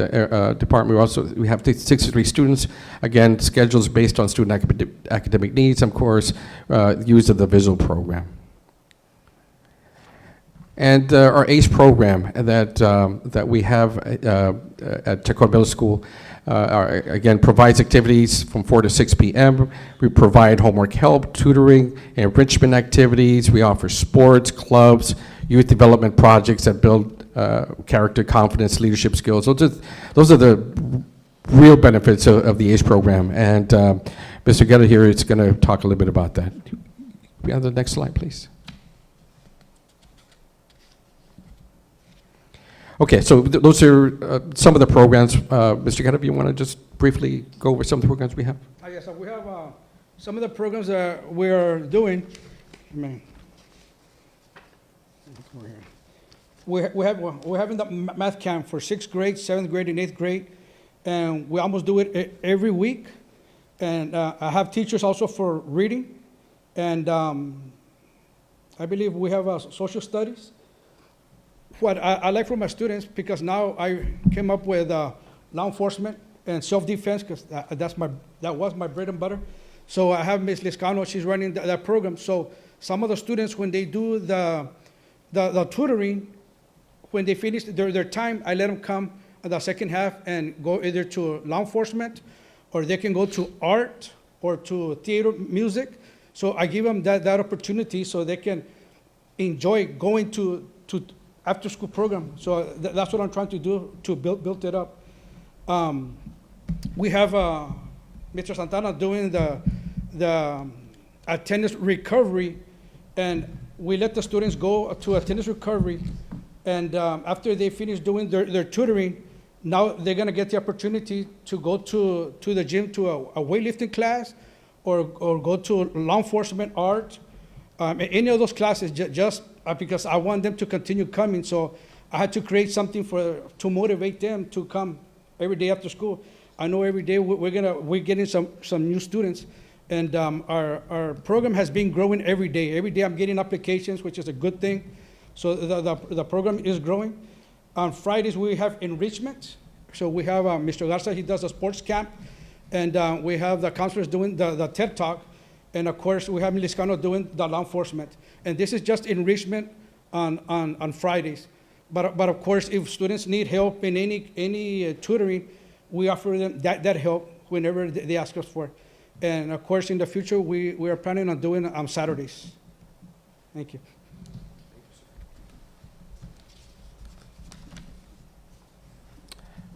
department, we have 63 students. Again, schedules based on student academic needs, of course, use of the visual program. And our ACE program that we have at Tacoma Middle School, again, provides activities from 4 to 6 p.m. We provide homework help, tutoring, enrichment activities. We offer sports, clubs, youth development projects that build character, confidence, leadership skills. Those are the real benefits of the ACE program. And Mr. Guerra here is going to talk a little bit about that. Can we have the next slide, please? Okay, so those are some of the programs. Mr. Guerra, if you want to just briefly go over some of the programs we have? Yes, we have some of the programs that we are doing. We're having the math camp for 6th grade, 7th grade, and 8th grade, and we almost do it every week. And I have teachers also for reading, and I believe we have social studies. What I like from my students, because now I came up with law enforcement and self-defense, because that was my bread and butter. So I have Ms. Liscano, she's running that program. So some of the students, when they do the tutoring, when they finish their time, I let them come in the second half and go either to law enforcement, or they can go to art or to theater, music. So I give them that opportunity so they can enjoy going to after-school program. So that's what I'm trying to do to build it up. We have Mr. Santana doing the attendance recovery, and we let the students go to attendance recovery, and after they finish doing their tutoring, now they're gonna get the opportunity to go to the gym to a weightlifting class, or go to law enforcement, art, any of those classes, just because I want them to continue coming. So I had to create something to motivate them to come every day after school. I know every day we're getting some new students, and our program has been growing every day. Every day I'm getting applications, which is a good thing. So the program is growing. On Fridays we have enrichment. So we have Mr. Garza, he does a sports camp, and we have the counselors doing the TED Talk. And of course, we have Liscano doing the law enforcement. And this is just enrichment on Fridays. But of course, if students need help in any tutoring, we offer them that help whenever they ask us for it. And of course, in the future, we are planning on doing it on Saturdays. Thank you.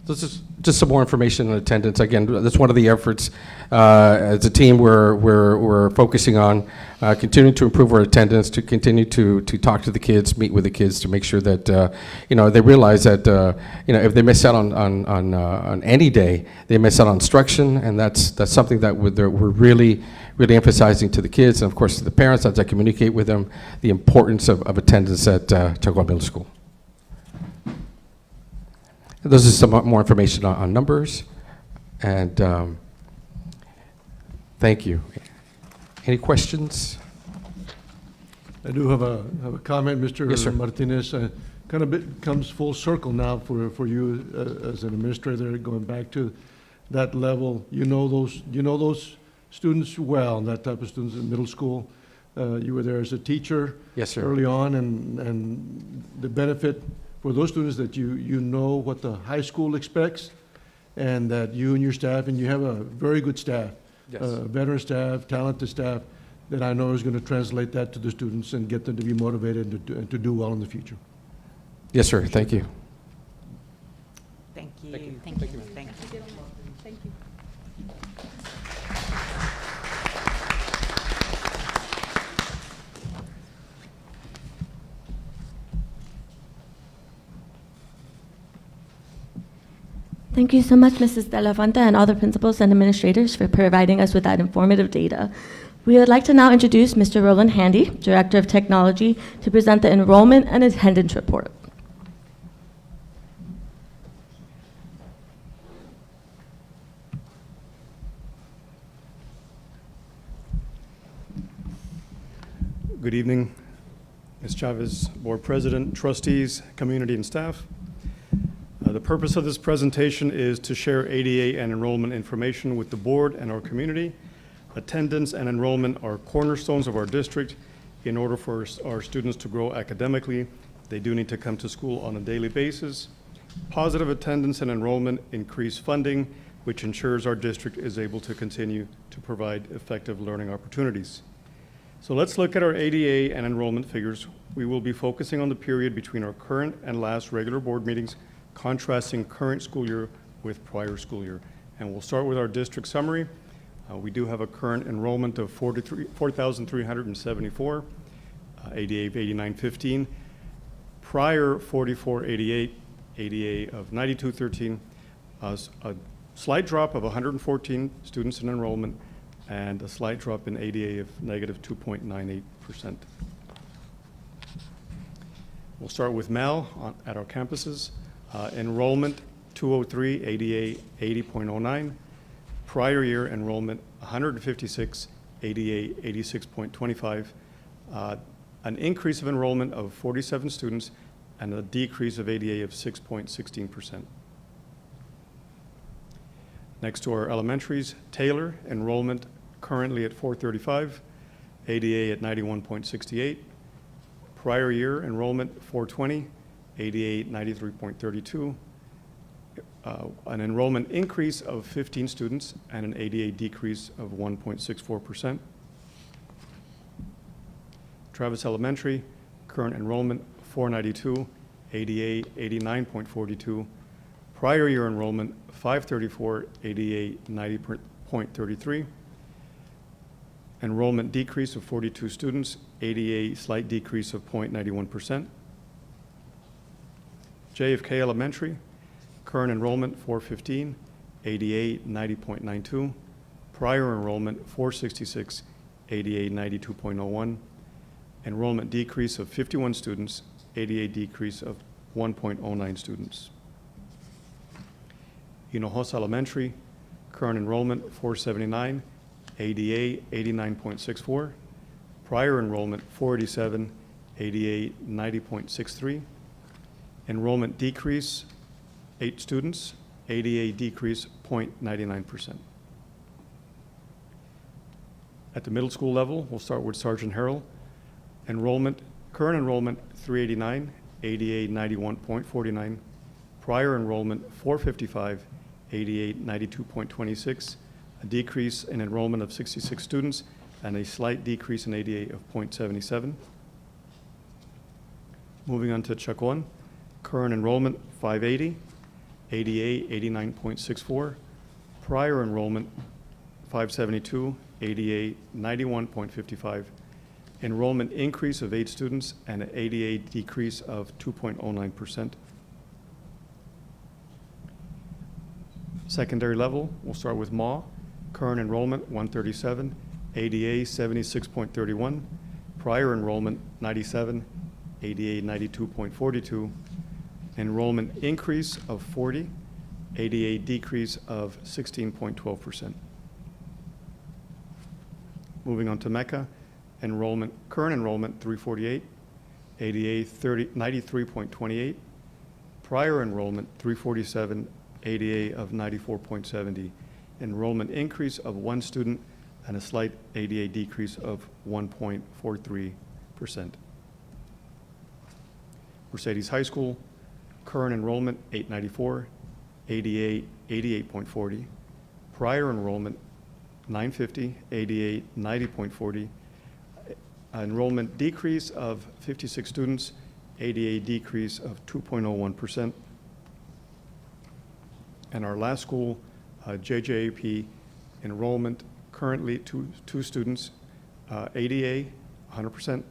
This is just some more information on attendance. Again, that's one of the efforts as a team we're focusing on, continuing to improve our attendance, to continue to talk to the kids, meet with the kids, to make sure that they realize that if they miss out on any day, they miss out on instruction, and that's something that we're really emphasizing to the kids, and of course to the parents as I communicate with them the importance of attendance at Tacoma Middle School. This is some more information on numbers, and thank you. Any questions? I do have a comment, Mr. Yes, sir. Martinez. Kind of comes full circle now for you as an administrator, going back to that level. You know those students well, that type of students in middle school. You were there as a teacher, yes, sir, early on, and the benefit for those students that you know what the high school expects, and that you and your staff, and you have a very good staff, yes, veteran staff, talented staff, that I know is going to translate that to the students and get them to be motivated and to do well in the future. Yes, sir. Thank you. Thank you. Thank you. Thank you. Thank you. Thank you. Thank you. Thank you so much, Mrs. De La Fuente, and all the principals and administrators for providing us with that informative data. We would like to now introduce Mr. Roland Handy, Director of Technology, to present the enrollment and attendance report. Good evening, Ms. Chavez, Board President, trustees, community, and staff. The purpose of this presentation is to share ADA and enrollment information with the board and our community. Attendance and enrollment are cornerstones of our district. In order for our students to grow academically, they do need to come to school on a daily basis. Positive attendance and enrollment increase funding, which ensures our district is able to continue to provide effective learning opportunities. So let's look at our ADA and enrollment figures. We will be focusing on the period between our current and last regular board meetings, contrasting current school year with prior school year. And we'll start with our district summary. We do have a current enrollment of 4,374, ADA of 8915, prior 4488, ADA of 9213, a slight drop of 114 students in enrollment, and a slight drop in ADA of negative 2.98%. We'll start with Mel at our campuses. Enrollment 203, ADA 80.09. Prior year enrollment 156, ADA 86.25. An increase of enrollment of 47 students and a decrease of ADA of 6.16%. Next to our elementaries, Taylor, enrollment currently at 435, ADA at 91.68. Prior year enrollment 420, ADA 93.32. An enrollment increase of 15 students and an ADA decrease of 1.64%. Travis Elementary, current enrollment 492, ADA 89.42. Prior year enrollment 534, ADA 90.33. Enrollment decrease of 42 students, ADA slight decrease of 0.91%. JFK Elementary, current enrollment 415, ADA 90.92. Prior enrollment 466, ADA 92.01. Enrollment decrease of 51 students, ADA decrease of 1.09 students. Hinojosa Elementary, current enrollment 479, ADA 89.64. Prior enrollment 487, ADA 90.63. Enrollment decrease 8 students, ADA decrease 0.99%. At the middle school level, we'll start with Sergeant Harrell. Enrollment, current enrollment 389, ADA 91.49. Prior enrollment 455, ADA 92.26. A decrease in enrollment of 66 students and a slight decrease in ADA of 0.77. Moving on to Chacuan, current enrollment 580, ADA 89.64. Prior enrollment 572, ADA 91.55. Enrollment increase of 8 students and an ADA decrease of 2.09%. Secondary level, we'll start with MAW. Current enrollment 137, ADA 76.31. Prior enrollment 97, ADA 92.42. Enrollment increase of 40, ADA decrease of 16.12%. Moving on to Mecca, enrollment, current enrollment 348, ADA 93.28. Prior enrollment 347, ADA of 94.70. Enrollment increase of 1 student and a slight ADA decrease of 1.43%. Mercedes High School, current enrollment 894, ADA 88.40. Prior enrollment 950, ADA 90.40. Enrollment decrease of 56 students, ADA decrease of 2.01%. And our last school, JJAP, enrollment currently two students, ADA 100%.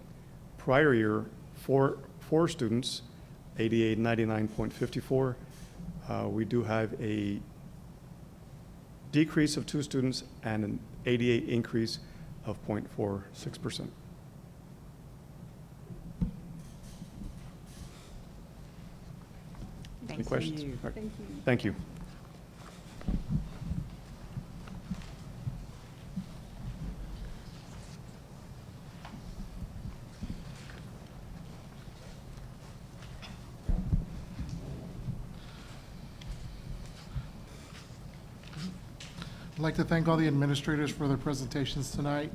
Prior year, four students, ADA 99.54. We do have a decrease of 2 students and an ADA increase of 0.46%. Any questions? All right. Thank you. I'd like to thank all the administrators for their presentations tonight.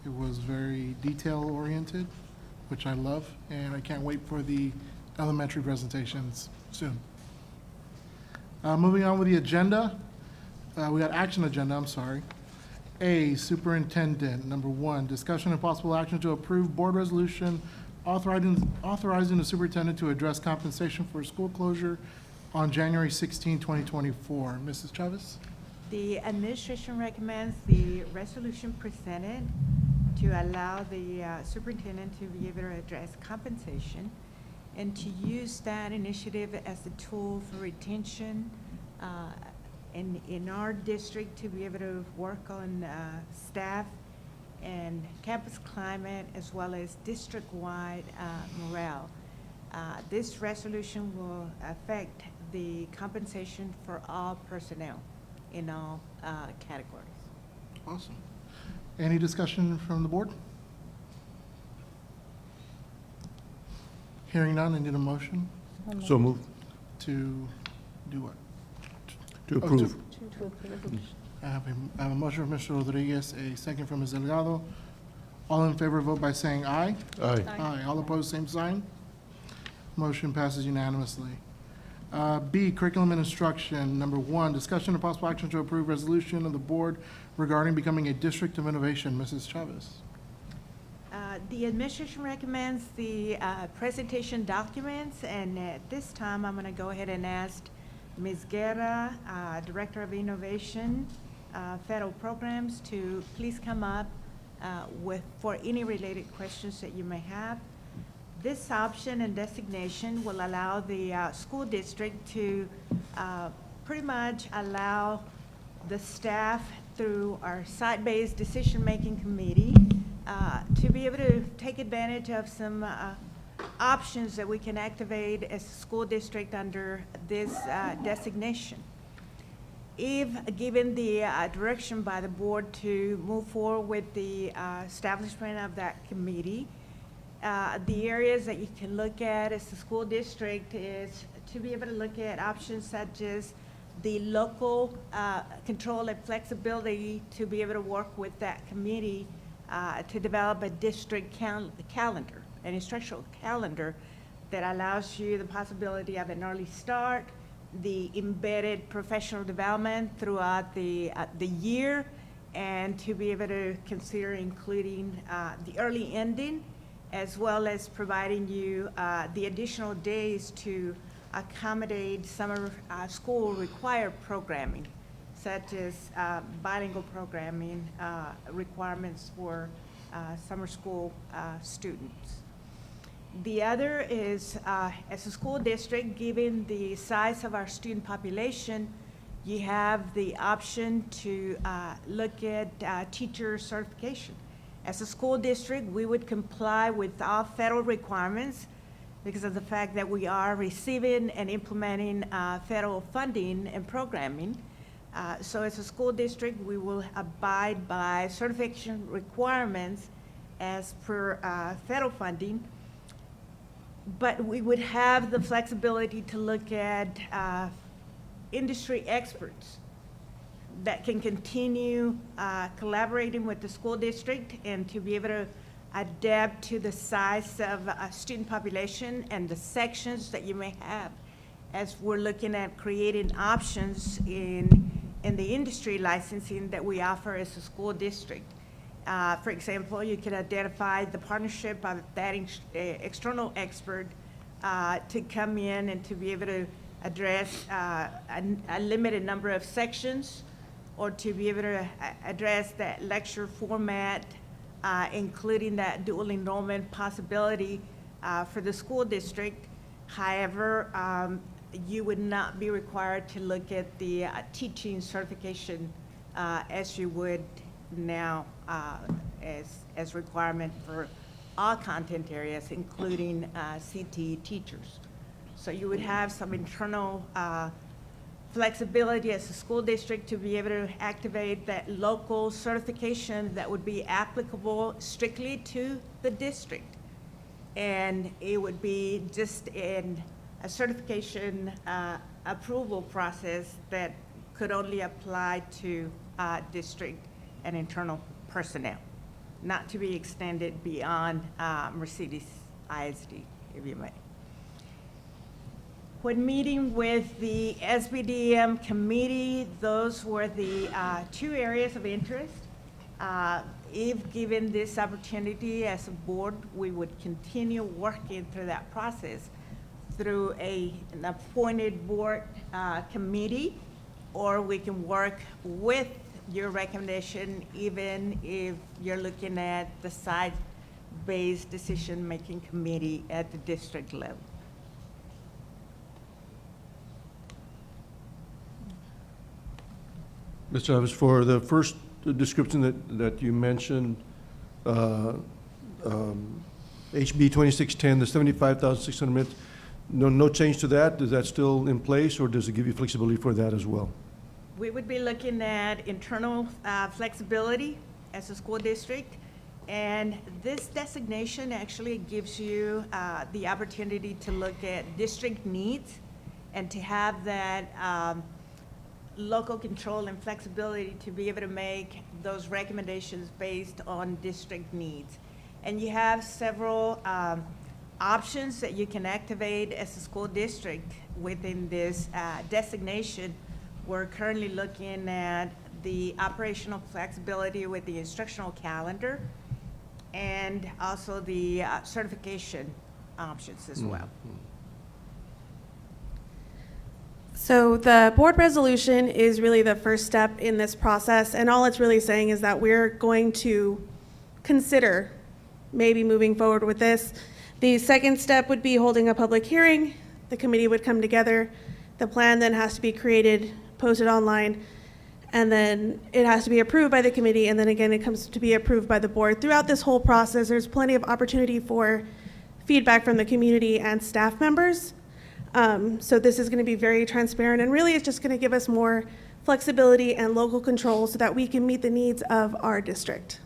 It was very detail-oriented, which I love, and I can't wait for the elementary presentations soon. Moving on with the agenda, we got action agenda, I'm sorry. A, Superintendent, number 1, discussion and possible action to approve board resolution authorizing the superintendent to address compensation for school closure on January 16, 2024. Mrs. Chavez? The administration recommends the resolution presented to allow the superintendent to be able to address compensation and to use that initiative as a tool for retention in our district, to be able to work on staff and campus climate, as well as district-wide morale. This resolution will affect the compensation for all personnel in all categories. Awesome. Any discussion from the board? Hearing none, I need a motion. So moved. To do what? To Oh, approve. I have a motion from Mr. Rodriguez, a second from Ms. Delgado. All in favor, vote by saying aye. Aye. Aye. All opposed, same sign. Motion passes unanimously. B, curriculum and instruction. Number 1, discussion and possible action to approve resolution of the board regarding becoming a district of innovation. Mrs. Chavez. The administration recommends the presentation documents, and at this time, I'm going to go ahead and ask Ms. Guerra, Director of Innovation, Federal Programs, to please come up for any related questions that you may have. This option and designation will allow the school district to pretty much allow the staff through our site-based decision-making committee to be able to take advantage of some options that we can activate as a school district under this designation. If given the direction by the board to move forward with the establishment of that committee, the areas that you can look at as the school district is to be able to look at options such as the local control and flexibility to be able to work with that committee to develop a district calendar, an instructional calendar that allows you the possibility of an early start, the embedded professional development throughout the year, and to be able to consider including the early ending, as well as providing you the additional days to accommodate summer school required programming, such as bilingual programming requirements for summer school students. The other is, as a school district, given the size of our student population, you have the option to look at teacher certification. As a school district, we would comply with all federal requirements because of the fact that we are receiving and implementing federal funding and programming. So as a school district, we will abide by certification requirements as per federal funding, but we would have the flexibility to look at industry experts that can continue collaborating with the school district and to be able to adapt to the size of a student population and the sections that you may have, as we're looking at creating options in the industry licensing that we offer as a school district. For example, you could identify the partnership of that external expert to come in and to be able to address a limited number of sections, or to be able to address that lecture format, including that dual enrollment possibility for the school district. However, you would not be required to look at the teaching certification as you would now as requirement for all content areas, including CTE teachers. So you would have some internal flexibility as a school district to be able to activate that local certification that would be applicable strictly to the district. And it would be just in a certification approval process that could only apply to district and internal personnel, not to be extended beyond Mercedes ISD, if you may. When meeting with the SBDM committee, those were the 2 areas of interest. If given this opportunity as a board, we would continue working through that process through an appointed board committee, or we can work with your recommendation even if you're looking at the site-based decision-making committee at the district level. Ms. Chavez, for the first description that you mentioned, HB 2610, the 75,600 minutes, no change to that? Is that still in place, or does it give you flexibility for that as well? We would be looking at internal flexibility as a school district, and this designation actually gives you the opportunity to look at district needs and to have that local control and flexibility to be able to make those recommendations based on district needs. And you have several options that you can activate as a school district within this designation. We're currently looking at the operational flexibility with the instructional calendar and also the certification options as well. So the board resolution is really the first step in this process, and all it's really saying is that we're going to consider maybe moving forward with this. The second step would be holding a public hearing. The committee would come together. The plan then has to be created, posted online, and then it has to be approved by the committee, and then again it comes to be approved by the board. Throughout this whole process, there's plenty of opportunity for feedback from the community and staff members. So this is going to be very transparent, and really it's just going to give us more flexibility and local control so that we can meet the needs of our district.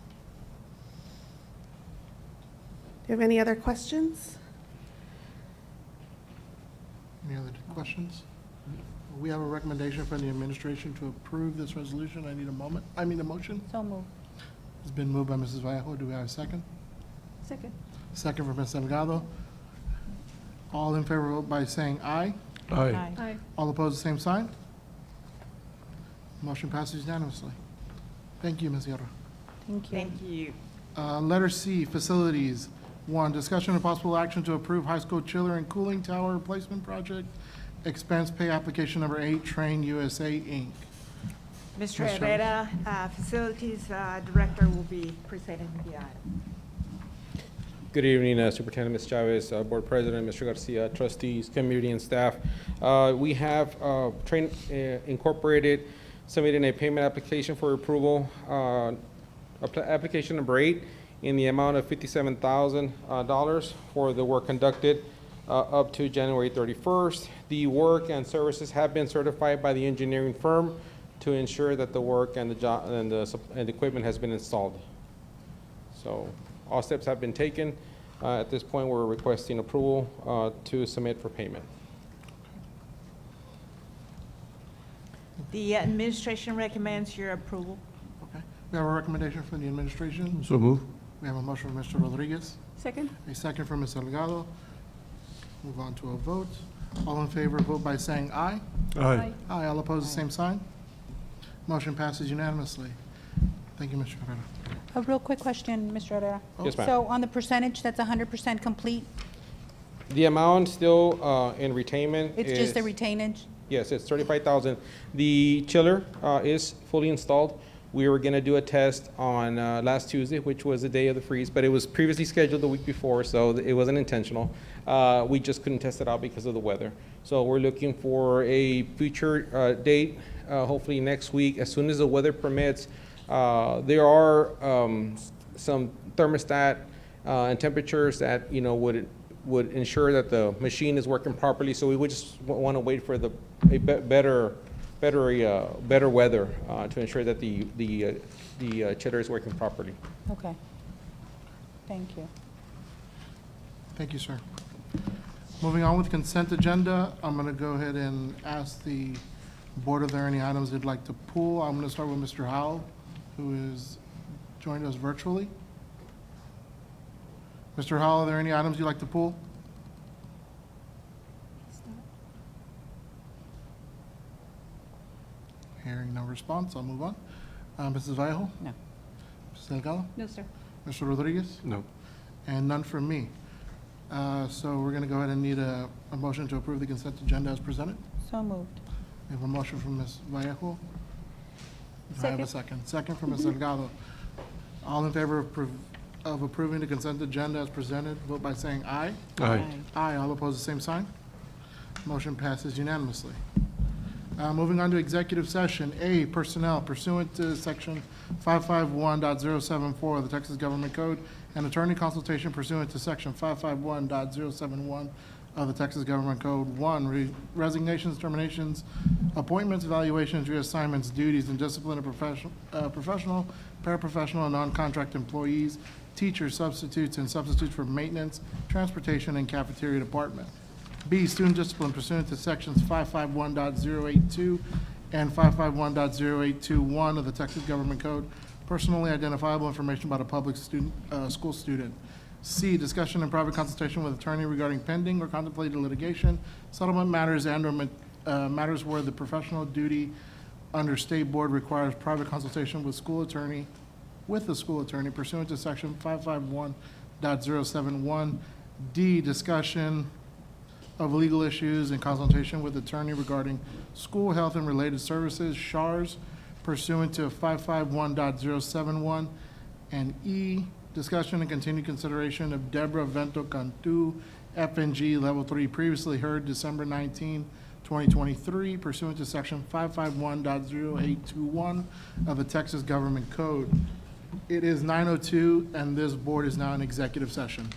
Do you have any other questions? Any other questions? We have a recommendation from the administration to approve this resolution. I need a motion. So moved. It's been moved by Mrs. Vallejo. Do we have a second? Second. Second from Ms. Delgado. All in favor, vote by saying aye. Aye. Aye. All opposed, the same sign. Motion passes unanimously. Thank you, Ms. Guerra. Thank you. Thank you. Letter C, facilities. 1, discussion of possible action to approve high school chiller and cooling tower replacement project, expense pay application number 8, Train USA, Inc. Mr. Ms. Herrera, Facilities Director, will be presenting the item. Good evening, Superintendent Ms. Chavez, Board President, Mr. Garcia, trustees, community, and staff. We have Train Incorporated submitting a payment application for approval, application number 8, in the amount of $57,000 for the work conducted up to January 31st. The work and services have been certified by the engineering firm to ensure that the work and the job and the equipment has been installed. So all steps have been taken. At this point, we're requesting approval to submit for payment. The administration recommends your approval. Okay. We have a recommendation from the administration. So move. We have a motion from Mr. Rodriguez. Second. A second from Ms. Delgado. Move on to a vote. All in favor, vote by saying aye. Aye. Aye. All opposed, the same sign. Motion passes unanimously. Thank you, Mr. Herrera. A real quick question, Mr. Herrera. Yes, ma'am. So on the percentage, that's 100% complete? The amount still in retainment It's just the retainage? Yes, it's $35,000. The chiller is fully installed. We were going to do a test on last Tuesday, which was the day of the freeze, but it was previously scheduled the week before, so it wasn't intentional. We just couldn't test it out because of the weather. So we're looking for a future date, hopefully next week, as soon as the weather permits. There are some thermostat and temperatures that would ensure that the machine is working properly. So we would just want to wait for better weather to ensure that the chiller is working properly. Okay. Thank you. Thank you, sir. Moving on with consent agenda, I'm going to go ahead and ask the board if there are any items they'd like to pull. I'm going to start with Mr. Howell, who is joined us virtually. Mr. Howell, are there any items you'd like to pull? Hearing no response, I'll move on. Mrs. Vallejo? No. Mrs. Delgado? No, sir. Mr. Rodriguez? No. And none from me. So we're going to go ahead and need a motion to approve the consent agenda as presented. So moved. We have a motion from Ms. Vallejo. Do I have a second? Second from Ms. Delgado. All in favor of approving the consent agenda as presented, vote by saying aye. Aye. Aye. All opposed, the same sign. Motion passes unanimously. Moving on to executive session. A, personnel pursuant to section 551.074 of the Texas Government Code and attorney consultation pursuant to section 551.071 of the Texas Government Code. 1, resignations, terminations, appointments, evaluations, reassignments, duties, and discipline of professional, paraprofessional, and non-contract employees, teachers, substitutes, and substitutes for maintenance, transportation, and cafeteria department. B, student discipline pursuant to sections 551.082 and 551.0821 of the Texas Government Code, personally identifiable information about a public school student. C, discussion and private consultation with attorney regarding pending or contemplated litigation, settlement matters, and or matters where the professional duty under state board requires private consultation with the school attorney pursuant to section 551.071. D, discussion of legal issues and consultation with attorney regarding school health and related services, SHARS, pursuant to 551.071. And E, discussion and continued consideration of Deborah Vento Cantu, FNG Level 3, previously heard December 19, 2023, pursuant to section 551.0821 of the Texas Government Code. It is 9:02, and this board is now in executive session.